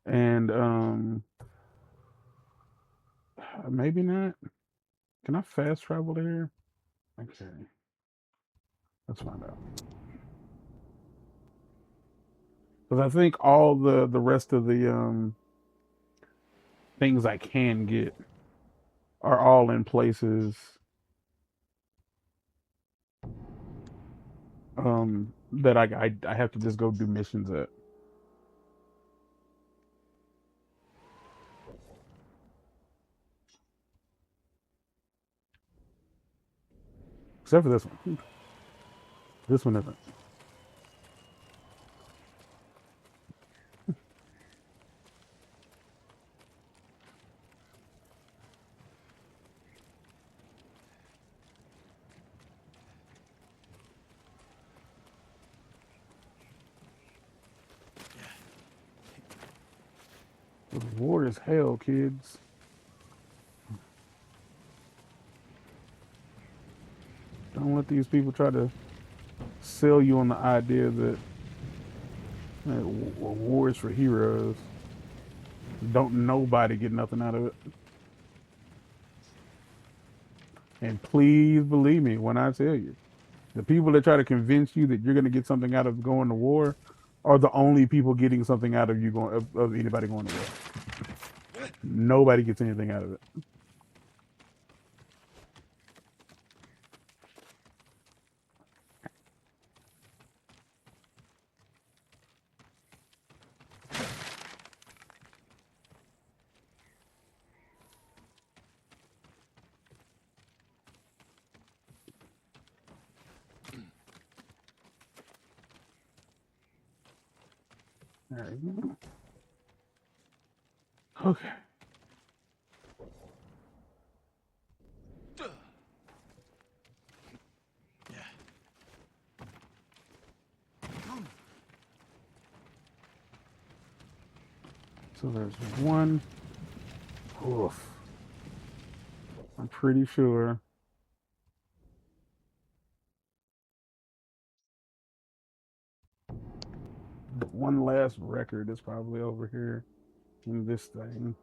Speaker 3: and maybe not. Can I fast travel there? Okay, let's find out. Because I think all the rest of the things I can get are all in places that I have to just go do missions at. Except for this one. This one isn't. The war is hell, kids. Don't let these people try to sell you on the idea that war is for heroes. Don't nobody get nothing out of it. And please believe me when I tell you, the people that try to convince you that you're going to get something out of going to war are the only people getting something out of you going of anybody going to war. Nobody gets anything out of it. All right. Okay. So there's one. Oof. I'm pretty sure. The one last record is probably over here in this thing.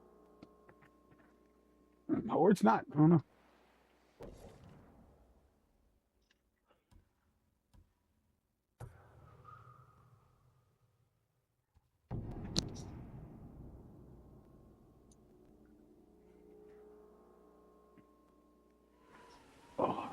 Speaker 3: Or it's not. I don't know. Oh,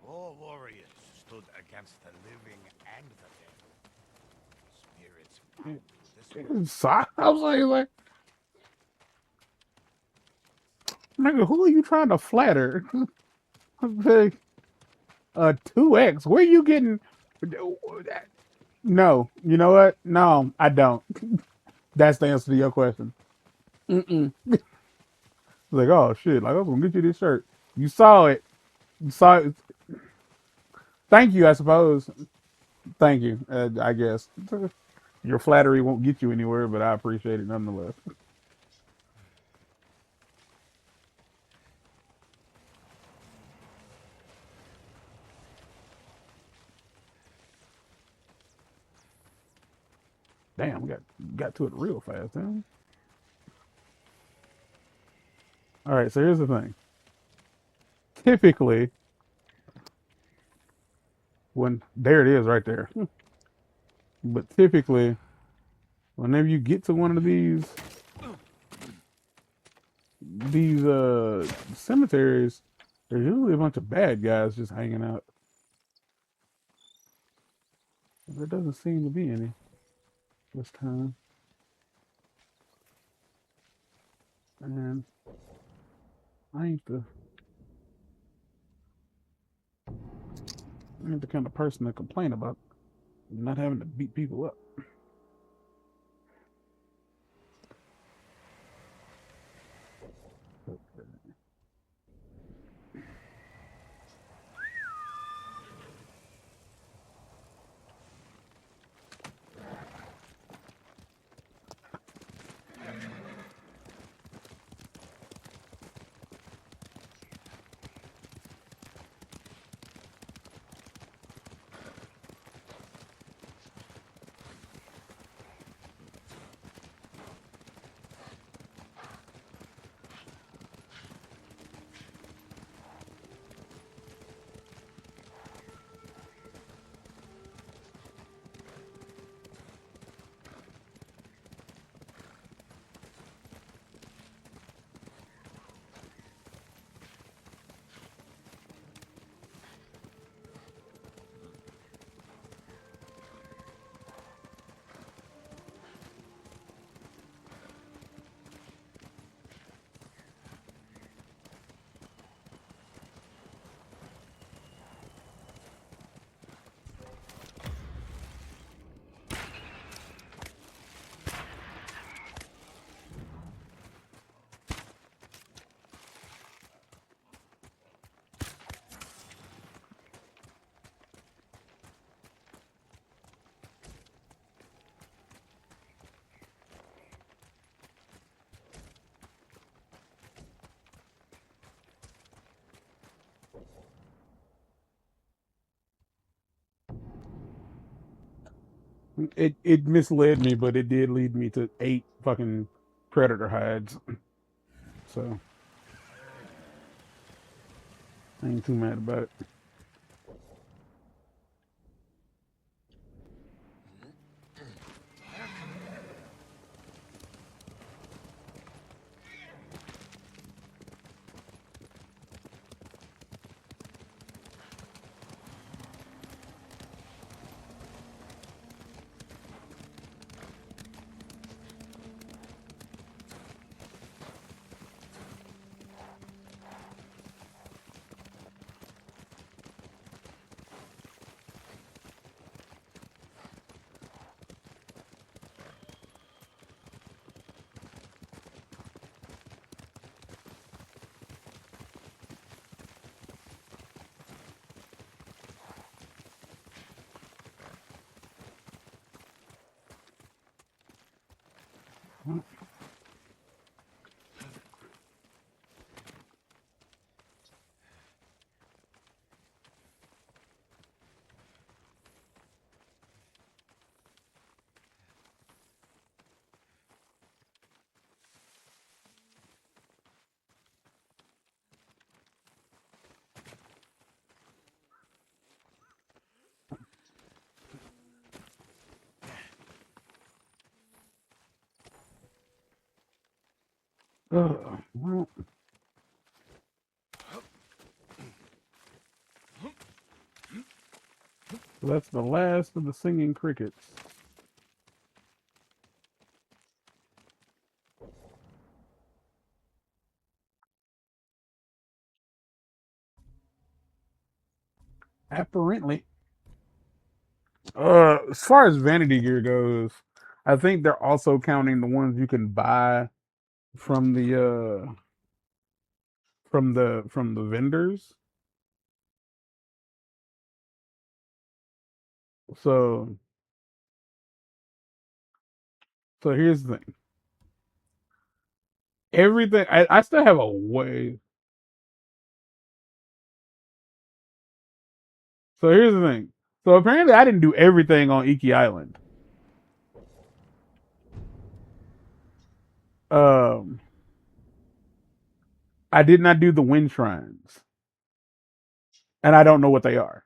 Speaker 7: All warriors stood against the living and the dead. Spirits bound to this world.
Speaker 3: I was like, nigga, who are you trying to flatter? Like, 2x. Where you getting? No, you know what? No, I don't. That's the answer to your question. Mm-mm. Like, oh shit, like I was gonna get you this shirt. You saw it. You saw it. Thank you, I suppose. Thank you. I guess your flattery won't get you anywhere, but I appreciate it nonetheless. Damn, we got to it real fast, huh? All right, so here's the thing. Typically, when there it is right there. But typically, whenever you get to one of these cemeteries, there's usually a bunch of bad guys just hanging out. There doesn't seem to be any this time. And I ain't the kind of person to complain about not having to beat people up. It misled me, but it did lead me to 8 fucking predator hides. So I ain't too mad about it. Well, that's the last of the singing crickets. Apparently. As far as vanity gear goes, I think they're also counting the ones you can buy from the vendors. So so here's the thing. Everything I still have a way. So here's the thing. So apparently I didn't do everything on Iki Island. Um I did not do the wind shrines. And I don't know what they are.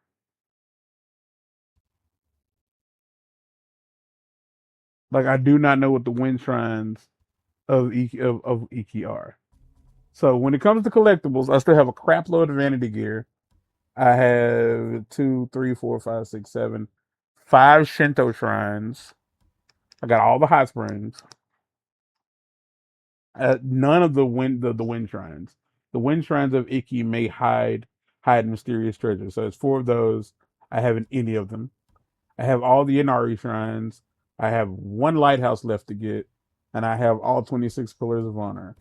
Speaker 3: Like I do not know what the wind shrines of Iki are. So when it comes to collectibles, I still have a crap load of vanity gear. I have two, three, four, five, six, seven, five Shinto shrines. I got all the hot springs. None of the wind shrines. The wind shrines of Iki may hide mysterious treasures. So it's four of those. I haven't any of them. I have all the Inari shrines. I have one lighthouse left to get, and I have all 26 pillars of honor.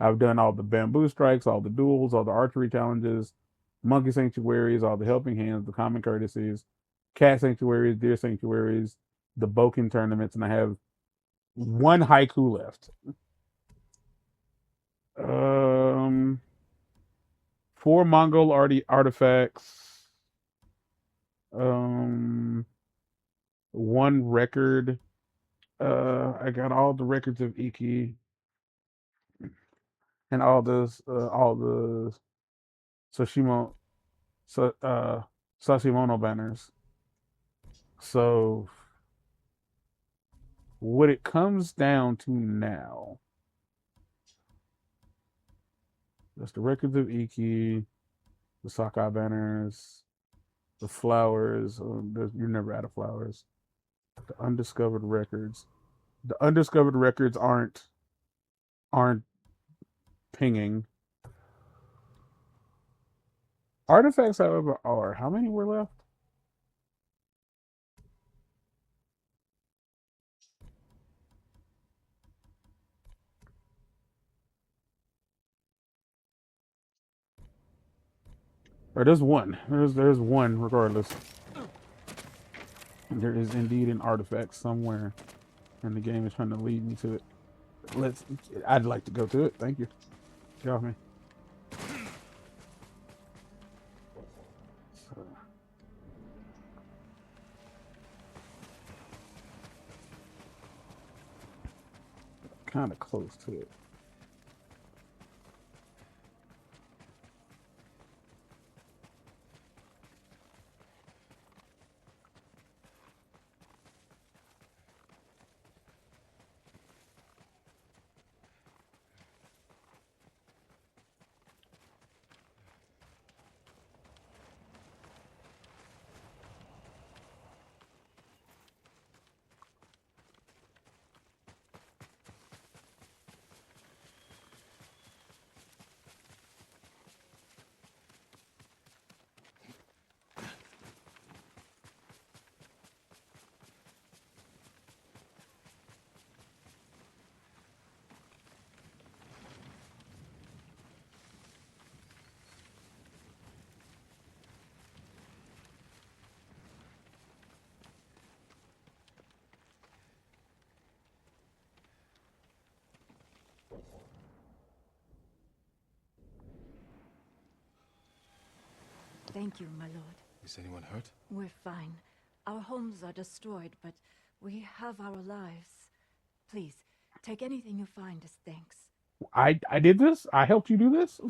Speaker 3: I've done all the bamboo strikes, all the duels, all the archery challenges, monkey sanctuaries, all the helping hands, the common courtesies, cat sanctuaries, deer sanctuaries, the Boken tournaments, and I have one haiku left. Um, four Mongol artifacts. Um, one record. I got all the records of Iki and all the Tsushima, Sa- uh, Sashimono banners. So what it comes down to now, that's the records of Iki, the Sakai banners, the flowers. You're never out of flowers. The undiscovered records. The undiscovered records aren't pinging. Artifacts, however, are. How many were left? Or there's one. There's one regardless. There is indeed an artifact somewhere, and the game is trying to lead me to it. Let's. I'd like to go to it. Thank you. Get off me. So, kind of close to it.
Speaker 4: Thank you, my lord.
Speaker 6: Is anyone hurt?
Speaker 4: We're fine. Our homes are destroyed, but we have our lives. Please, take anything you find as thanks.
Speaker 3: I did this. I helped you do this.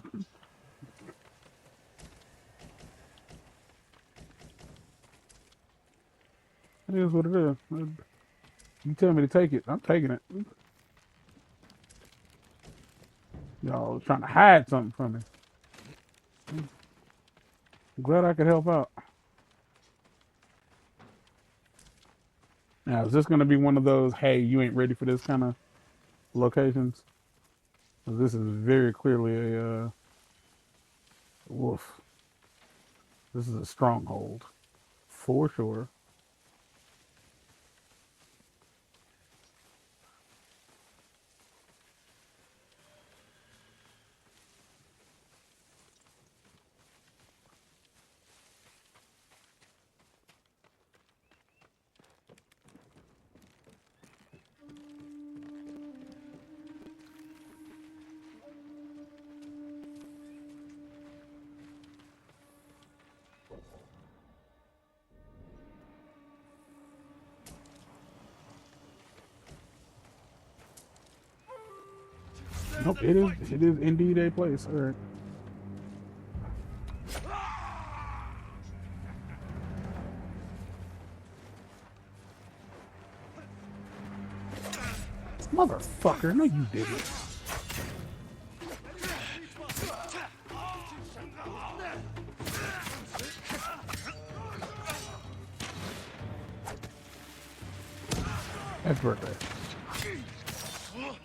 Speaker 3: It is what it is. You tell me to take it, I'm taking it. Y'all trying to hide something from me. I'm glad I could help out. Now, is this going to be one of those, hey, you ain't ready for this kind of locations? 'Cause this is very clearly a woof. This is a stronghold for sure. Nope, it is. It is indeed a place. All right. Motherfucker! No, you didn't. Happy birthday.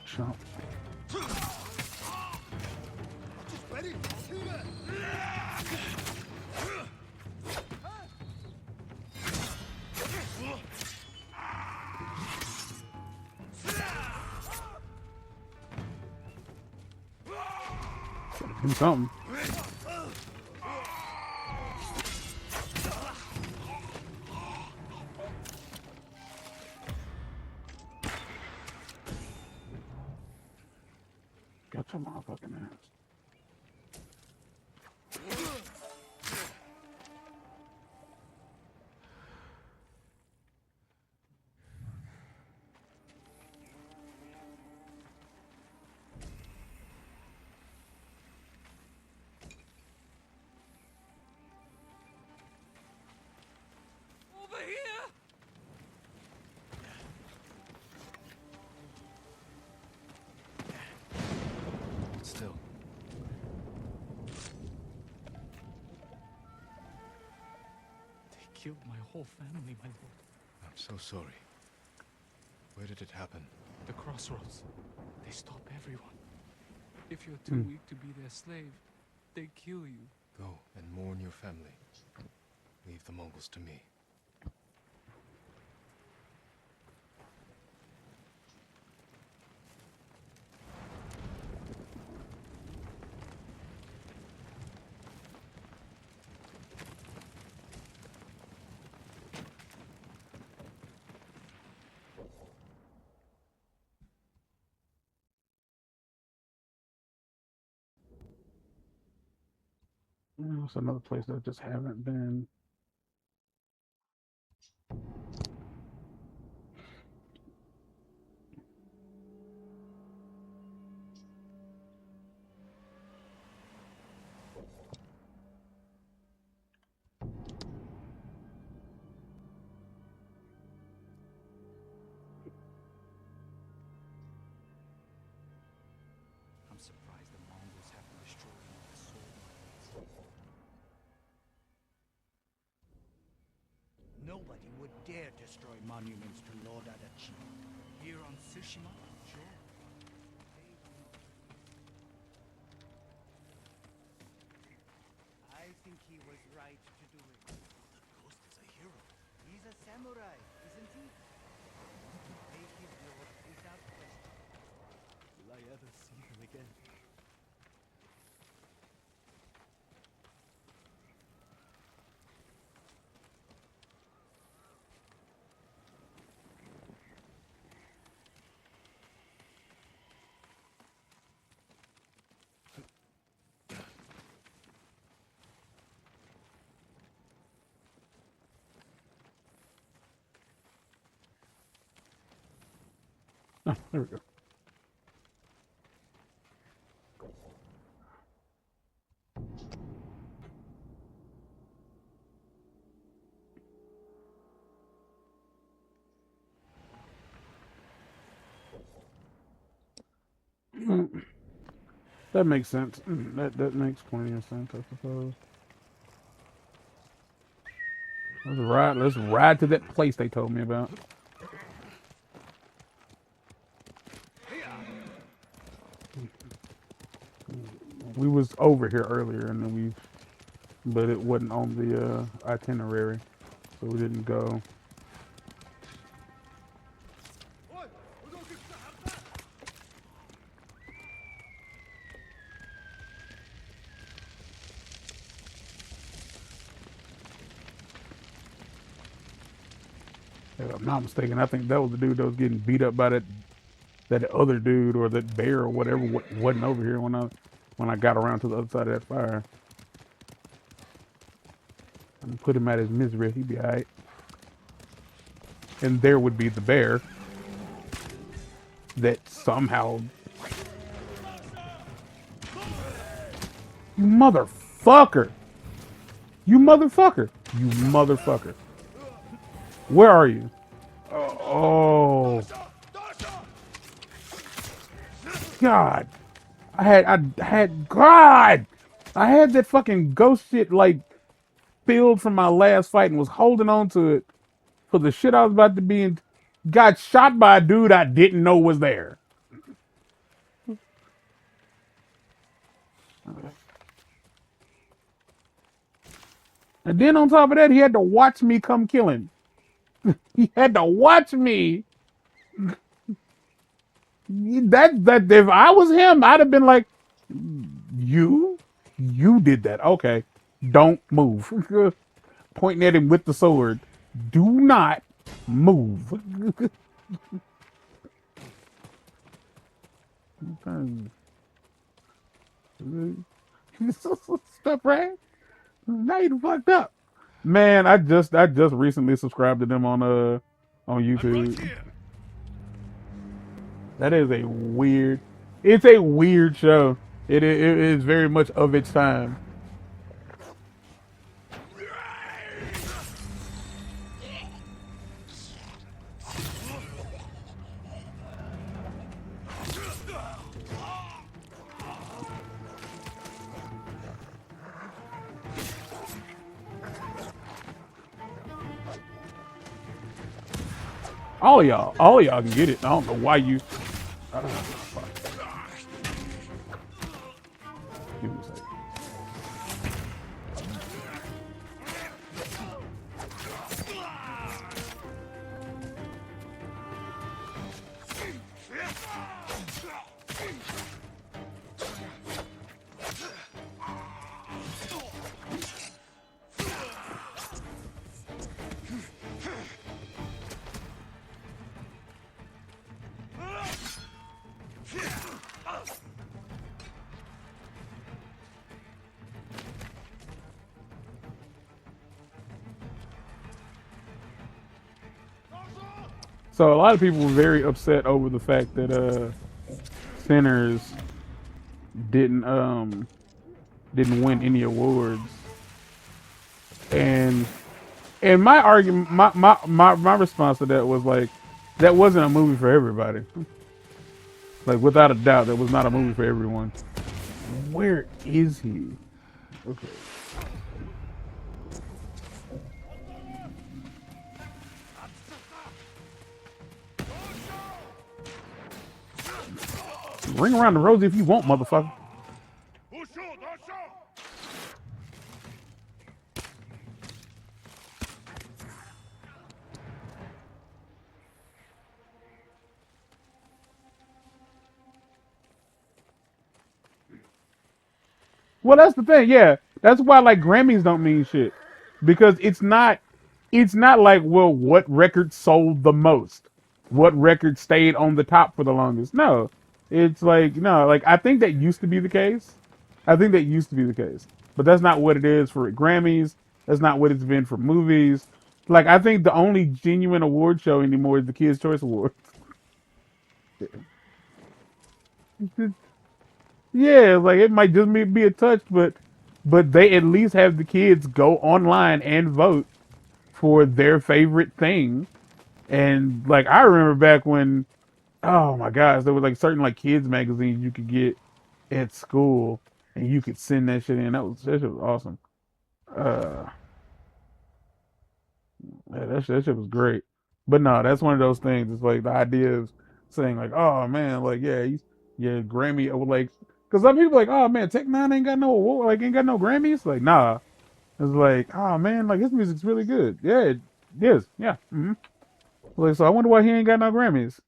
Speaker 3: Chump. Do something. Got your motherfucking ass.
Speaker 8: Over here!
Speaker 6: Still.
Speaker 8: They killed my whole family, my lord.
Speaker 6: I'm so sorry. Where did it happen?
Speaker 8: The crossroads. They stop everyone. If you're too weak to be their slave, they kill you.
Speaker 6: Go and mourn your family. Leave the Mongols to me.
Speaker 3: It's another place that I just haven't been.
Speaker 8: I'm surprised the Mongols haven't destroyed all the soul mines.
Speaker 7: Nobody would dare destroy monuments to Lord Adachi.
Speaker 8: Here on Tsushima? Sure.
Speaker 7: I think he was right to do it.
Speaker 2: The ghost is a hero.
Speaker 7: He's a samurai, isn't he? Take his word without question.
Speaker 2: Will I ever see him again?
Speaker 3: Oh, there we go. That makes sense. That makes plenty of sense, I suppose. Let's ride to that place they told me about. We was over here earlier, and then but it wasn't on the itinerary, so we didn't go. If I'm not mistaken, I think that was the dude that was getting beat up by that other dude or that bear or whatever wasn't over here when I got around to the other side of that fire. And put him at his misery, he'd be alright. And there would be the bear that somehow You motherfucker. You motherfucker. You motherfucker. Where are you? Oh. God. I had that fucking ghost shit like filled from my last fight and was holding on to it for the shit I was about to be in. Got shot by a dude I didn't know was there. And then on top of that, he had to watch me come kill him. He had to watch me. That if I was him, I'd have been like, you did that. Okay. Don't move. Pointing at him with the sword. Do not move. Stuff, right? Now you fucked up. Man, I just recently subscribed to them on YouTube. That is a weird. It's a weird show. It is very much of its time. All of y'all can get it. I don't know why you. Fuck. Give me a second. So a lot of people were very upset over the fact that Sinners didn't win any awards. And my argument, my response to that was like, that wasn't a movie for everybody. Like without a doubt, that was not a movie for everyone. Where is he? Okay. Ring around the rosy if you want, motherfucker. Well, that's the thing. Yeah, that's why like Grammys don't mean shit, because it's not like, well, what record sold the most, what record stayed on the top for the longest. No, it's like no, like I think that used to be the case. I think that used to be the case, but that's not what it is for Grammys. That's not what it's been for movies. Like I think the only genuine award show anymore is the Kids' Choice Awards. Yeah, like it might just be a touch, but they at least have the kids go online and vote for their favorite thing. And like I remember back when, oh my gosh, there was like certain like kids magazines you could get at school, and you could send that shit in. That shit was awesome. Uh, yeah, that shit was great. But no, that's one of those things. It's like the idea of saying like, oh man, like yeah, Grammy or like, because some people like, oh man, Tech Nine ain't got no award, like ain't got no Grammys. Like nah, it's like, oh man, like his music's really good. Yeah, it is. Yeah. Like so, I wonder why he ain't got no Grammys.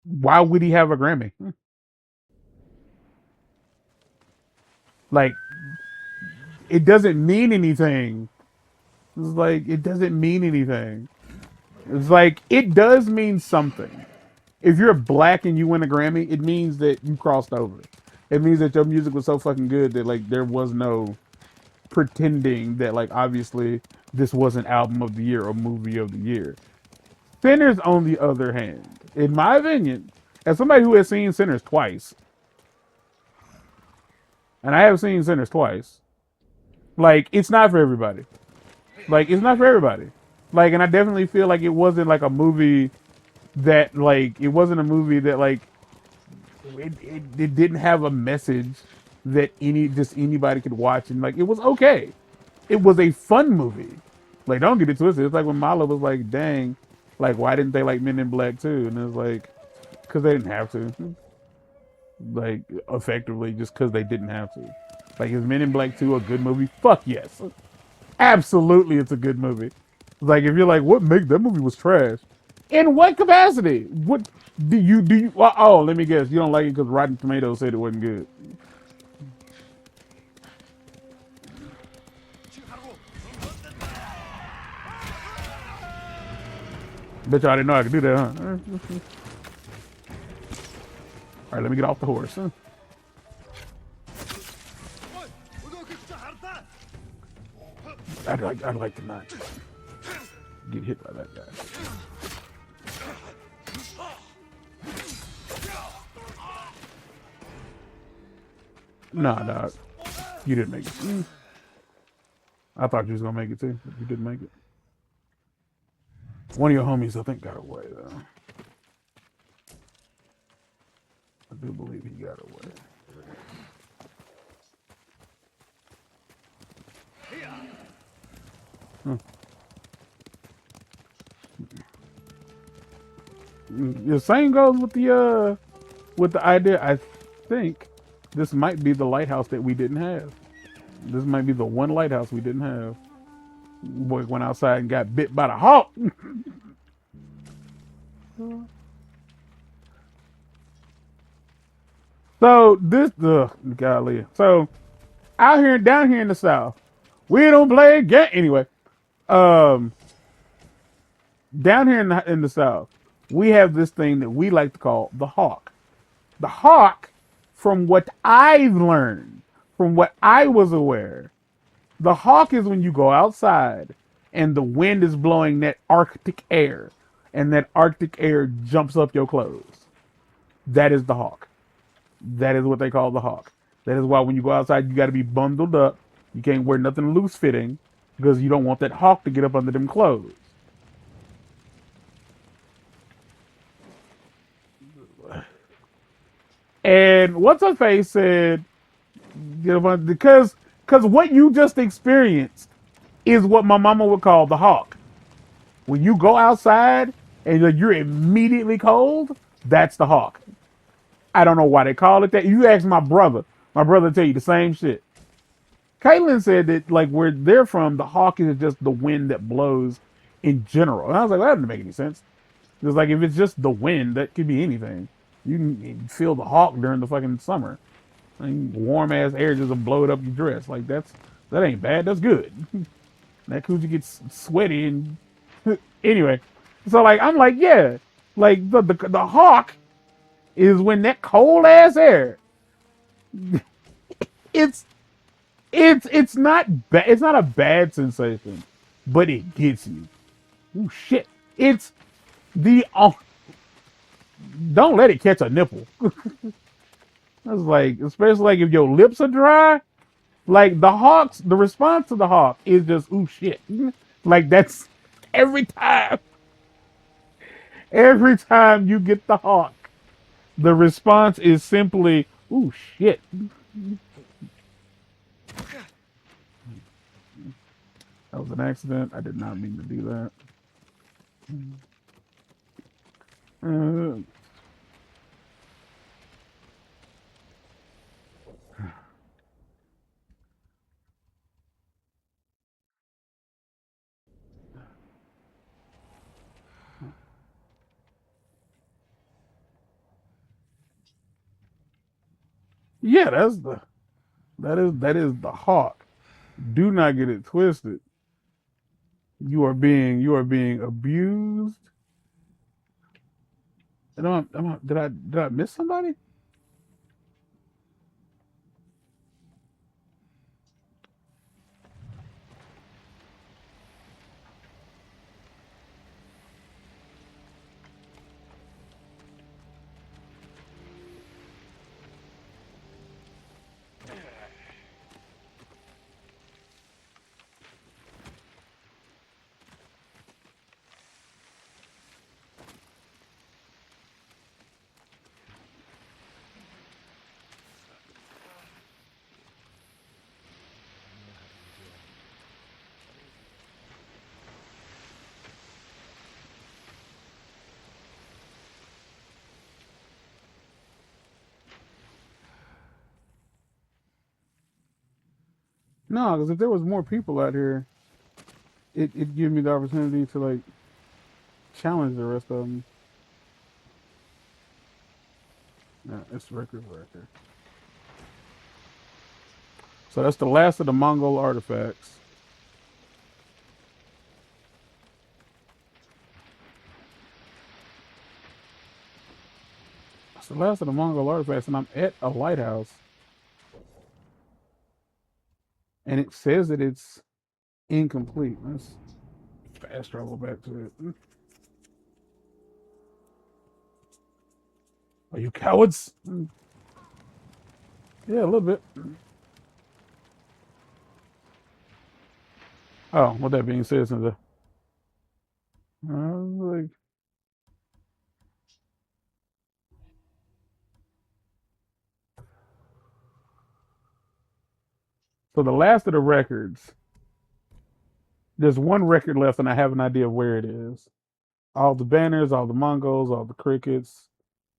Speaker 3: Why would he have a Grammy? Like it doesn't mean anything. It's like it doesn't mean anything. It's like it does mean something. If you're black and you win a Grammy, it means that you crossed over. It means that your music was so fucking good that like there was no pretending that like obviously this wasn't album of the year or movie of the year. Sinners, on the other hand, in my opinion, as somebody who has seen Sinners twice, and I have seen Sinners twice. Like, it's not for everybody. Like, it's not for everybody. Like, and I definitely feel like it wasn't like a movie that like it wasn't a movie that like it didn't have a message that anybody could watch, and like it was okay. It was a fun movie. Like, don't get it twisted. It's like when Mala was like, "Dang, like why didn't they like Men in Black too?" And it was like, because they didn't have to. Like, effectively, just because they didn't have to. Like, is Men in Black 2 a good movie? Fuck yes. Absolutely, it's a good movie. Like, if you're like, what make that movie was trash? In what capacity? What do you? Well, oh, let me guess. You don't like it because Rotten Tomatoes said it wasn't good. Bet y'all didn't know I could do that, huh? All right, let me get off the horse. Huh? I'd like to not get hit by that guy. Nah, dog. You didn't make it. I thought you was gonna make it too, but you didn't make it. One of your homies, I think, got away though. I do believe he got away. The same goes with the idea. I think this might be the lighthouse that we didn't have. This might be the one lighthouse we didn't have. Boy went outside and got bit by the hawk. So this, golly. So out here, down here in the South, we don't play game anyway. Down here in the South, we have this thing that we like to call the hawk. The hawk, from what I've learned, from what I was aware, the hawk is when you go outside and the wind is blowing that Arctic air, and that Arctic air jumps up your clothes. That is the hawk. That is what they call the hawk. That is why when you go outside, you got to be bundled up. You can't wear nothing loose fitting because you don't want that hawk to get up under them clothes. And what's her face said, you know, because what you just experienced is what my mama would call the hawk. When you go outside and you're immediately cold, that's the hawk. I don't know why they call it that. You ask my brother will tell you the same shit. Caitlin said that like where they're from, the hawk is just the wind that blows in general. And I was like, well, that doesn't make any sense. Because like if it's just the wind, that could be anything. You can feel the hawk during the fucking summer. I mean, warm ass air just blow it up your dress. Like that ain't bad. That's good. That coochie gets sweaty and anyway. So like I'm like, yeah, like the hawk is when that cold ass air. It's not bad. It's not a bad sensation, but it gets you. Oh shit! It's the don't let it catch a nipple. That's like, especially like if your lips are dry. Like the response to the hawk is just ooh shit. Like that's every time. Every time you get the hawk, the response is simply ooh shit. That was an accident. I did not mean to do that. Yeah, that is the hawk. Do not get it twisted. You are being abused. Did I miss somebody? No, because if there was more people out here, it'd give me the opportunity to like challenge the rest of them. Yeah, it's record record. So that's the last of the Mongol artifacts. That's the last of the Mongol artifacts, and I'm at a lighthouse, and it says that it's incomplete. Let's fast travel back to it. Are you cowards? Yeah, a little bit. Oh, with that being said, since like, so the last of the records, there's one record left, and I have an idea of where it is. All the banners, all the Mongols, all the crickets,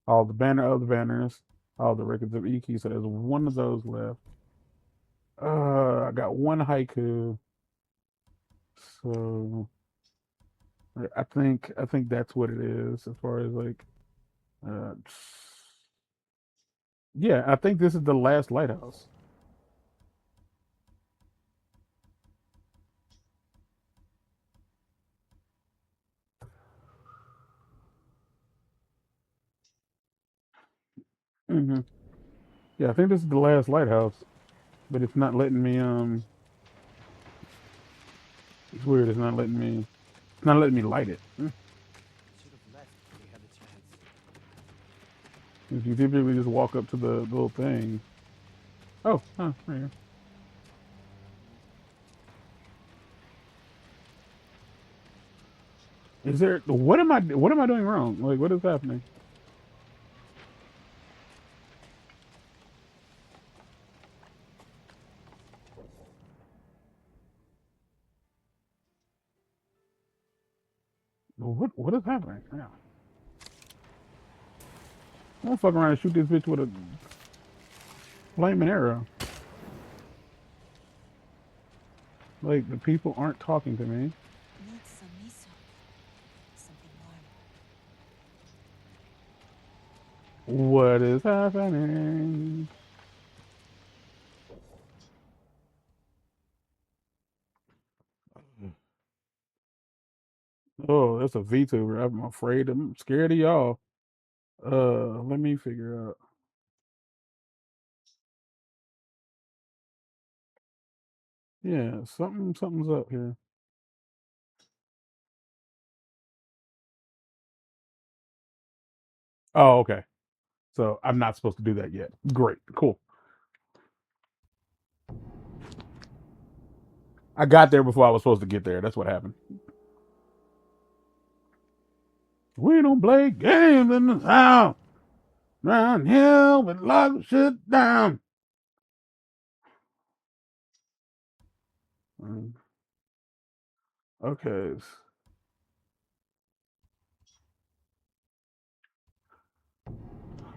Speaker 3: all the banners, all the records of Iki. So there's one of those left. I got one haiku. So I think that's what it is as far as like uh yeah, I think this is the last lighthouse. hmm Yeah, I think this is the last lighthouse, but it's not letting me it's weird, it's not letting me light it.
Speaker 7: Should have left when we had a chance.
Speaker 3: If you typically just walk up to the little thing. Oh, right here. Is there what am I doing wrong? Like what is happening? What is happening? Yeah. I'm gonna fuck around and shoot this bitch with a flaming arrow. Like the people aren't talking to me.
Speaker 4: Need some miso. Something warm.
Speaker 3: What is happening? Oh, that's a VTuber. I'm afraid. I'm scared of y'all. Let me figure out. Yeah, something's up here. Oh, okay. So I'm not supposed to do that yet. Great, cool. I got there before I was supposed to get there. That's what happened. We don't play games in the town. Round here, we lock shit down. Mm, Okay.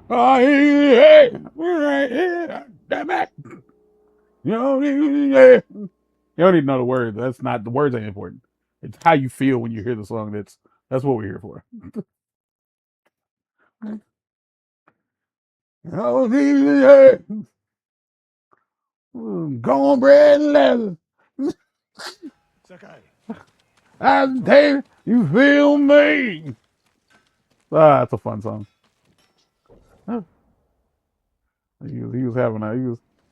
Speaker 3: Oh, hey, we're right here. Damn it. You don't need to know the words. That's not the words ain't important. It's how you feel when you hear the song. That's what we're here for. Oh, cornbread and lettuce.
Speaker 5: Sakai,
Speaker 3: I tell you feel me. That's a fun song.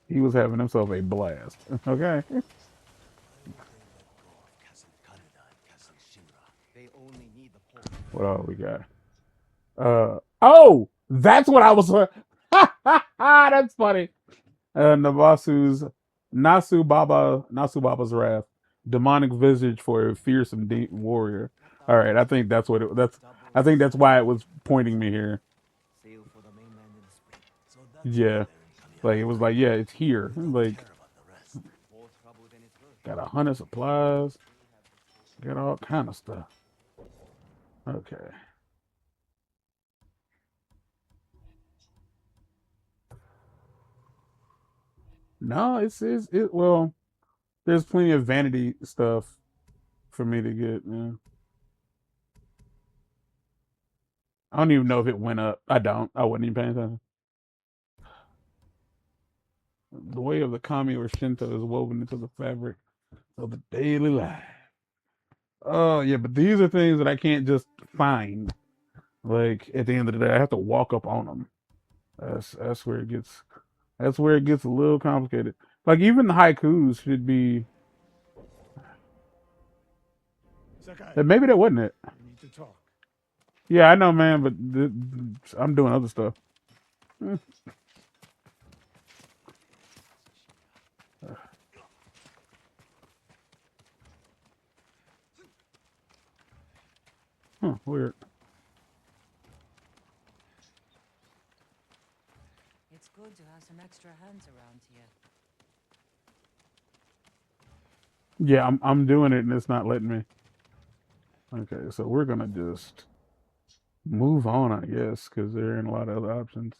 Speaker 3: He was having himself a blast. Okay.
Speaker 2: Castle Kaneda and Castle Shinra. They only need the port.
Speaker 3: What all we got? Oh, that's what I was. That's funny. Navasu's Nasu Baba's wrath, demonic visage for a fearsome warrior. All right, I think that's what that's. I think that's why it was pointing me here.
Speaker 2: Sail for the mainland in the spring. So that's
Speaker 3: Yeah, like it was like yeah, it's here. Like
Speaker 2: care about the rest. More trouble than it's worth.
Speaker 3: got 100 supplies, got all kind of stuff. Okay. No, it says it. Well, there's plenty of vanity stuff for me to get. Yeah. I don't even know if it went up. I don't. I wasn't even paying attention. The way of the kami or Shinto is woven into the fabric of the daily life. Oh yeah, but these are things that I can't just find. Like at the end of the day, I have to walk up on them. That's where it gets. That's where it gets a little complicated. Like even the haikus should be.
Speaker 5: Sakai,
Speaker 3: Maybe that wasn't it.
Speaker 5: we need to talk.
Speaker 3: Yeah, I know, man, but I'm doing other stuff. Hmm. Huh, weird.
Speaker 4: It's good to have some extra hands around here.
Speaker 3: Yeah, I'm doing it and it's not letting me. Okay, so we're gonna just move on, I guess, because there ain't a lot of other options.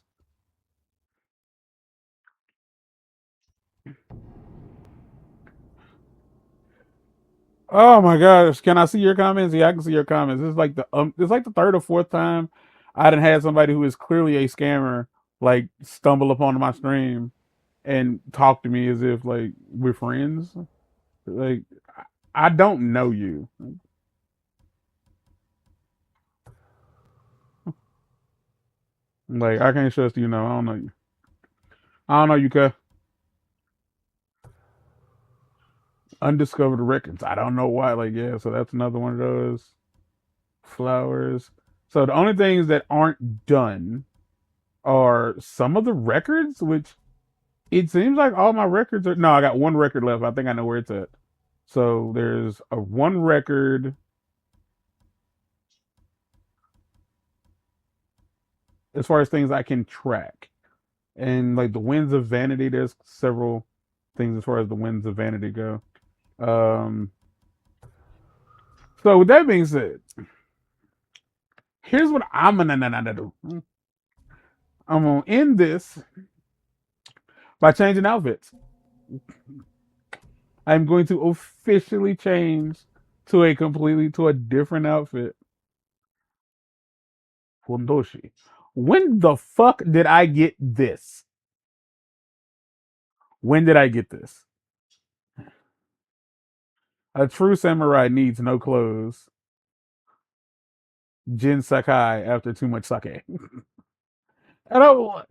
Speaker 3: Oh my gosh, can I see your comments? Yeah, I can see your comments. It's like the third or fourth time I done had somebody who is clearly a scammer like stumble upon my stream and talk to me as if like we're friends. Like I don't know you. Like I can't trust you. No, I don't know you. I don't know you, cuz. Undiscovered records. I don't know why. Like yeah, so that's another one of those flowers. So the only things that aren't done are some of the records, which it seems like all my records are. No, I got one record left. I think I know where it's at. So there's a one record as far as things I can track, and like the Winds of Vanity. There's several things as far as the Winds of Vanity go. Um, so with that being said, here's what I'm gonna do. I'm gonna end this by changing outfits. I'm going to officially change to a different outfit. Fundoshi. When the fuck did I get this? When did I get this? A true samurai needs no clothes. Jin Sakai after too much sake. I don't.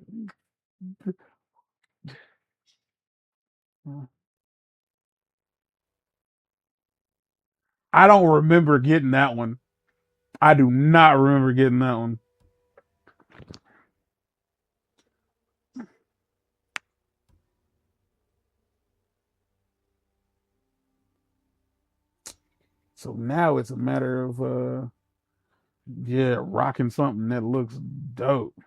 Speaker 3: I don't remember getting that one. I do not remember getting that one. So now it's a matter of yeah, rocking something that looks dope.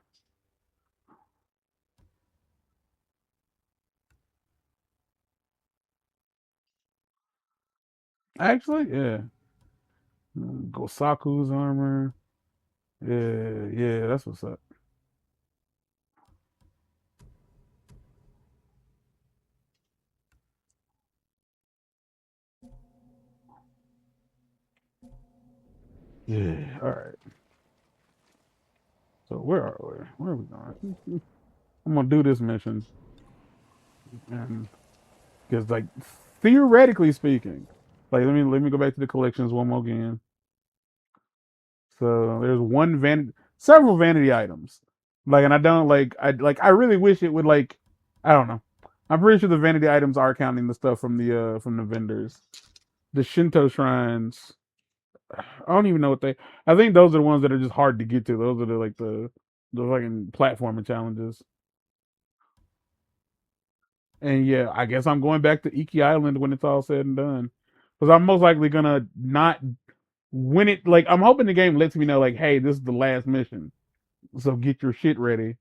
Speaker 3: Actually, yeah. Gosaku's armor. Yeah, yeah, that's what's up. Yeah, all right. So where are we? Where are we going? I'm gonna do this mission, and because like theoretically speaking, like let me go back to the collections one more again. So there's several vanity items, like, and I don't I really wish it would like, I don't know. I'm pretty sure the vanity items are counting the stuff from the vendors. The Shinto shrines. I don't even know what they. I think those are the ones that are just hard to get to. Those are the fucking platforming challenges. And yeah, I guess I'm going back to Iki Island when it's all said and done, because I'm most likely gonna not when it like I'm hoping the game lets me know like, hey, this is the last mission, so get your shit ready.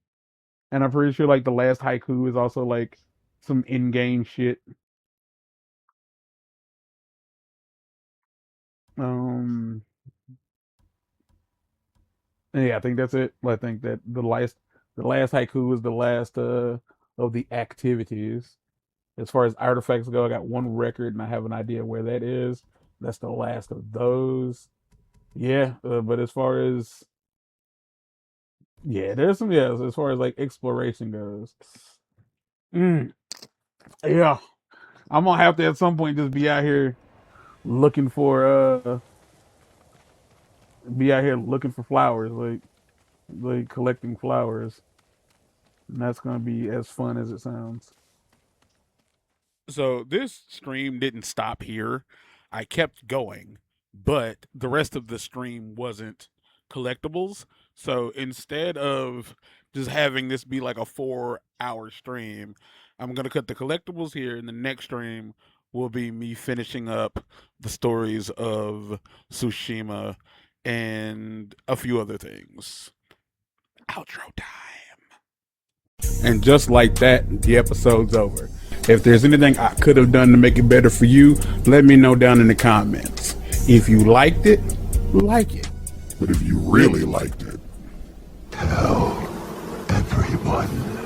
Speaker 3: And I'm pretty sure like the last haiku is also like some in-game shit. Um, yeah, I think that's it. I think that the last haiku is the last of the activities. As far as artifacts go, I got one record and I have an idea where that is. That's the last of those. Yeah, but as far as there's some as far as like exploration goes. Mm, yeah, I'm gonna have to at some point just looking for be out here looking for flowers, like collecting flowers, and that's gonna be as fun as it sounds. So this stream didn't stop here. I kept going, but the rest of the stream wasn't collectibles. So instead of just having this be like a 4 hour stream, I'm going to cut the collectibles here, and the next stream will be me finishing up the stories of Tsushima and a few other things. Outro time. And just like that, the episode's over. If there's anything I could have done to make it better for you, let me know down in the comments. If you liked it, like it. But if you really liked it, tell everyone.